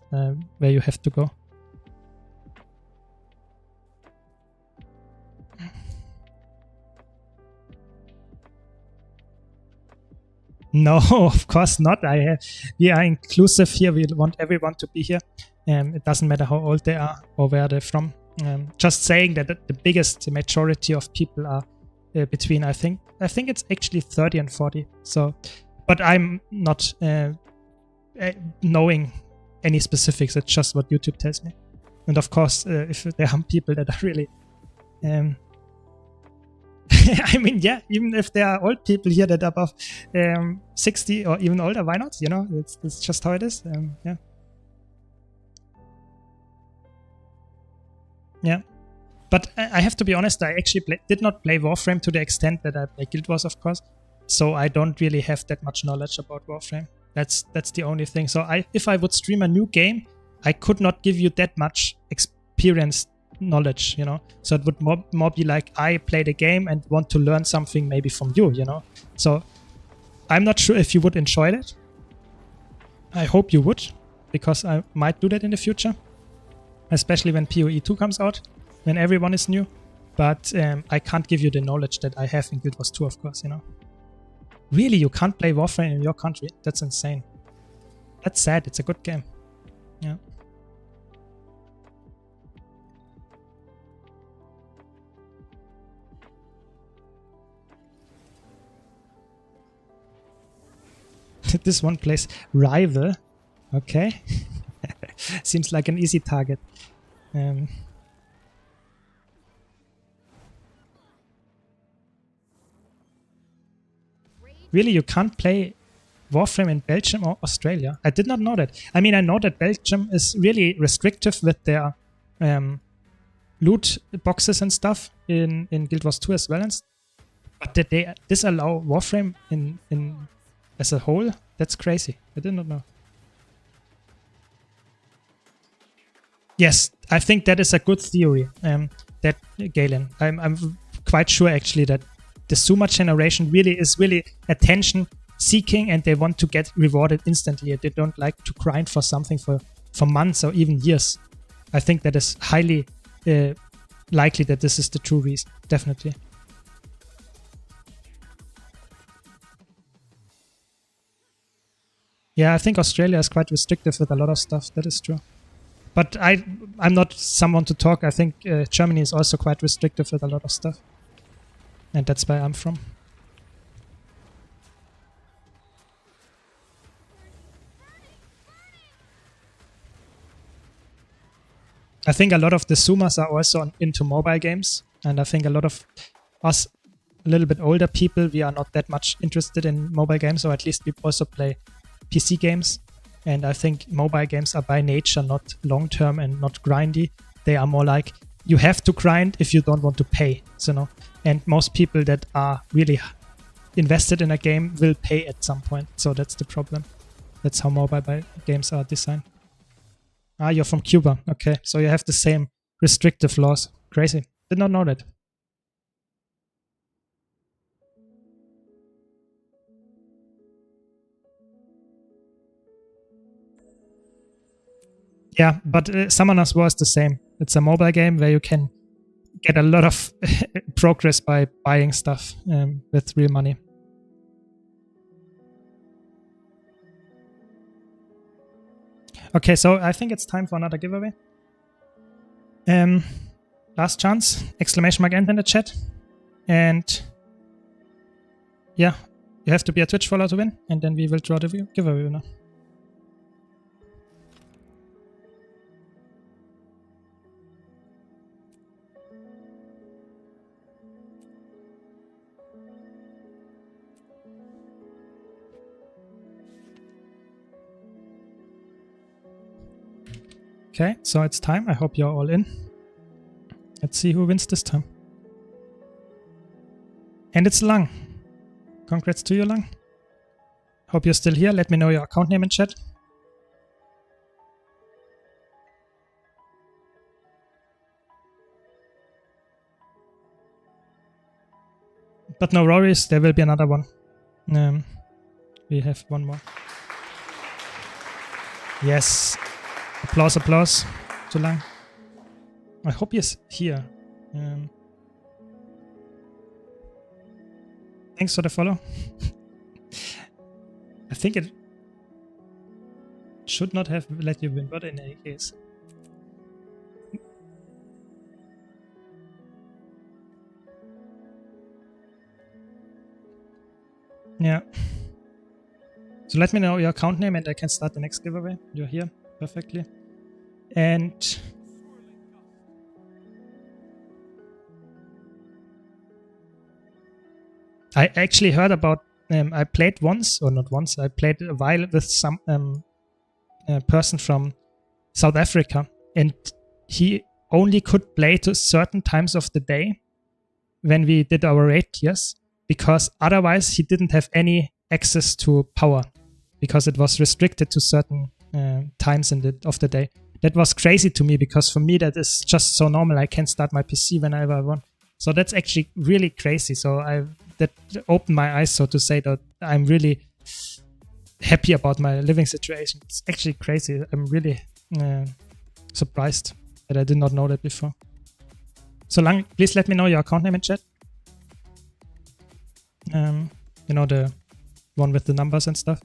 where you have to go. No, of course not. We are inclusive here. We want everyone to be here. It doesn't matter how old they are or where they're from. Just saying that the biggest majority of people are between, I think it's actually 30 and 40. So, but I'm not knowing any specifics. It's just what YouTube tells me. And of course, if there are people that are really I mean, yeah, even if there are old people here that are above 60 or even older, why not? You know, it's just how it is. Yeah. Yeah. But I have to be honest, I actually did not play Warframe to the extent that I play Guild Wars, of course. So I don't really have that much knowledge about Warframe. That's the only thing. So if I would stream a new game, I could not give you that much experience knowledge, you know. So it would more be like I play the game and want to learn something maybe from you, you know. So I'm not sure if you would enjoy it. I hope you would, because I might do that in the future, especially when PoE 2 comes out, when everyone is new. But I can't give you the knowledge that I have in Guild Wars 2, of course, you know. Really, you can't play Warframe in your country? That's insane. That's sad. It's a good game. Yeah. This one plays Rival. Okay. Seems like an easy target. Really, you can't play Warframe in Belgium or Australia? I did not know that. I mean, I know that Belgium is really restrictive with their loot boxes and stuff in Guild Wars 2 as well. But did they disallow Warframe in as a whole? That's crazy. I did not know. Yes, I think that is a good theory. That Galen, I'm quite sure actually that the Zoomer generation is really attention seeking, and they want to get rewarded instantly. They don't like to grind for something for months or even years. I think that is highly likely that this is the true reason. Definitely. Yeah, I think Australia is quite restrictive with a lot of stuff. That is true. But I'm not someone to talk. I think Germany is also quite restrictive with a lot of stuff. And that's where I'm from. I think a lot of the Zoomers are also into mobile games. And I think a lot of us, a little bit older people, we are not that much interested in mobile games, or at least we also play PC games. And I think mobile games are by nature not long-term and not grindy. They are more like, you have to grind if you don't want to pay, you know. And most people that are really invested in a game will pay at some point. So that's the problem. That's how mobile games are designed. Ah, you're from Cuba. Okay, so you have the same restrictive laws. Crazy. Did not know that. Yeah, but Summoner's War is the same. It's a mobile game where you can get a lot of progress by buying stuff with real money. Okay, so I think it's time for another giveaway. Last chance, exclamation mark end in the chat. And yeah, you have to be a Twitch follower to win, and then we will draw the giveaway winner. Okay, so it's time. I hope you're all in. Let's see who wins this time. And it's Lang. Congrats to you, Lang. Hope you're still here. Let me know your account name in chat. But no worries, there will be another one. We have one more. Yes. Applause, applause to Lang. I hope he's here. Thanks for the follow. I think it should not have let you win, but in any case. Yeah. So let me know your account name and I can start the next giveaway. You're here perfectly. And I actually heard about, I played once, or not once, I played a while with some person from South Africa, and he only could play to certain times of the day when we did our raid tiers, because otherwise he didn't have any access to power, because it was restricted to certain times of the day. That was crazy to me, because for me that is just so normal. I can start my PC whenever I want. So that's actually really crazy. So that opened my eyes, so to say, that I'm really happy about my living situation. It's actually crazy. I'm really surprised that I did not know that before. So Lang, please let me know your account name in chat. You know, the one with the numbers and stuff,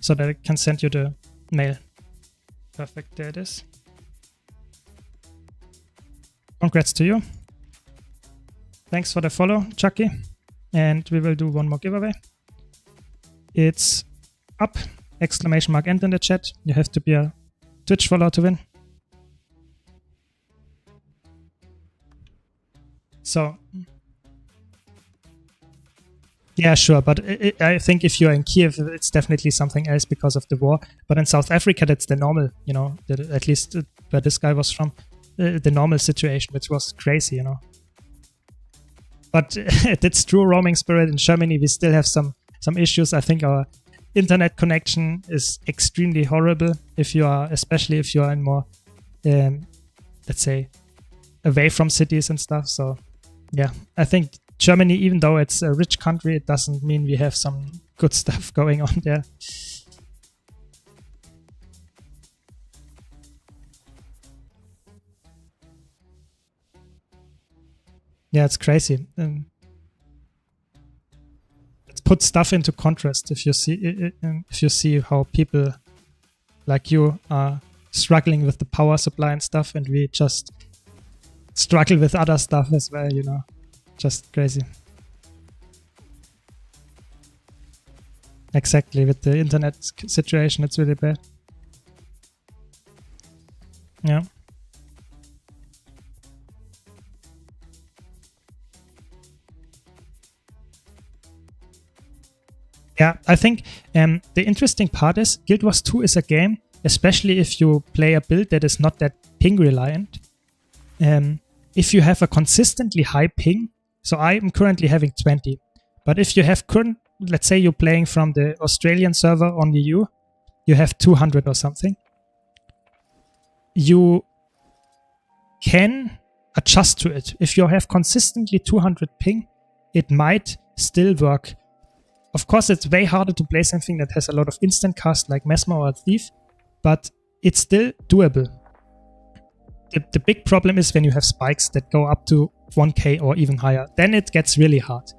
so that I can send you the mail. Perfect, there it is. Congrats to you. Thanks for the follow, Chucky. And we will do one more giveaway. It's up, exclamation mark end in the chat. You have to be a Twitch follower to win. So, yeah, sure, but I think if you're in Kiev, it's definitely something else because of the war. But in South Africa, that's the normal, you know, at least where this guy was from, the normal situation, which was crazy, you know. But it's true roaming spirit. In Germany, we still have some issues. I think our internet connection is extremely horrible if you are, especially if you are in more, let's say, away from cities and stuff. So, yeah, I think Germany, even though it's a rich country, it doesn't mean we have some good stuff going on there. Yeah, it's crazy. Let's put stuff into contrast. If you see how people like you are struggling with the power supply and stuff, and we just struggle with other stuff as well, you know, just crazy. Exactly, with the internet situation, it's really bad. Yeah. Yeah, I think the interesting part is Guild Wars 2 is a game, especially if you play a build that is not that ping reliant. If you have a consistently high ping, so I'm currently having 20, but if you have let's say you're playing from the Australian server on EU, you have 200 or something, you can adjust to it. If you have consistently 200 ping, it might still work. Of course, it's way harder to play something that has a lot of instant cast like Mesmer or Thief, but it's still doable. the big problem is when you have spikes that go up to 1k or even higher. Then it gets really hard.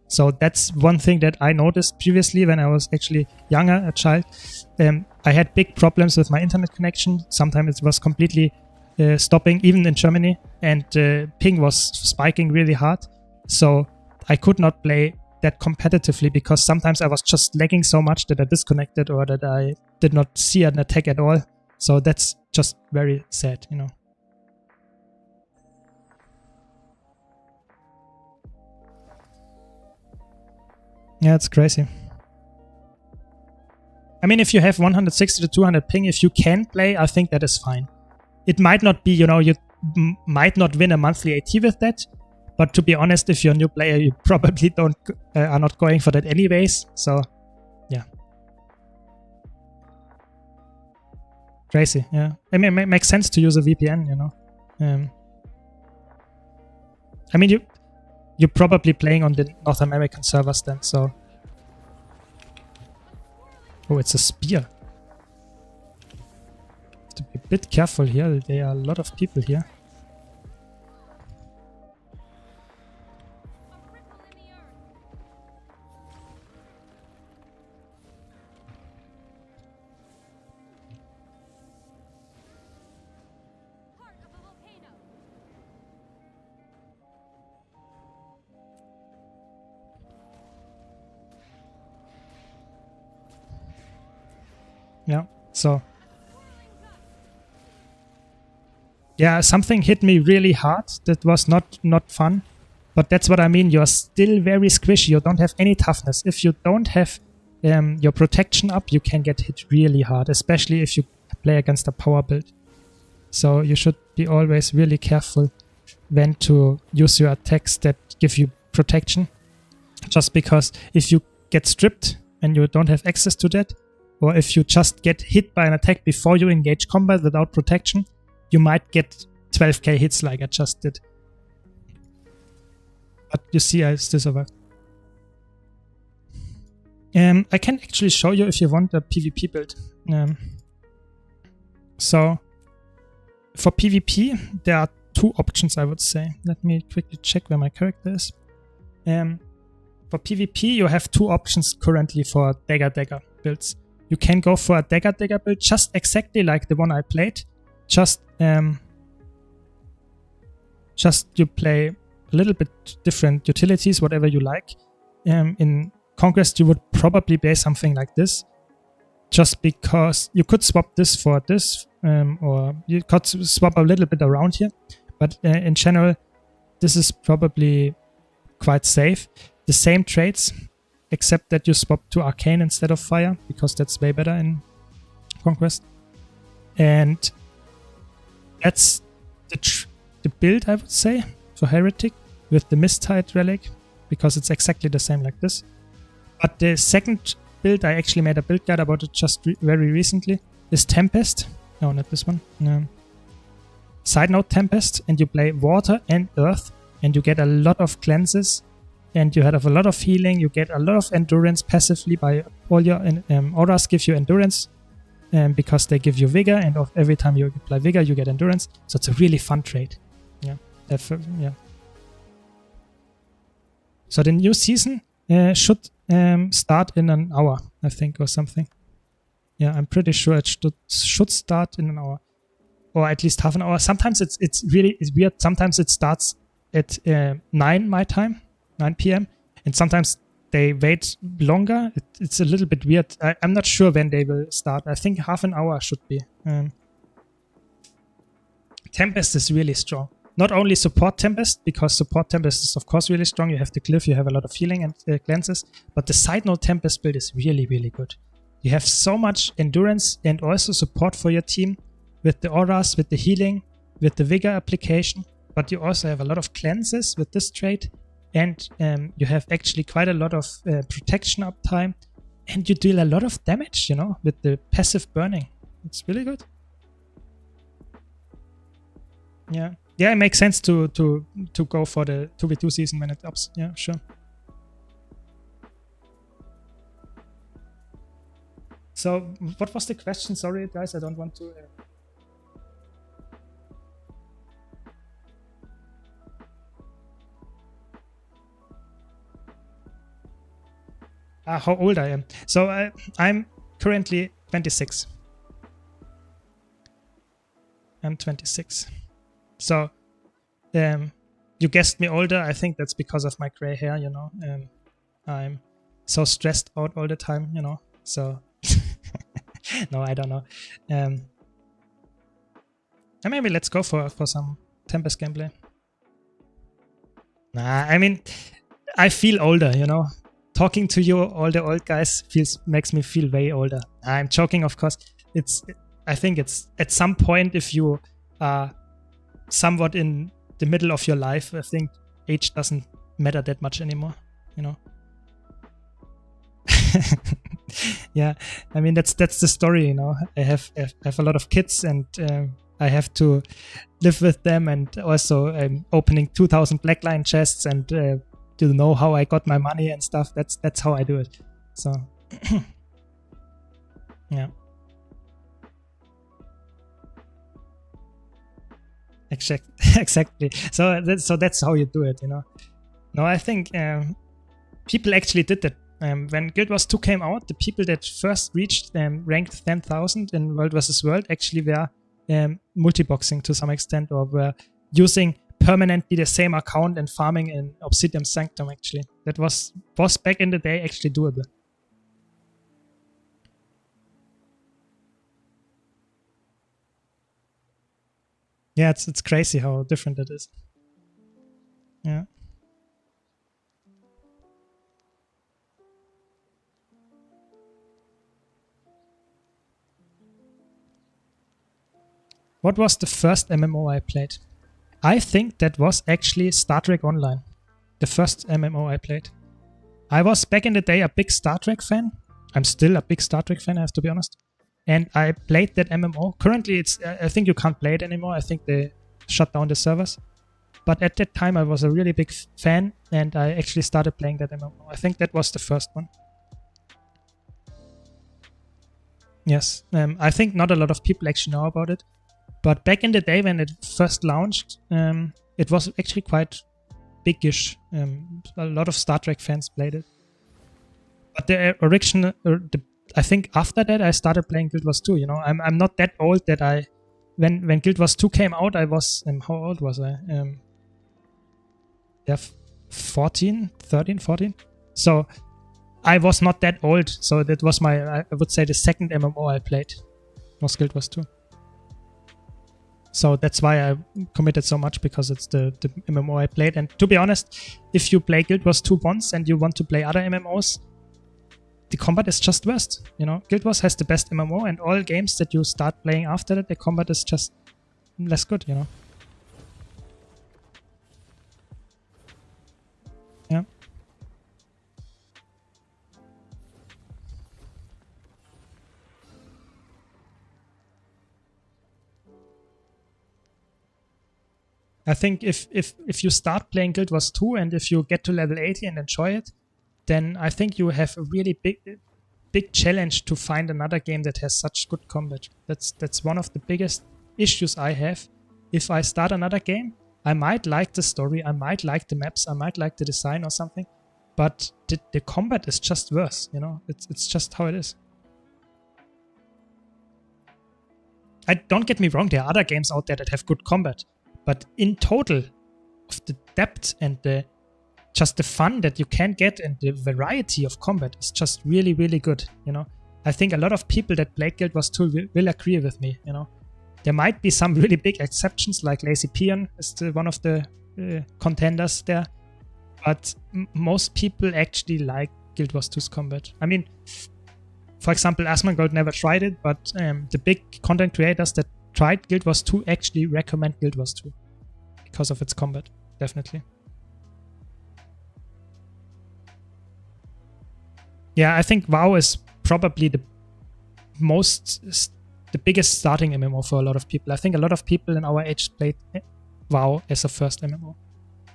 So that's one thing that I noticed previously when I was actually younger, a child. I had big problems with my internet connection. Sometimes it was completely stopping, even in Germany, and ping was spiking really hard. So I could not play that competitively because sometimes I was just lagging so much that I disconnected or that I did not see an attack at all. So that's just very sad, you know. Yeah, it's crazy. I mean, if you have 160 to 200 ping, if you can play, I think that is fine. It might not be, you know, you might not win a monthly AT with that. But to be honest, if you're a new player, you probably are not going for that anyways. So, yeah. Crazy, yeah. I mean, it makes sense to use a VPN, you know. I mean, you're probably playing on the North American servers then, so... Oh, it's a spear. Have to be a bit careful here. There are a lot of people here. Yeah, so... Yeah, something hit me really hard. That was not fun. But that's what I mean. You're still very squishy. You don't have any toughness. If you don't have your protection up, you can get hit really hard, especially if you play against a power build. So you should be always really careful when to use your attacks that give you protection. Just because if you get stripped and you don't have access to that, or if you just get hit by an attack before you engage combat without protection, you might get 12k hits like I just did. But you see, I still survived. I can actually show you if you want a PvP build. So, for PvP, there are two options, I would say. Let me quickly check where my character is. For PvP, you have two options currently for dagger builds. You can go for a dagger build, just exactly like the one I played. Just you play a little bit different utilities, whatever you like. In Conquest, you would probably play something like this, just because you could swap this for this, or you could swap a little bit around here. But in general, this is probably quite safe. The same traits, except that you swap to Arcane instead of Fire, because that's way better in Conquest. And that's the build, I would say, for Heretic with the Mistide Relic, because it's exactly the same like this. But the second build, I actually made a build guide about it just very recently, is Tempest. No, not this one. Side note, Tempest, and you play Water and Earth, and you get a lot of cleanses, and you have a lot of healing, you get a lot of endurance passively by all your auras give you endurance, because they give you vigor, and every time you apply vigor, you get endurance. So it's a really fun trait. Yeah. Yeah. So the new season should start in an hour, I think, or something. Yeah, I'm pretty sure it should start in an hour, or at least half an hour. Sometimes it's weird. Sometimes it starts at 9 my time, 9 p.m. and sometimes they wait longer. It's a little bit weird. I'm not sure when they will start. I think half an hour should be. Tempest is really strong. Not only support Tempest, because support Tempest is of course really strong. You have the Glyph, you have a lot of healing and cleanses, but the side note Tempest build is really, really good. You have so much endurance and also support for your team with the auras, with the healing, with the vigor application, but you also have a lot of cleanses with this trait, and you have actually quite a lot of protection uptime, and you deal a lot of damage, you know, with the passive burning. It's really good. Yeah. Yeah, it makes sense to go for the 2v2 season when it ups. Yeah, sure. So, what was the question? Sorry, guys, I don't want to... How old I am. So I'm currently 26. I'm 26. So you guessed me older. I think that's because of my gray hair, you know. I'm so stressed out all the time, you know. So no, I don't know. And maybe let's go for some Tempest gameplay. Nah, I mean, I feel older, you know. Talking to you, all the old guys, makes me feel way older. I'm joking, of course. I think it's at some point, if you are somewhat in the middle of your life, I think age doesn't matter that much anymore, you know. Yeah, I mean that's the story, you know. I have a lot of kids, and I have to live with them, and also I'm opening 2,000 blackline chests, and to know how I got my money and stuff. That's how I do it. So yeah. Exactly. So that's how you do it, you know. No, I think people actually did that. When Guild Wars 2 came out, the people that first reached ranked 10,000 in World vs. World actually were multi-boxing to some extent, or were using permanently the same account and farming in Obsidian Sanctum, actually. That was back in the day actually doable. Yeah, it's crazy how different it is. Yeah. What was the first MMO I played? I think that was actually Star Trek Online. The first MMO I played. I was back in the day a big Star Trek fan. I'm still a big Star Trek fan, I have to be honest. And I played that MMO. Currently, I think you can't play it anymore. I think they shut down the servers. But at that time, I was a really big fan, and I actually started playing that MMO. I think that was the first one. Yes, I think not a lot of people actually know about it. But back in the day when it first launched, it was actually quite big-ish. A lot of Star Trek fans played it. But the original, I think after that I started playing Guild Wars 2. You know, I'm not that old that when Guild Wars 2 came out, I was how old was I? Yeah, 13, 14. So I was not that old. So that was I would say the second MMO I played was Guild Wars 2. So that's why I committed so much, because it's the MMO I played. And to be honest, if you play Guild Wars 2 once and you want to play other MMOs, the combat is just worst. You know, Guild Wars has the best MMO, and all games that you start playing after that, the combat is just less good, you know. Yeah. I think if you start playing Guild Wars 2 and if you get to level 80 and enjoy it, then I think you have a really big challenge to find another game that has such good combat. That's one of the biggest issues I have. If I start another game, I might like the story, I might like the maps, I might like the design or something, but the combat is just worse, you know? It's just how it is. Don't get me wrong, there are other games out there that have good combat. But in total, of the depth and just the fun that you can get and the variety of combat is just really, really good, you know. I think a lot of people that play Guild Wars 2 will agree with me, you know. There might be some really big exceptions, like Lazy Peon is one of the contenders there. But most people actually like Guild Wars 2's combat. I mean, for example, Asmongold never tried it, but the big content creators that tried Guild Wars 2 actually recommend Guild Wars 2 because of its combat, definitely. Yeah, I think WoW is probably the biggest starting MMO for a lot of people. I think a lot of people in our age played WoW as a first MMO.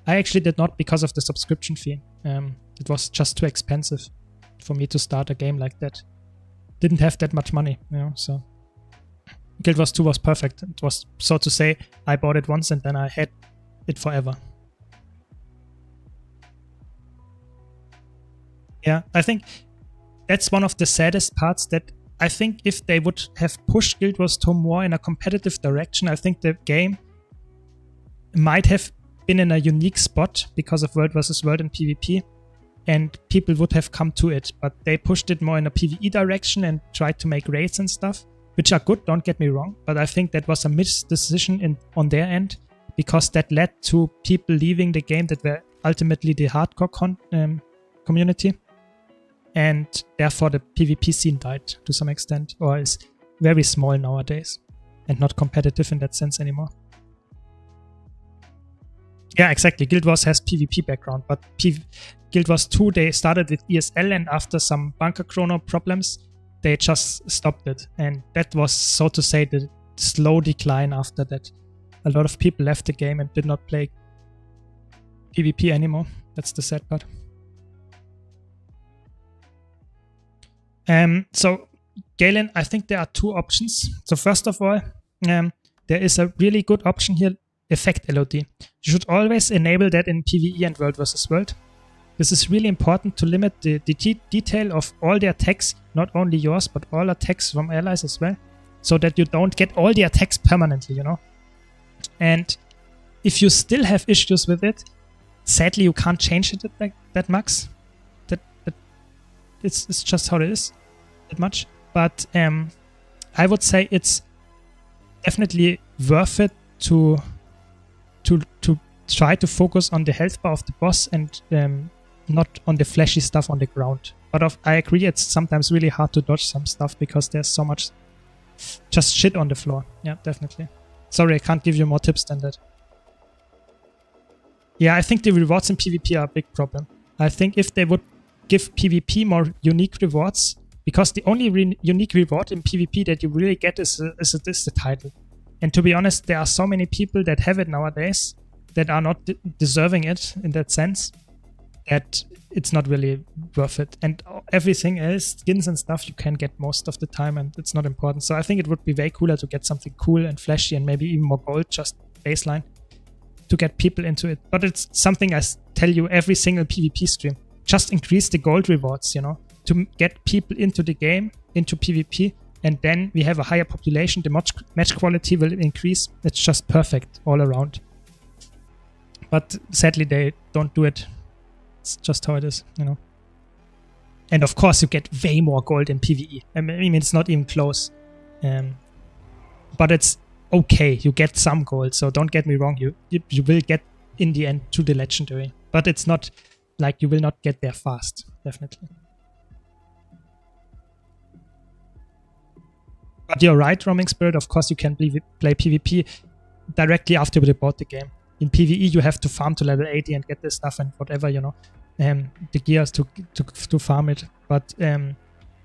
I actually did not, because of the subscription fee. It was just too expensive for me to start a game like that. Didn't have that much money, you know, so Guild Wars 2 was perfect. It was, so to say, I bought it once and then I had it forever. Yeah, I think that's one of the saddest parts, that I think if they would have pushed Guild Wars 2 more in a competitive direction, I think the game might have been in a unique spot because of World vs. World and PvP, and people would have come to it. But they pushed it more in a PvE direction and tried to make raids and stuff, which are good, don't get me wrong, but I think that was a missed decision on their end, because that led to people leaving the game that were ultimately the hardcore community, and therefore the PvP scene died to some extent, or is very small nowadays and not competitive in that sense anymore. Yeah, exactly. Guild Wars has PvP background, but Guild Wars 2, they started with ESL, and after some bunker chrono problems, they just stopped it. And that was, so to say, the slow decline after that. A lot of people left the game and did not play PvP anymore. That's the sad part. So, Galen, I think there are two options. So first of all, there is a really good option here, Effect LOD. You should always enable that in PvE and World vs. World. This is really important to limit the detail of all the attacks, not only yours, but all attacks from allies as well, so that you don't get all the attacks permanently, you know. And if you still have issues with it, sadly you can't change it that much. It's just how it is, that much. But I would say it's definitely worth it to try to focus on the health bar of the boss and not on the flashy stuff on the ground. But I agree, it's sometimes really hard to dodge some stuff because there's so much just shit on the floor. Yeah, definitely. Sorry, I can't give you more tips than that. Yeah, I think the rewards in PvP are a big problem. I think if they would give PvP more unique rewards, because the only unique reward in PvP that you really get is the title. And to be honest, there are so many people that have it nowadays that are not deserving it in that sense, that it's not really worth it. And everything else, skins and stuff, you can get most of the time, and it's not important. So I think it would be way cooler to get something cool and flashy and maybe even more gold, just baseline, to get people into it. But it's something I tell you every single PvP stream. Just increase the gold rewards, you know, to get people into the game, into PvP, and then we have a higher population, the match quality will increase. It's just perfect all around. But sadly, they don't do it. It's just how it is, you know. And of course, you get way more gold in PvE. I mean, it's not even close. But it's okay. You get some gold, so don't get me wrong. You will get in the end to the legendary. But it's not like you will not get there fast, definitely. But you're right, Roaming Spirit. Of course, you can play PvP directly after you bought the game. In PvE, you have to farm to level 80 and get this stuff and whatever, you know, the gears to farm it. But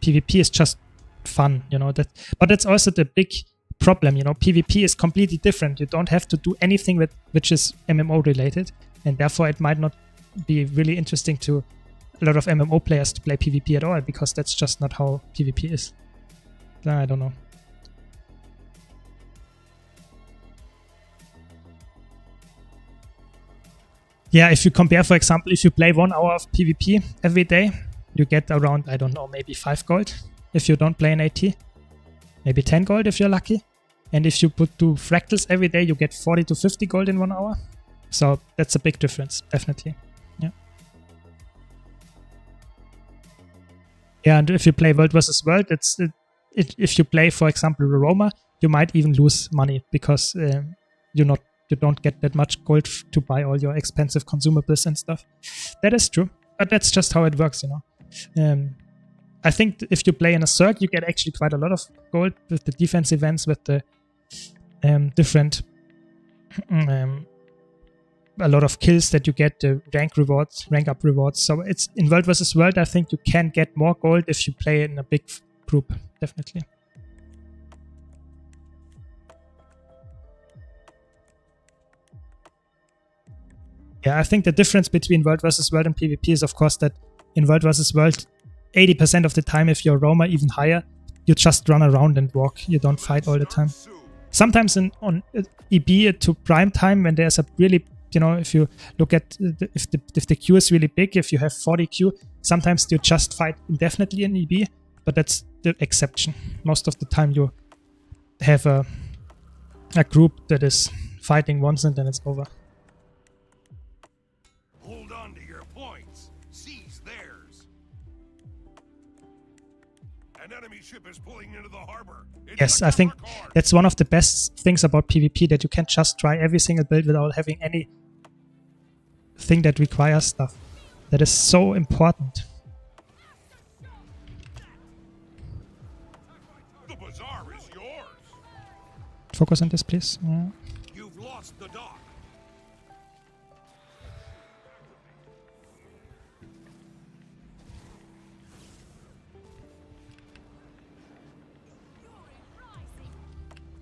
PvP is just fun, you know. But that's also the big problem, you know. PvP is completely different. You don't have to do anything which is MMO related, and therefore it might not be really interesting to a lot of MMO players to play PvP at all, because that's just not how PvP is. I don't know. Yeah, if you compare, for example, if you play 1 hour of PvP every day, you get around, I don't know, maybe 5 gold. If you don't play an AT, maybe 10 gold if you're lucky. And if you do fractals every day, you get 40 to 50 gold in 1 hour. So that's a big difference, definitely. Yeah. Yeah, and if you play World vs. World, if you play, for example, Roma, you might even lose money because you don't get that much gold to buy all your expensive consumables and stuff. That is true, but that's just how it works, you know. I think if you play in a Zerg, you get actually quite a lot of gold with the defense events, with the different a lot of kills that you get, the rank up rewards. So it's in World vs. World, I think you can get more gold if you play in a big group, definitely. Yeah, I think the difference between World vs. World and PvP is, of course, that in World vs. World, 80% of the time, if you're Roma, even higher, you just run around and walk. You don't fight all the time. Sometimes on EB to prime time, when there's a really you know, if you look at if the queue is really big, if you have 40 queue, sometimes you just fight indefinitely in EB, but that's the exception. Most of the time you have a group that is fighting once and then it's over. Hold on to your points. Seize theirs. An enemy ship is pulling into the harbor. Yes, I think that's one of the best things about PvP, that you can just try every single build without having any thing that requires stuff. That is so important. The bazaar is yours. Focus on this, please. Yeah. You've lost the dock.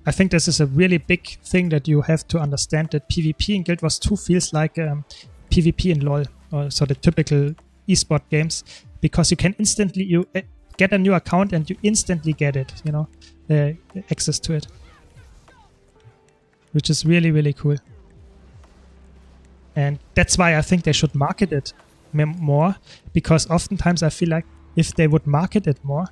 I think this is a really big thing that you have to understand, that PvP in Guild Wars 2 feels like PvP in LoL, or so the typical esport games, because you can instantly get a new account and you instantly get it, you know, access to it, which is really, really cool. And that's why I think they should market it more, because oftentimes I feel like if they would market it more,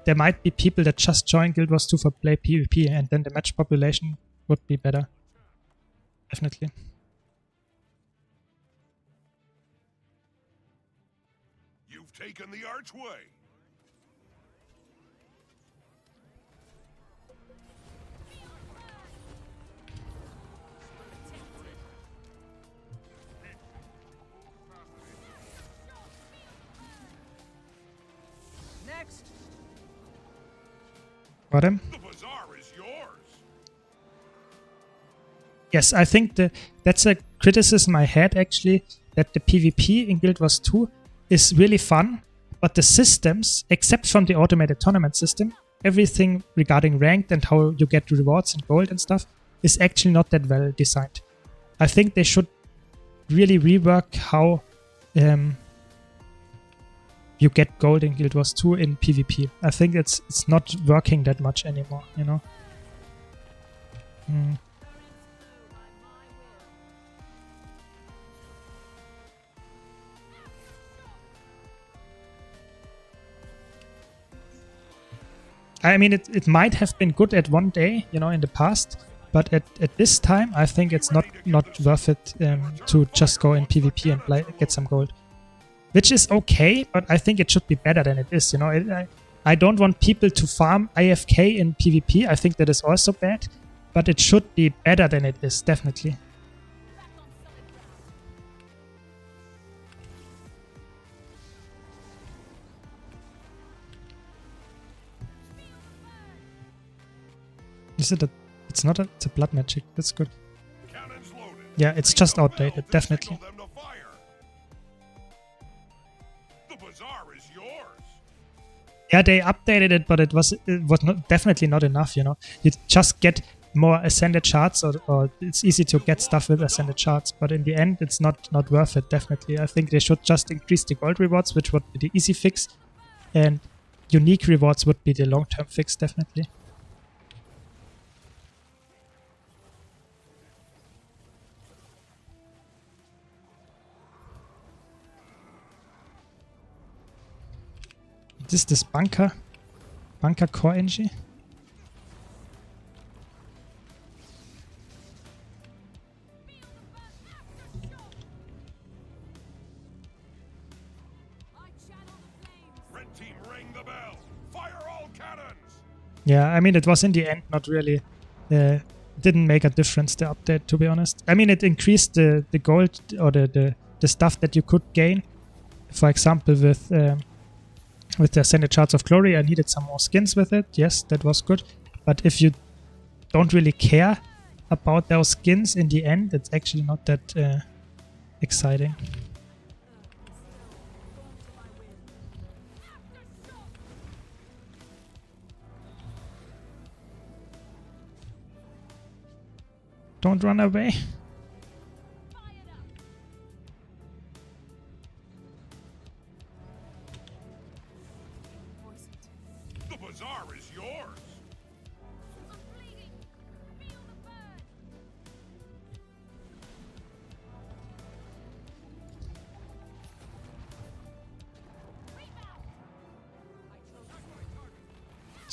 there might be people that just join Guild Wars 2 for play PvP, and then the match population would be better. Definitely. You've taken the archway. Next. Got him? The bazaar is yours. Yes, I think that's a criticism I had actually, that the PvP in Guild Wars 2 is really fun, but the systems, except from the automated tournament system, everything regarding ranked and how you get rewards and gold and stuff is actually not that well designed. I think they should really rework how you get gold in Guild Wars 2 in PvP. I think it's not working that much anymore, you know. I mean, it might have been good at one day, you know, in the past, but at this time, I think it's not worth it to just go in PvP and get some gold. Which is okay, but I think it should be better than it is, you know. I don't want people to farm AFK in PvP. I think that is also bad, but it should be better than it is, definitely. Is it it's not it's a blood magic. That's good. Yeah, it's just outdated, definitely. Yeah, they updated it, but it was definitely not enough, you know. You just get more ascended shards, or it's easy to get stuff with ascended shards, but in the end it's not worth it, definitely. I think they should just increase the gold rewards, which would be the easy fix, and unique rewards would be the long-term fix, definitely. Is this bunker core NG? Red team, ring the bell. Fire all cannons. Yeah, I mean, it was in the end not really didn't make a difference, the update, to be honest. I mean, it increased the gold or the stuff that you could gain. For example, with the Ascended Shards of Glory, I needed some more skins with it. Yes, that was good. But if you don't really care about those skins in the end, it's actually not that exciting. Don't run away. The bazaar is yours.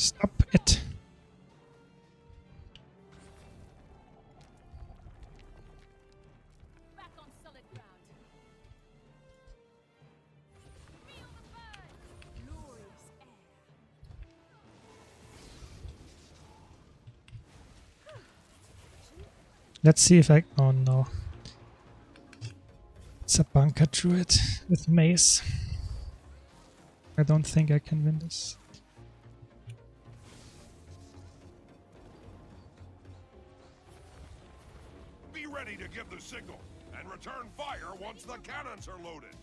Stop it. Back on solid ground. Feel the burn. Glorious air. Let's see if I... Oh no. It's a bunker druid with mace. I don't think I can win this. Be ready to give the signal and return fire once the cannons are loaded.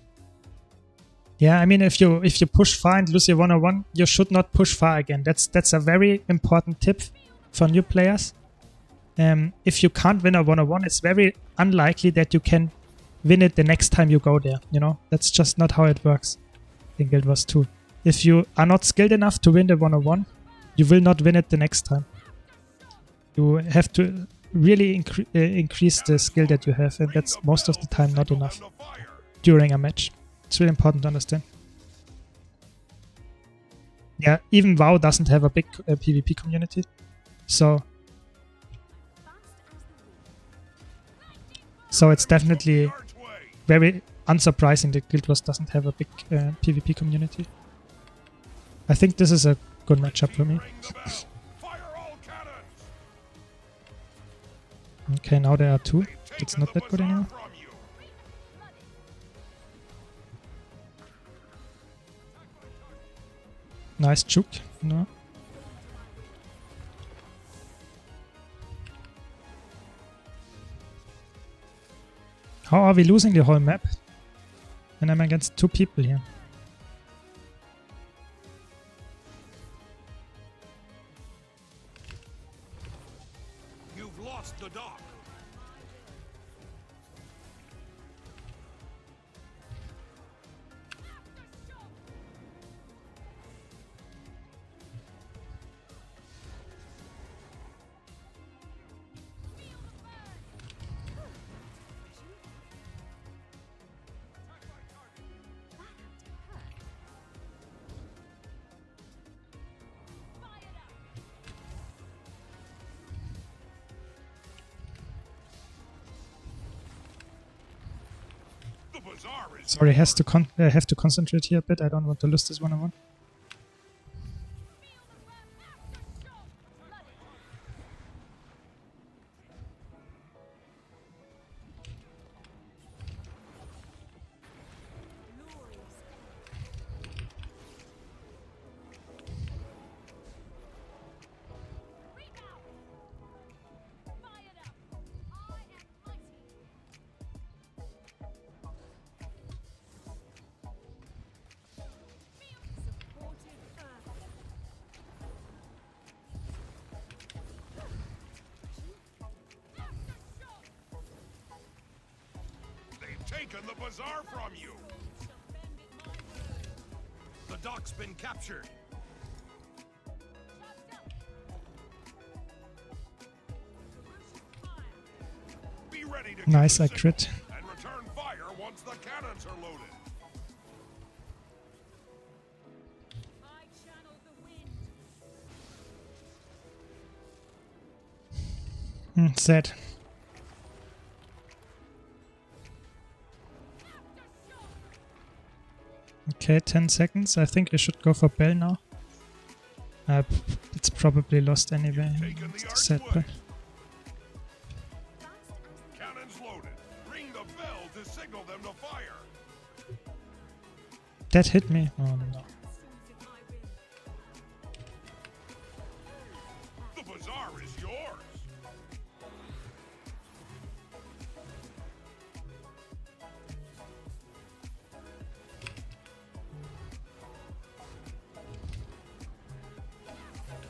Yeah, I mean, if you push far and lose your 101, you should not push far again. That's a very important tip for new players. If you can't win a 101, it's very unlikely that you can win it the next time you go there. You know, that's just not how it works in Guild Wars 2. If you are not skilled enough to win the 101, you will not win it the next time. You have to really increase the skill that you have, and that's most of the time not enough during a match. It's really important to understand. Yeah, even WoW doesn't have a big PvP community, so it's definitely very unsurprising that Guild Wars doesn't have a big PvP community. I think this is a good matchup for me. Okay, now there are two. It's not that good anymore. Nice juke. No. How are we losing the whole map? And I'm against two people here. You've lost the dock. Sorry, I have to concentrate here a bit. I don't want to lose this 1-on-1. Taken the bazaar from you. The dock's been captured. Be ready to Nice, I give the crit. signal and return fire once the cannons are loaded. I channel the wind. Sad. Okay, 10 seconds. I think I should go for Bell now. It's probably lost anyway. It's sad, but Cannons loaded. Ring the bell to signal them to fire. that hit me. Oh no. The bazaar is yours.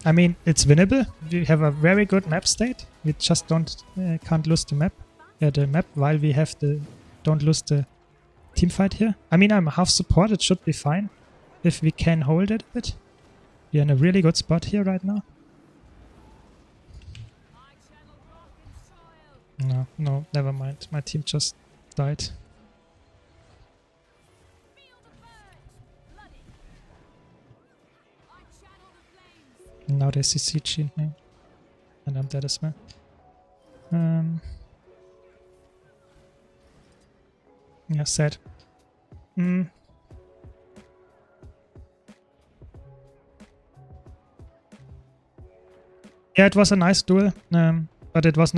I mean, it's winnable. We have a very good map state. We just can't lose the map while we have don't lose the team fight here. I mean, I'm half support. It should be fine if we can hold it a bit. We're in a really good spot here right now. No, never mind. My team just died. Now they CC me. And I'm dead as well. Yeah, sad. Yeah, it was a nice duel, but it was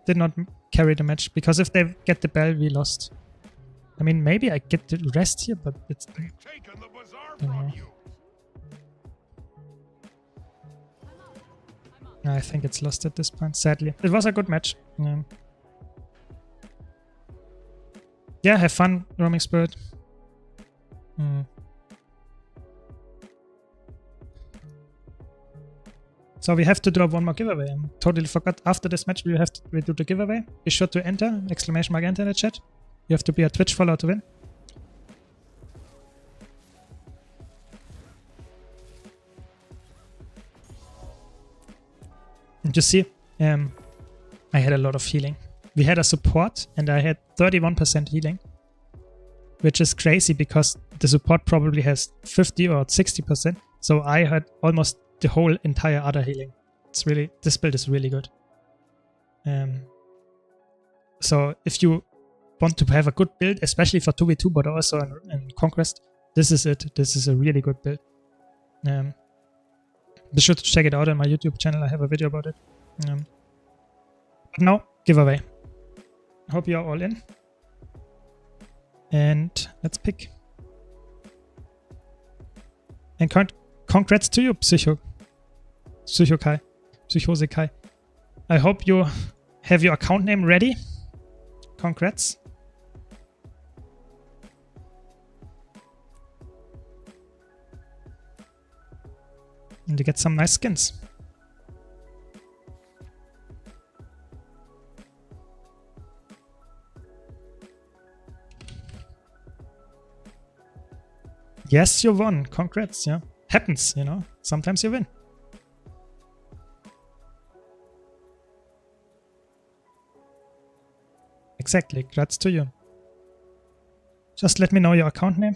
did not carry the match, because if they get the bell, we lost. I mean, maybe I get the rest here, but it's... They've taken the bazaar don't know. from you. I think it's lost at this point, sadly. It was a good match. Yeah, have fun, Roaming Spirit. So we have to do one more giveaway. I totally forgot. After this match, we do the giveaway. Be sure to enter, !enter in the chat. You have to be a Twitch follower to win. And you see, I had a lot of healing. We had a support and I had 31% healing, which is crazy because the support probably has 50 or 60%. So I had almost the whole entire other healing. It's really, this build is really good. So if you want to have a good build, especially for 2v2, but also in Conquest, this is it. This is a really good build. Be sure to check it out on my YouTube channel. I have a video about it. But now, giveaway. I hope you're all in. And let's pick. And congrats to you, Psychokai. I hope you have your account name ready. Congrats. And you get some nice skins. Yes, you won. Congrats, yeah. Happens, you know. Sometimes you win. Exactly. Congrats to you. Just let me know your account name.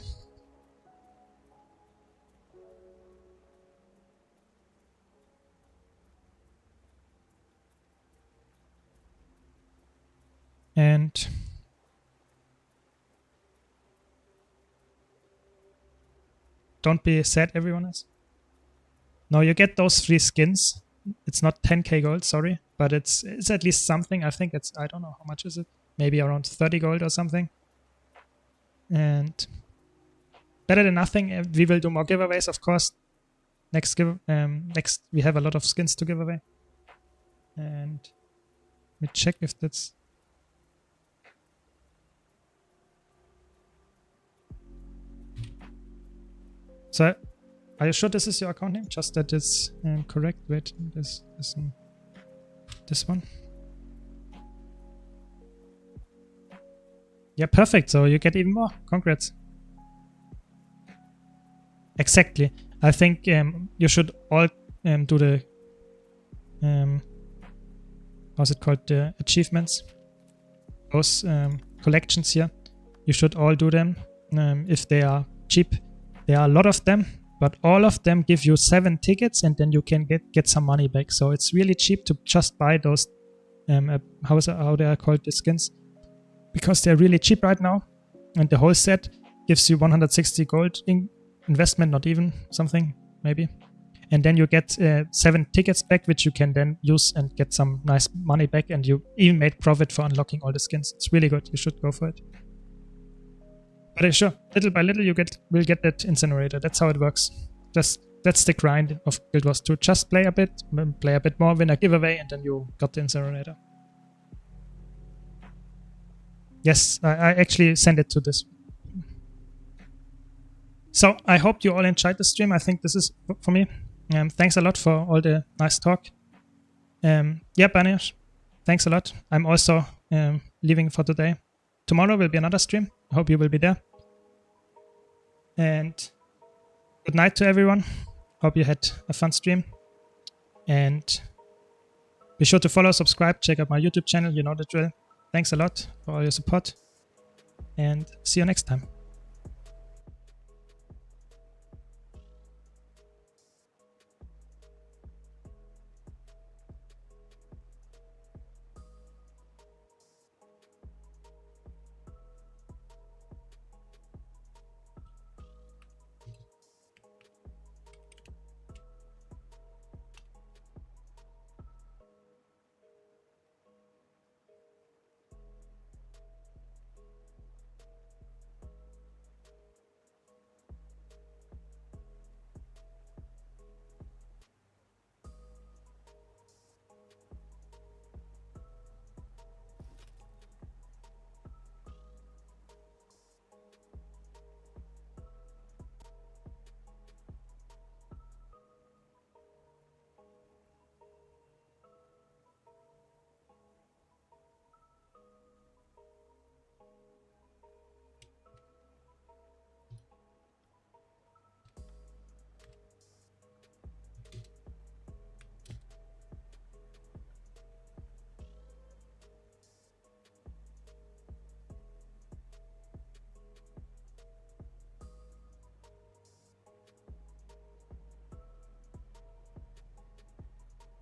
And don't be sad, everyone is. No, you get those 3 skins. It's not 10k gold, sorry, but it's at least something. I think it's, I don't know how much is it. Maybe around 30 gold or something. And better than nothing. We will do more giveaways, of course. Next we have a lot of skins to give away. And let me check if that's... So, are you sure this is your account name? Just that it's correct. Wait, this one. Yeah, perfect. So you get even more. Congrats. Exactly. I think you should all do the how's it called? The achievements. Those collections here. You should all do them if they are cheap. There are a lot of them, but all of them give you 7 tickets and then you can get some money back. So it's really cheap to just buy those, how they are called, the skins, because they're really cheap right now. And the whole set gives you 160 gold in investment, not even something, maybe. And then you get 7 tickets back, which you can then use and get some nice money back. And you even made profit for unlocking all the skins. It's really good. You should go for it. But sure, little by little you will get that incinerator. That's how it works. That's the grind of Guild Wars 2. Just play a bit more, win a giveaway, and then you got the incinerator. Yes, I actually sent it to this. So I hope you all enjoyed the stream. I think this is for me. Thanks a lot for all the nice talk. Yeah, Banish, thanks a lot. I'm also leaving for today. Tomorrow will be another stream. I hope you will be there. And good night to everyone. Hope you had a fun stream. And be sure to follow, subscribe, check out my YouTube channel. You know the drill. Thanks a lot for all your support. And see you next time.